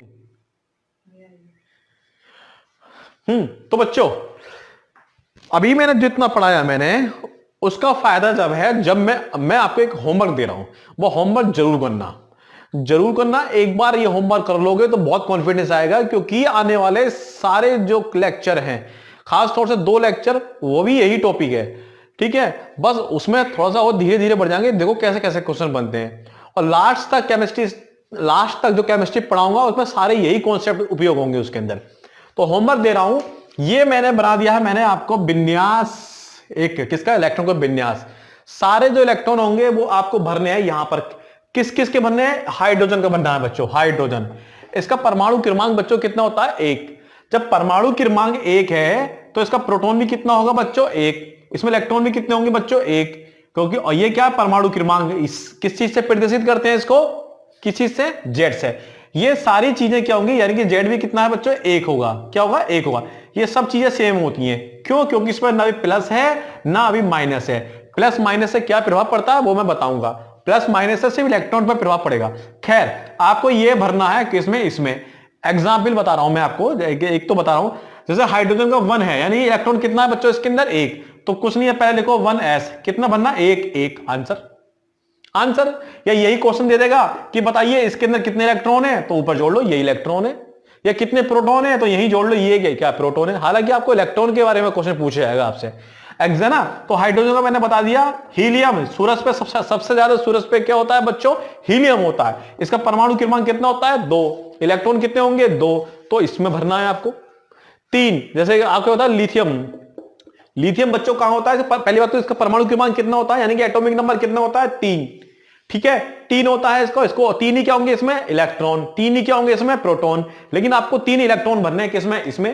तो बच्चों अभी मैंने जितना पढ़ाया मैंने, उसका फायदा जब है जब मैं आपको एक होमवर्क दे रहा हूं, वो होमवर्क जरूर करना। एक बार ये होमवर्क कर लोगे तो बहुत कॉन्फिडेंस आएगा, क्योंकि आने वाले सारे जो लेक्चर हैं, खास तौर से 2 लेक्चर, वो भी यही टॉपिक है, ठीक है। बस उसमें थोड़ा सा और धीरे धीरे बढ़ जाएंगे, देखो कैसे कैसे क्वेश्चन बनते हैं। और लास्ट तक जो केमिस्ट्री पढ़ाऊंगा उसमें सारे यही कॉन्सेप्ट उपयोग होंगे उसके अंदर। तो होमवर्क दे रहा हूं, ये मैंने बना दिया है, मैंने आपको विन्यास, एक किसका, इलेक्ट्रॉन का विन्यास। सारे जो इलेक्ट्रॉन होंगे वो आपको भरने हैं यहां पर। किस किस के भरने हैं, हाइड्रोजन का भरना है बच्चों, हाइड्रोजन। इसका परमाणु क्रमांक बच्चों कितना होता है 1। जब परमाणु क्रमांक 1 है तो इसका प्रोटॉन भी कितना होगा बच्चों? 1। इसमें इलेक्ट्रॉन भी कितने होंगे बच्चों? 1। क्योंकि और ये क्या है? परमाणु क्रमांक। इस किस चीज से प्रदर्शित करते हैं इसको? किस चीज से? जेड से। ये सारी चीजें क्या होंगी? यानी कि जेड भी कितना है बच्चों? 1 होगा। क्या होगा? 1 होगा। ये सब चीजें सेम होती हैं। क्यों? क्योंकि इसमें ना अभी प्लस है ना अभी माइनस है। प्लस माइनस से क्या प्रभाव पड़ता है वो मैं बताऊंगा। प्लस माइनस से सिर्फ इलेक्ट्रॉन पर प्रभाव पड़ेगा। खैर, आपको ये भरना है किसमें? इसमें। एग्जाम्पल बता रहा हूं मैं आपको, एक तो बता रहा हूं। जैसे हाइड्रोजन का 1 है, यानी इलेक्ट्रॉन कितना है बच्चों इसके अंदर? 1। तो कुछ नहीं है, पहले लिखो 1s। कितना भरना? 1। आंसर। या यही क्वेश्चन दे देगा कि बताइए इसके अंदर कितने इलेक्ट्रॉन है, तो ऊपर जोड़ लो ये इलेक्ट्रॉन है। या कितने प्रोटॉन है, तो यही जोड़ लो ये क्या प्रोटॉन है। हालांकि आपको इलेक्ट्रॉन के बारे में क्वेश्चन पूछा जाएगा आपसे, है ना। तो हाइड्रोजन का मैंने बता दिया। हीलियम, सूरज पे सबसे ज्यादा सूरज पे क्या होता है बच्चों? हीलियम होता है। इसका परमाणु क्रमांक कितना होता है? 2। इलेक्ट्रॉन कितने होंगे? 2। तो इसमें भरना है आपको 3। जैसे आपको होता है लिथियम। लिथियम बच्चों कहां होता है? पहली बात तो इसका परमाणु क्रमांक कितना होता है, यानी कि एटॉमिक नंबर कितना होता है? 3। ठीक है, 3 होता है इसको 3 ही क्या होंगे इसमें? इलेक्ट्रॉन। 3 ही क्या होंगे इसमें? प्रोटॉन। लेकिन आपको 3 इलेक्ट्रॉन भरने हैं किसमें? इसमें,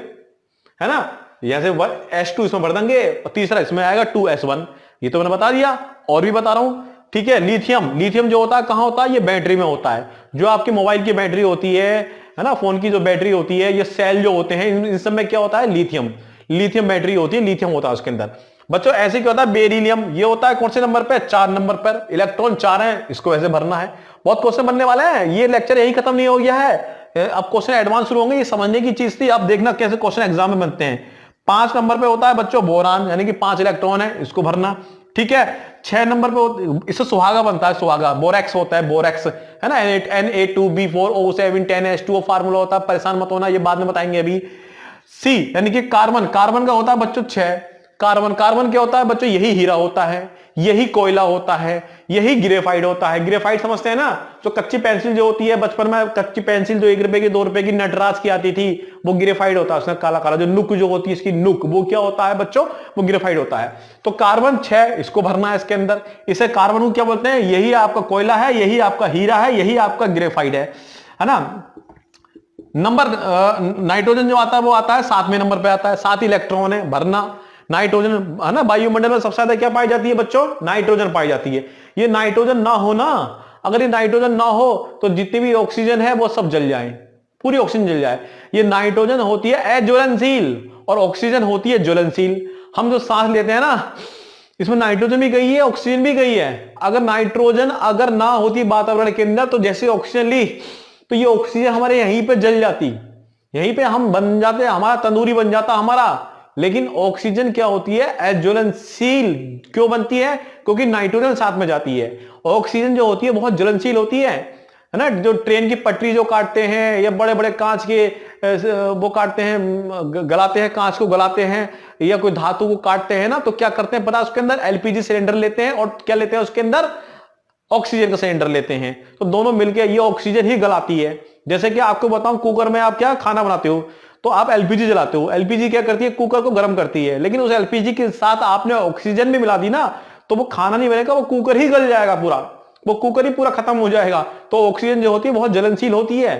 है ना। जैसे S2 इसमें भर देंगे और तीसरा इसमें आएगा 2s1। ये तो मैंने बता दिया। और भी बता रहा हूं, ठीक है। लिथियम जो होता है कहां होता है? ये बैटरी में होता है। जो आपकी मोबाइल की बैटरी होती है ना, फोन की जो बैटरी होती है, ये सेल जो होते हैं, इन सब में क्या होता है? लिथियम बैटरी होती है, लिथियम होता है उसके अंदर। बच्चों ऐसे क्या होता है? बेरिलियम। ये होता है कौन से नंबर पे? 4 नंबर पर। इलेक्ट्रॉन 4 है, इसको ऐसे भरना है। बहुत क्वेश्चन बनने वाले हैं, ये लेक्चर यही खत्म नहीं हो गया है। अब क्वेश्चन एडवांस शुरू होंगे। ये समझने की चीज थी, अब देखना कैसे क्वेश्चन एग्जाम में बनते हैं। 5 नंबर पे होता है बच्चों बोरान, यानी कि 5 इलेक्ट्रॉन है, इसको भरना। ठीक है। 6 नंबर पे इससे सुहागा बनता है, सुहागा। बोरेक्स होता है, बोरेक्स, है ना। Na2B4O7 10H2O फार्मूला होता है, परेशान मत होना, ये बाद में बताएंगे अभी। सी यानी कि कार्बन का होता है बच्चों 6। कार्बन क्या होता है बच्चों? यही हीरा होता है, यही कोयला होता है, यही ग्रेफाइट होता है। ग्रेफाइट समझते हैं ना, जो कच्ची पेंसिल जो होती है, बचपन में कच्ची पेंसिल जो 1 रुपए की 2 रुपए की नटराज की आती थी, वो ग्रेफाइट होता है। उसमें काला काला जो नुक जो होती है इसकी नुक, वो क्या होता है बच्चों? वो ग्रेफाइट होता है। तो कार्बन 6 इसको भरना है इसके अंदर। इसे कार्बन को क्या बोलते हैं? यही आपका कोयला है, यही आपका हीरा है, यही आपका ग्रेफाइट है ना। नंबर नाइट्रोजन जो आता है वो आता है 7वें नंबर पे आता है। 7 इलेक्ट्रॉन है, भरना। नाइट्रोजन, है ना, वायुमंडल में सबसे ज्यादा क्या पाई जाती है बच्चों? नाइट्रोजन पाई जाती है। ये नाइट्रोजन ना हो ना, अगर ये नाइट्रोजन ना हो तो जितनी भी ऑक्सीजन है वो सब जल जाए, पूरी ऑक्सीजन जल जाए। ये नाइट्रोजन होती है अज्वलनशील और ऑक्सीजन होती है ज्वलनशील। हम जो सांस लेते हैं ना, इसमें नाइट्रोजन भी गई है, ऑक्सीजन भी गई है। अगर नाइट्रोजन अगर ना होती वातावरण के अंदर, तो जैसे ऑक्सीजन ली तो ये ऑक्सीजन हमारे यहीं पे जल जाती, यहीं पे हम बन जाते, हमारा तंदूरी बन जाता हमारा। लेकिन ऑक्सीजन क्या होती है? अज्वलनशील। क्यों बनती है? क्योंकि नाइट्रोजन साथ में जाती है। ऑक्सीजन जो होती है बहुत ज्वलनशील होती है ना। जो ट्रेन की पटरी जो काटते हैं, या बड़े बड़े कांच के वो काटते हैं, गलाते हैं, कांच को गलाते हैं, या कोई धातु को काटते हैं ना, तो क्या करते हैं पता? उसके अंदर एलपीजी सिलेंडर लेते हैं और क्या लेते हैं उसके अंदर? ऑक्सीजन का सिलेंडर लेते हैं। तो दोनों मिलकर ये ऑक्सीजन ही गलाती है। जैसे कि आपको बताऊं, कुकर में आप क्या खाना बनाते हो, तो आप एलपीजी जलाते हो। एलपीजी क्या करती है? कुकर को गर्म करती है। लेकिन उस एलपीजी के साथ आपने ऑक्सीजन भी मिला दी ना, तो वो खाना नहीं बनेगा, वो कुकर ही गल जाएगा पूरा, वो कुकर ही पूरा खत्म हो जाएगा। तो ऑक्सीजन जो होती है बहुत ज्वलनशील होती है।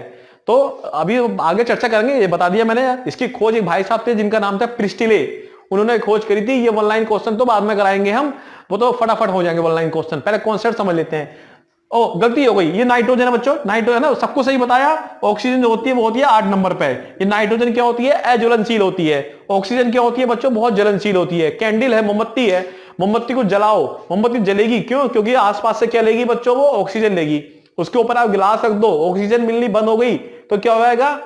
तो अभी आगे चर्चा करेंगे, ये बता दिया मैंने। इसकी खोज एक भाई साहब थे जिनका नाम था प्रिस्टिले, उन्होंने खोज करी थी। ये वन लाइन क्वेश्चन तो बाद में कराएंगे हम, वो तो फटाफट हो जाएंगे वन लाइन क्वेश्चन। पहले कॉन्सेप्ट समझ लेते हैं। ओ गलती हो गई, ये नाइट्रोजन है बच्चों, नाइट्रोजन है, सबको सही बताया। ऑक्सीजन जो होती है वो होती है 8 नंबर पे। ये नाइट्रोजन क्या होती है? अज्वलनशील होती है। ऑक्सीजन क्या होती है बच्चों? बहुत ज्वलनशील होती है। कैंडल है, मोमबत्ती है, मोमबत्ती को जलाओ, मोमबत्ती जलेगी। क्यों? क्योंकि आसपास से क्या लेगी बच्चों? वो ऑक्सीजन लेगी। उसके ऊपर आप गिलास रख दो, ऑक्सीजन मिलनी बंद हो गई तो क्या हो जाएगा?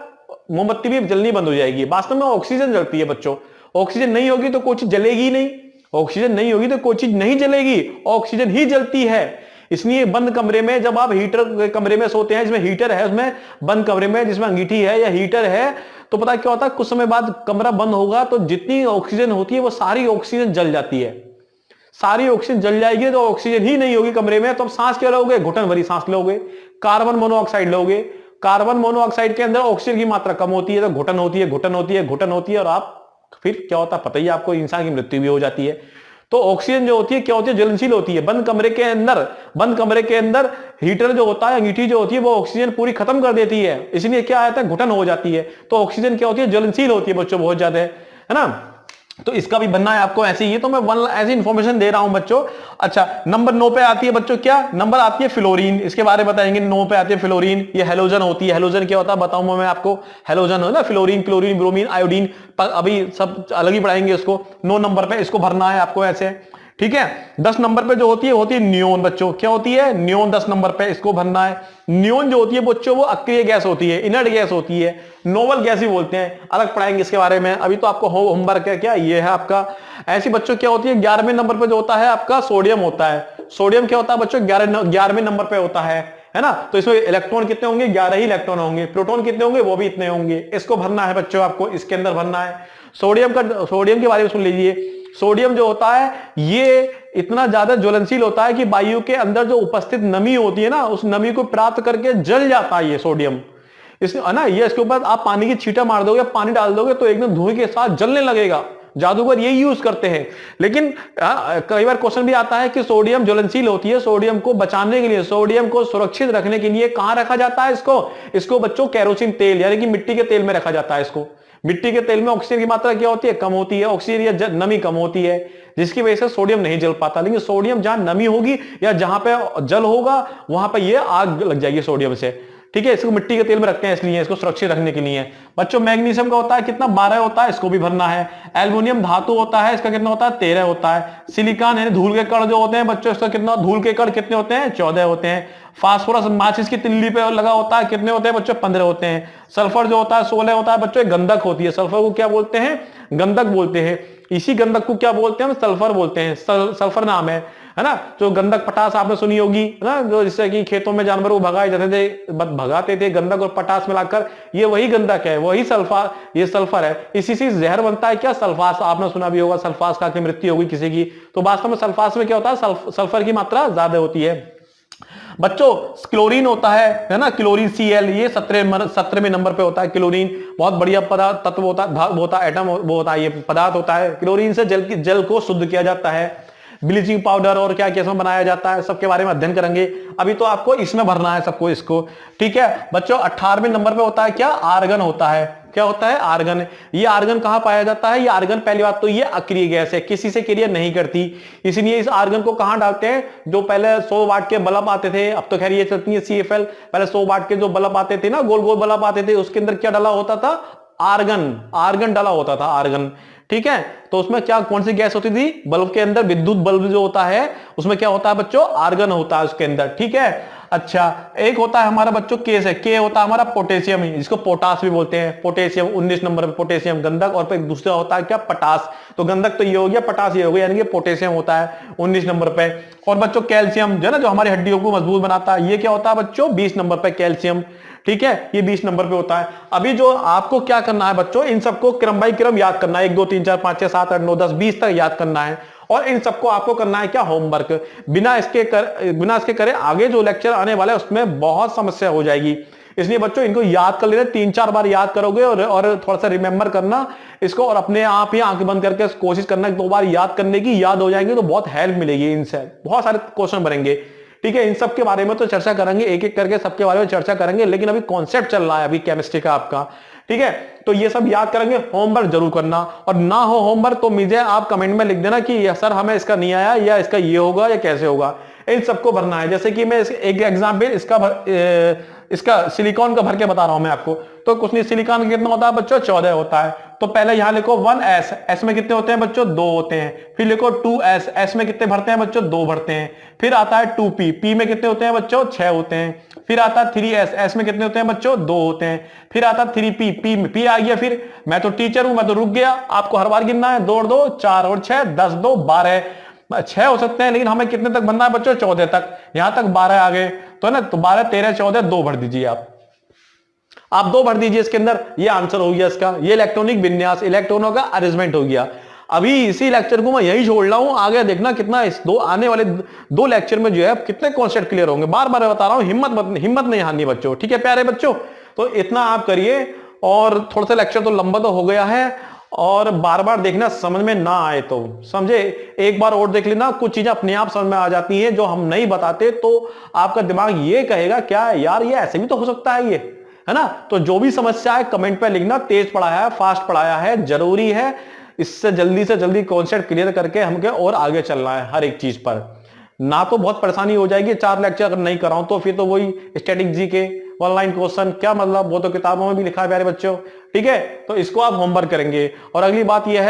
मोमबत्ती भी जलनी बंद हो जाएगी। वास्तव में ऑक्सीजन जलती है बच्चों। ऑक्सीजन नहीं होगी तो कोई चीज जलेगी नहीं, ऑक्सीजन नहीं होगी तो कोई चीज नहीं जलेगी, ऑक्सीजन ही जलती है। इसलिए बंद कमरे में, जब आप हीटर कमरे में सोते हैं, जिसमें हीटर है, उसमें बंद कमरे में जिसमें अंगीठी है या हीटर है, तो पता क्या होता है? कुछ समय बाद कमरा बंद होगा तो जितनी ऑक्सीजन होती है वो सारी ऑक्सीजन जल जाती है। सारी ऑक्सीजन जल जाएगी तो ऑक्सीजन ही नहीं होगी कमरे में, तो आप सांस क्या लोगे? घुटन भरी सांस लोगे, कार्बन मोनोऑक्साइड लोगे। कार्बन मोनोऑक्साइड के अंदर ऑक्सीजन की मात्रा कम होती है तो घुटन होती है, घुटन होती है, घुटन होती है, और आप फिर क्या होता है पता ही आपको, इंसान की मृत्यु भी हो जाती है। तो ऑक्सीजन जो होती है क्या होती है, ज्वलनशील होती है। बंद कमरे के अंदर हीटर जो होता है, अंगीठी जो होती है, वो ऑक्सीजन पूरी खत्म कर देती है, इसलिए क्या आता है, घुटन हो जाती है। तो ऑक्सीजन क्या होती है, ज्वलनशील होती है बच्चों, बहुत ज्यादा, है ना। तो इसका भी बनना है आपको ऐसे ही, तो मैं वन ऐसी इंफॉर्मेशन दे रहा हूं बच्चों। अच्छा, नंबर 9 पे आती है बच्चों, क्या नंबर आती है, फ्लोरीन। इसके बारे में बताएंगे। 9 पे आती है फ्लोरीन, ये हेलोजन होती है। हेलोजन क्या होता है बताऊंगा मैं आपको। हेलोजन हो ना, फ्लोरीन, क्लोरीन, ब्रोमीन, आयोडीन, अभी सब अलग ही पढ़ाएंगे इसको। 9 नंबर पे इसको भरना है आपको ऐसे, ठीक है। 10 नंबर पे जो होती है नियोन बच्चों, क्या होती है, नियोन। 10 नंबर पे इसको भरना है। नियोन जो होती है बच्चों, वो अक्रिय गैस होती है, इनर्ट गैस होती है, नोबल गैस भी बोलते हैं, अलग पढ़ाएंगे इसके बारे में। अभी तो आपको होमवर्क है, क्या ये है आपका। ऐसी बच्चों क्या होती है, 11वें नंबर पे जो होता है आपका सोडियम होता है। सोडियम क्या होता है बच्चों, 11वें नंबर पे होता है ना। तो इसमें इलेक्ट्रॉन कितने होंगे, 11 ही इलेक्ट्रॉन होंगे। प्रोटॉन कितने होंगे, वो भी इतने होंगे। इसको भरना है बच्चों, आपको इसके अंदर भरना है। सोडियम के बारे में सुन लीजिए। सोडियम जो होता है ये इतना ज्यादा ज्वलनशील होता है कि वायु के अंदर जो उपस्थित नमी होती है ना, उस नमी को प्राप्त करके जल जाता है ये सोडियम। है ना, ये इसके ऊपर आप पानी की छींटा मार दोगे, पानी डाल दोगे तो एकदम धुएं के साथ जलने लगेगा। जादूगर यही यूज करते हैं। लेकिन कई बार क्वेश्चन भी आता है कि सोडियम ज्वलनशील होती है, सोडियम को बचाने के लिए, सोडियम को सुरक्षित रखने के लिए कहां रखा जाता है इसको बच्चों, केरोसिन तेल यानी कि मिट्टी के तेल में रखा जाता है इसको। मिट्टी के तेल में ऑक्सीजन की मात्रा क्या होती है, कम होती है, ऑक्सीजन या नमी कम होती है, जिसकी वजह से सोडियम नहीं जल पाता। लेकिन सोडियम जहां नमी होगी या जहां पे जल होगा वहां पे ये आग लग जाएगी सोडियम से, ठीक है। इसको मिट्टी के तेल में रखते हैं इसलिए, इसको सुरक्षित रखने के लिए। बच्चों मैग्नीशियम का होता है कितना, 12 होता है, इसको भी भरना है। एल्युमिनियम धातु होता है, इसका कितना होता है, 13 होता है। सिलिकॉन यानी धूल के कण जो होते हैं बच्चों, इसका कितना, धूल के कण कितने होते हैं, 14 होते हैं। फास्फोरस माचिस की तिल्ली पे लगा होता है, कितने होते हैं बच्चों, 15 होते हैं। सल्फर जो होता है 16 होता है बच्चों, गंधक होती है। सल्फर को क्या बोलते हैं, गंधक बोलते हैं। इसी गंधक को क्या बोलते हैं, सल्फर बोलते हैं। सल्फर नाम है ना। जो गंधक पटास आपने सुनी होगी ना, जो जिससे कि खेतों में जानवर को भगाए जाते थे, भगाते थे, गंधक और पटास मिलाकर, ये वही गंधक है, वही सल्फर, ये सल्फर है। इसी से जहर बनता है क्या, सल्फास। आपने सुना भी होगा, सल्फास खा के मृत्यु होगी किसी की। तो वास्तव में सल्फास में क्या होता है, सल्फर की मात्रा ज्यादा होती है बच्चों। क्लोरीन होता है ना, क्लोरीन Cl, ये 17वें नंबर पे होता है। क्लोरीन बहुत बढ़िया पदार्थ, तत्व होता है, एटम वो होता है, ये पदार्थ होता है। क्लोरीन से जल को शुद्ध किया जाता है। ब्लीचिंग पाउडर और क्या क्या इसमें बनाया जाता है, सबके बारे में अध्ययन करेंगे। अभी तो आपको इसमें भरना है सबको इसको, ठीक है बच्चों। 18वें नंबर पे होता है क्या, आर्गन होता है। क्या होता है, आर्गन। ये आर्गन कहां पाया जाता है, ये आर्गन पहली बात तो ये अक्रिय गैस है, किसी से क्रिया नहीं करती, इसलिए इस आर्गन को कहां डालते हैं, जो पहले 100 वाट के बल्ब आते थे, अब तो खैर ये चलती है CFL, पहले 100 वाट के जो बल्ब आते थे ना, गोल गोल बल्ब आते थे, उसके अंदर क्या डाला होता था, आर्गन डाला होता था, आर्गन, ठीक है। तो उसमें क्या, कौन सी गैस होती थी, बल्ब के अंदर, विद्युत बल्ब जो होता है उसमें क्या होता है बच्चों, आर्गन होता है उसके अंदर, ठीक है। अच्छा, एक होता है हमारा बच्चों केस है, के होता है हमारा पोटेशियम, जिसको पोटास भी बोलते हैं। पोटेशियम 19 नंबर पे, पोटेशियम गंधक, और फिर दूसरा होता है क्या, पटास। तो गंधक तो ये हो गया, पटास ये हो गया, यानी कि पोटेशियम होता है 19 नंबर पे। और बच्चों कैल्शियम जो है ना, जो हमारी हड्डियों को मजबूत बनाता है, ये क्या होता है बच्चों, 20 नंबर पे कैल्शियम, ठीक है, ये 20 नंबर पे होता है। अभी जो आपको क्या करना है बच्चों, इन सबको क्रम बाई क्रम याद करना है, 1 2 3 4 5 6 7 8 9 10 20 तक याद करना है। और इन सबको आपको करना है क्या, होमवर्क। बिना इसके करे आगे जो लेक्चर आने वाला है उसमें बहुत समस्या हो जाएगी, इसलिए बच्चों इनको याद कर लेना, 3-4 बार याद करोगे और थोड़ा सा रिमेंबर करना इसको, और अपने आप ही आंखें बंद करके कोशिश करना 2 बार याद करने की, याद हो जाएंगे तो बहुत हेल्प मिलेगी, इनसे बहुत सारे क्वेश्चन बनेंगे, ठीक है। इन सब के बारे में तो चर्चा करेंगे, एक एक करके सबके बारे में चर्चा करेंगे, लेकिन अभी कॉन्सेप्ट चल रहा है अभी केमिस्ट्री का आपका, ठीक है। तो ये सब याद करेंगे, होमवर्क जरूर करना, और ना हो होमवर्क तो मुझे आप कमेंट में लिख देना कि सर हमें इसका नहीं आया, या इसका ये होगा या कैसे होगा, इन सबको भरना है। जैसे कि मैं एक एग्जाम्पल इसका सिलिकॉन का भर के बता रहा हूं मैं आपको। तो कुछ नहीं, सिलिकॉन का कितना होता है बच्चों, 14 होता है। तो पहले यहां लिखो 1s, s में कितने होते हैं बच्चों, 2 होते हैं। फिर लिखो 2s, s में कितने भरते हैं बच्चों, 2 भरते हैं। फिर आता है 2p, p में कितने होते हैं बच्चों, 6 होते हैं। फिर आता है 3s, s में कितने होते हैं बच्चों, 2 होते हैं। फिर आता है 3p, p में p आ गया। फिर मैं तो टीचर हूं, मैं तो रुक गया, आपको हर बार गिनना है, 2 और 2 4 और 6 10 2 12, 6 हो सकते हैं, लेकिन हमें कितने तक बनना है बच्चों, 14 तक। यहां तक 12 आ गए तो ना, तो 12 13 14 2 भर दीजिए आप 2 भर दीजिए इसके अंदर, ये आंसर हो गया इसका। ये इलेक्ट्रॉनिक विन्यास, इलेक्ट्रॉनों का अरेंजमेंट हो गया। अभी इसी लेक्चर को मैं यही छोड़ रहा हूं, आगे देखना कितना इस आने वाले 2 लेक्चर में जो है कितने कॉन्सेप्ट क्लियर होंगे। बार बार बता रहा हूं, हिम्मत नहीं हारनी बच्चों, ठीक है प्यारे बच्चों। तो इतना आप करिए, और थोड़ा सा लेक्चर तो लंबा तो हो गया है, और बार बार देखना समझ में ना आए तो समझे, एक बार और देख लेना, कुछ चीजें अपने आप समझ में आ जाती हैं जो हम नहीं बताते तो आपका दिमाग ये कहेगा क्या है यार, ये ऐसे भी तो हो सकता है ये, है ना। तो जो भी समस्या है कमेंट पे लिखना, तेज पढ़ाया है, फास्ट पढ़ाया है, जरूरी है, इससे जल्दी से जल्दी कॉन्सेप्ट क्लियर करके हमके और आगे चलना है हर एक चीज पर। ना तो बहुत परेशानी हो जाएगी 4 लेक्चर अगर नहीं कराऊं तो फिर तो वही स्टैटिक जी के ऑनलाइन क्वेश्चन, क्या मतलब, वो तो किताबों में भी लिखा है प्यारे बच्चों, ठीक है। तो इसको आप होमवर्क करेंगे। और अगली बात यह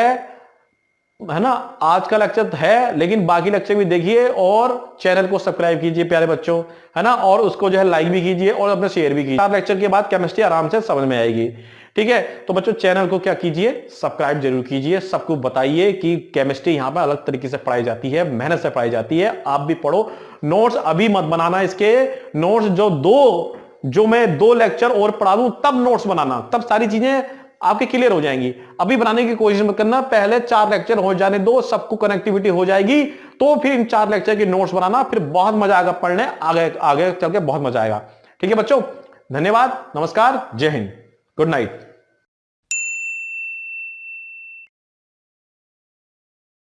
है ना, आज का लेक्चर है लेकिन बाकी लेक्चर भी देखिए और चैनल को सब्सक्राइब कीजिए प्यारे बच्चों, है ना, और उसको जो है लाइक भी कीजिए और अपने शेयर भी कीजिए। 4 लेक्चर के बाद केमिस्ट्री आराम से समझ में आएगी, ठीक है। तो बच्चों चैनल को क्या कीजिए, सब्सक्राइब जरूर कीजिए, सबको बताइए कि केमिस्ट्री यहां पर अलग तरीके से पढ़ाई जाती है, मेहनत से पढ़ाई जाती है। आप भी पढ़ो, नोट्स अभी मत बनाना, इसके नोट्स जो मैं 2 लेक्चर और पढ़ा दूं तब नोट्स बनाना, तब सारी चीजें आपके क्लियर हो जाएंगी। अभी बनाने की कोशिश मत करना, पहले 4 लेक्चर हो जाने दो, सबको कनेक्टिविटी हो जाएगी तो फिर इन 4 लेक्चर की नोट्स बनाना, फिर बहुत मजा आएगा पढ़ने, आगे आगे चल के बहुत मजा आएगा। ठीक है बच्चों, धन्यवाद, नमस्कार, जय हिंद, गुड नाइट।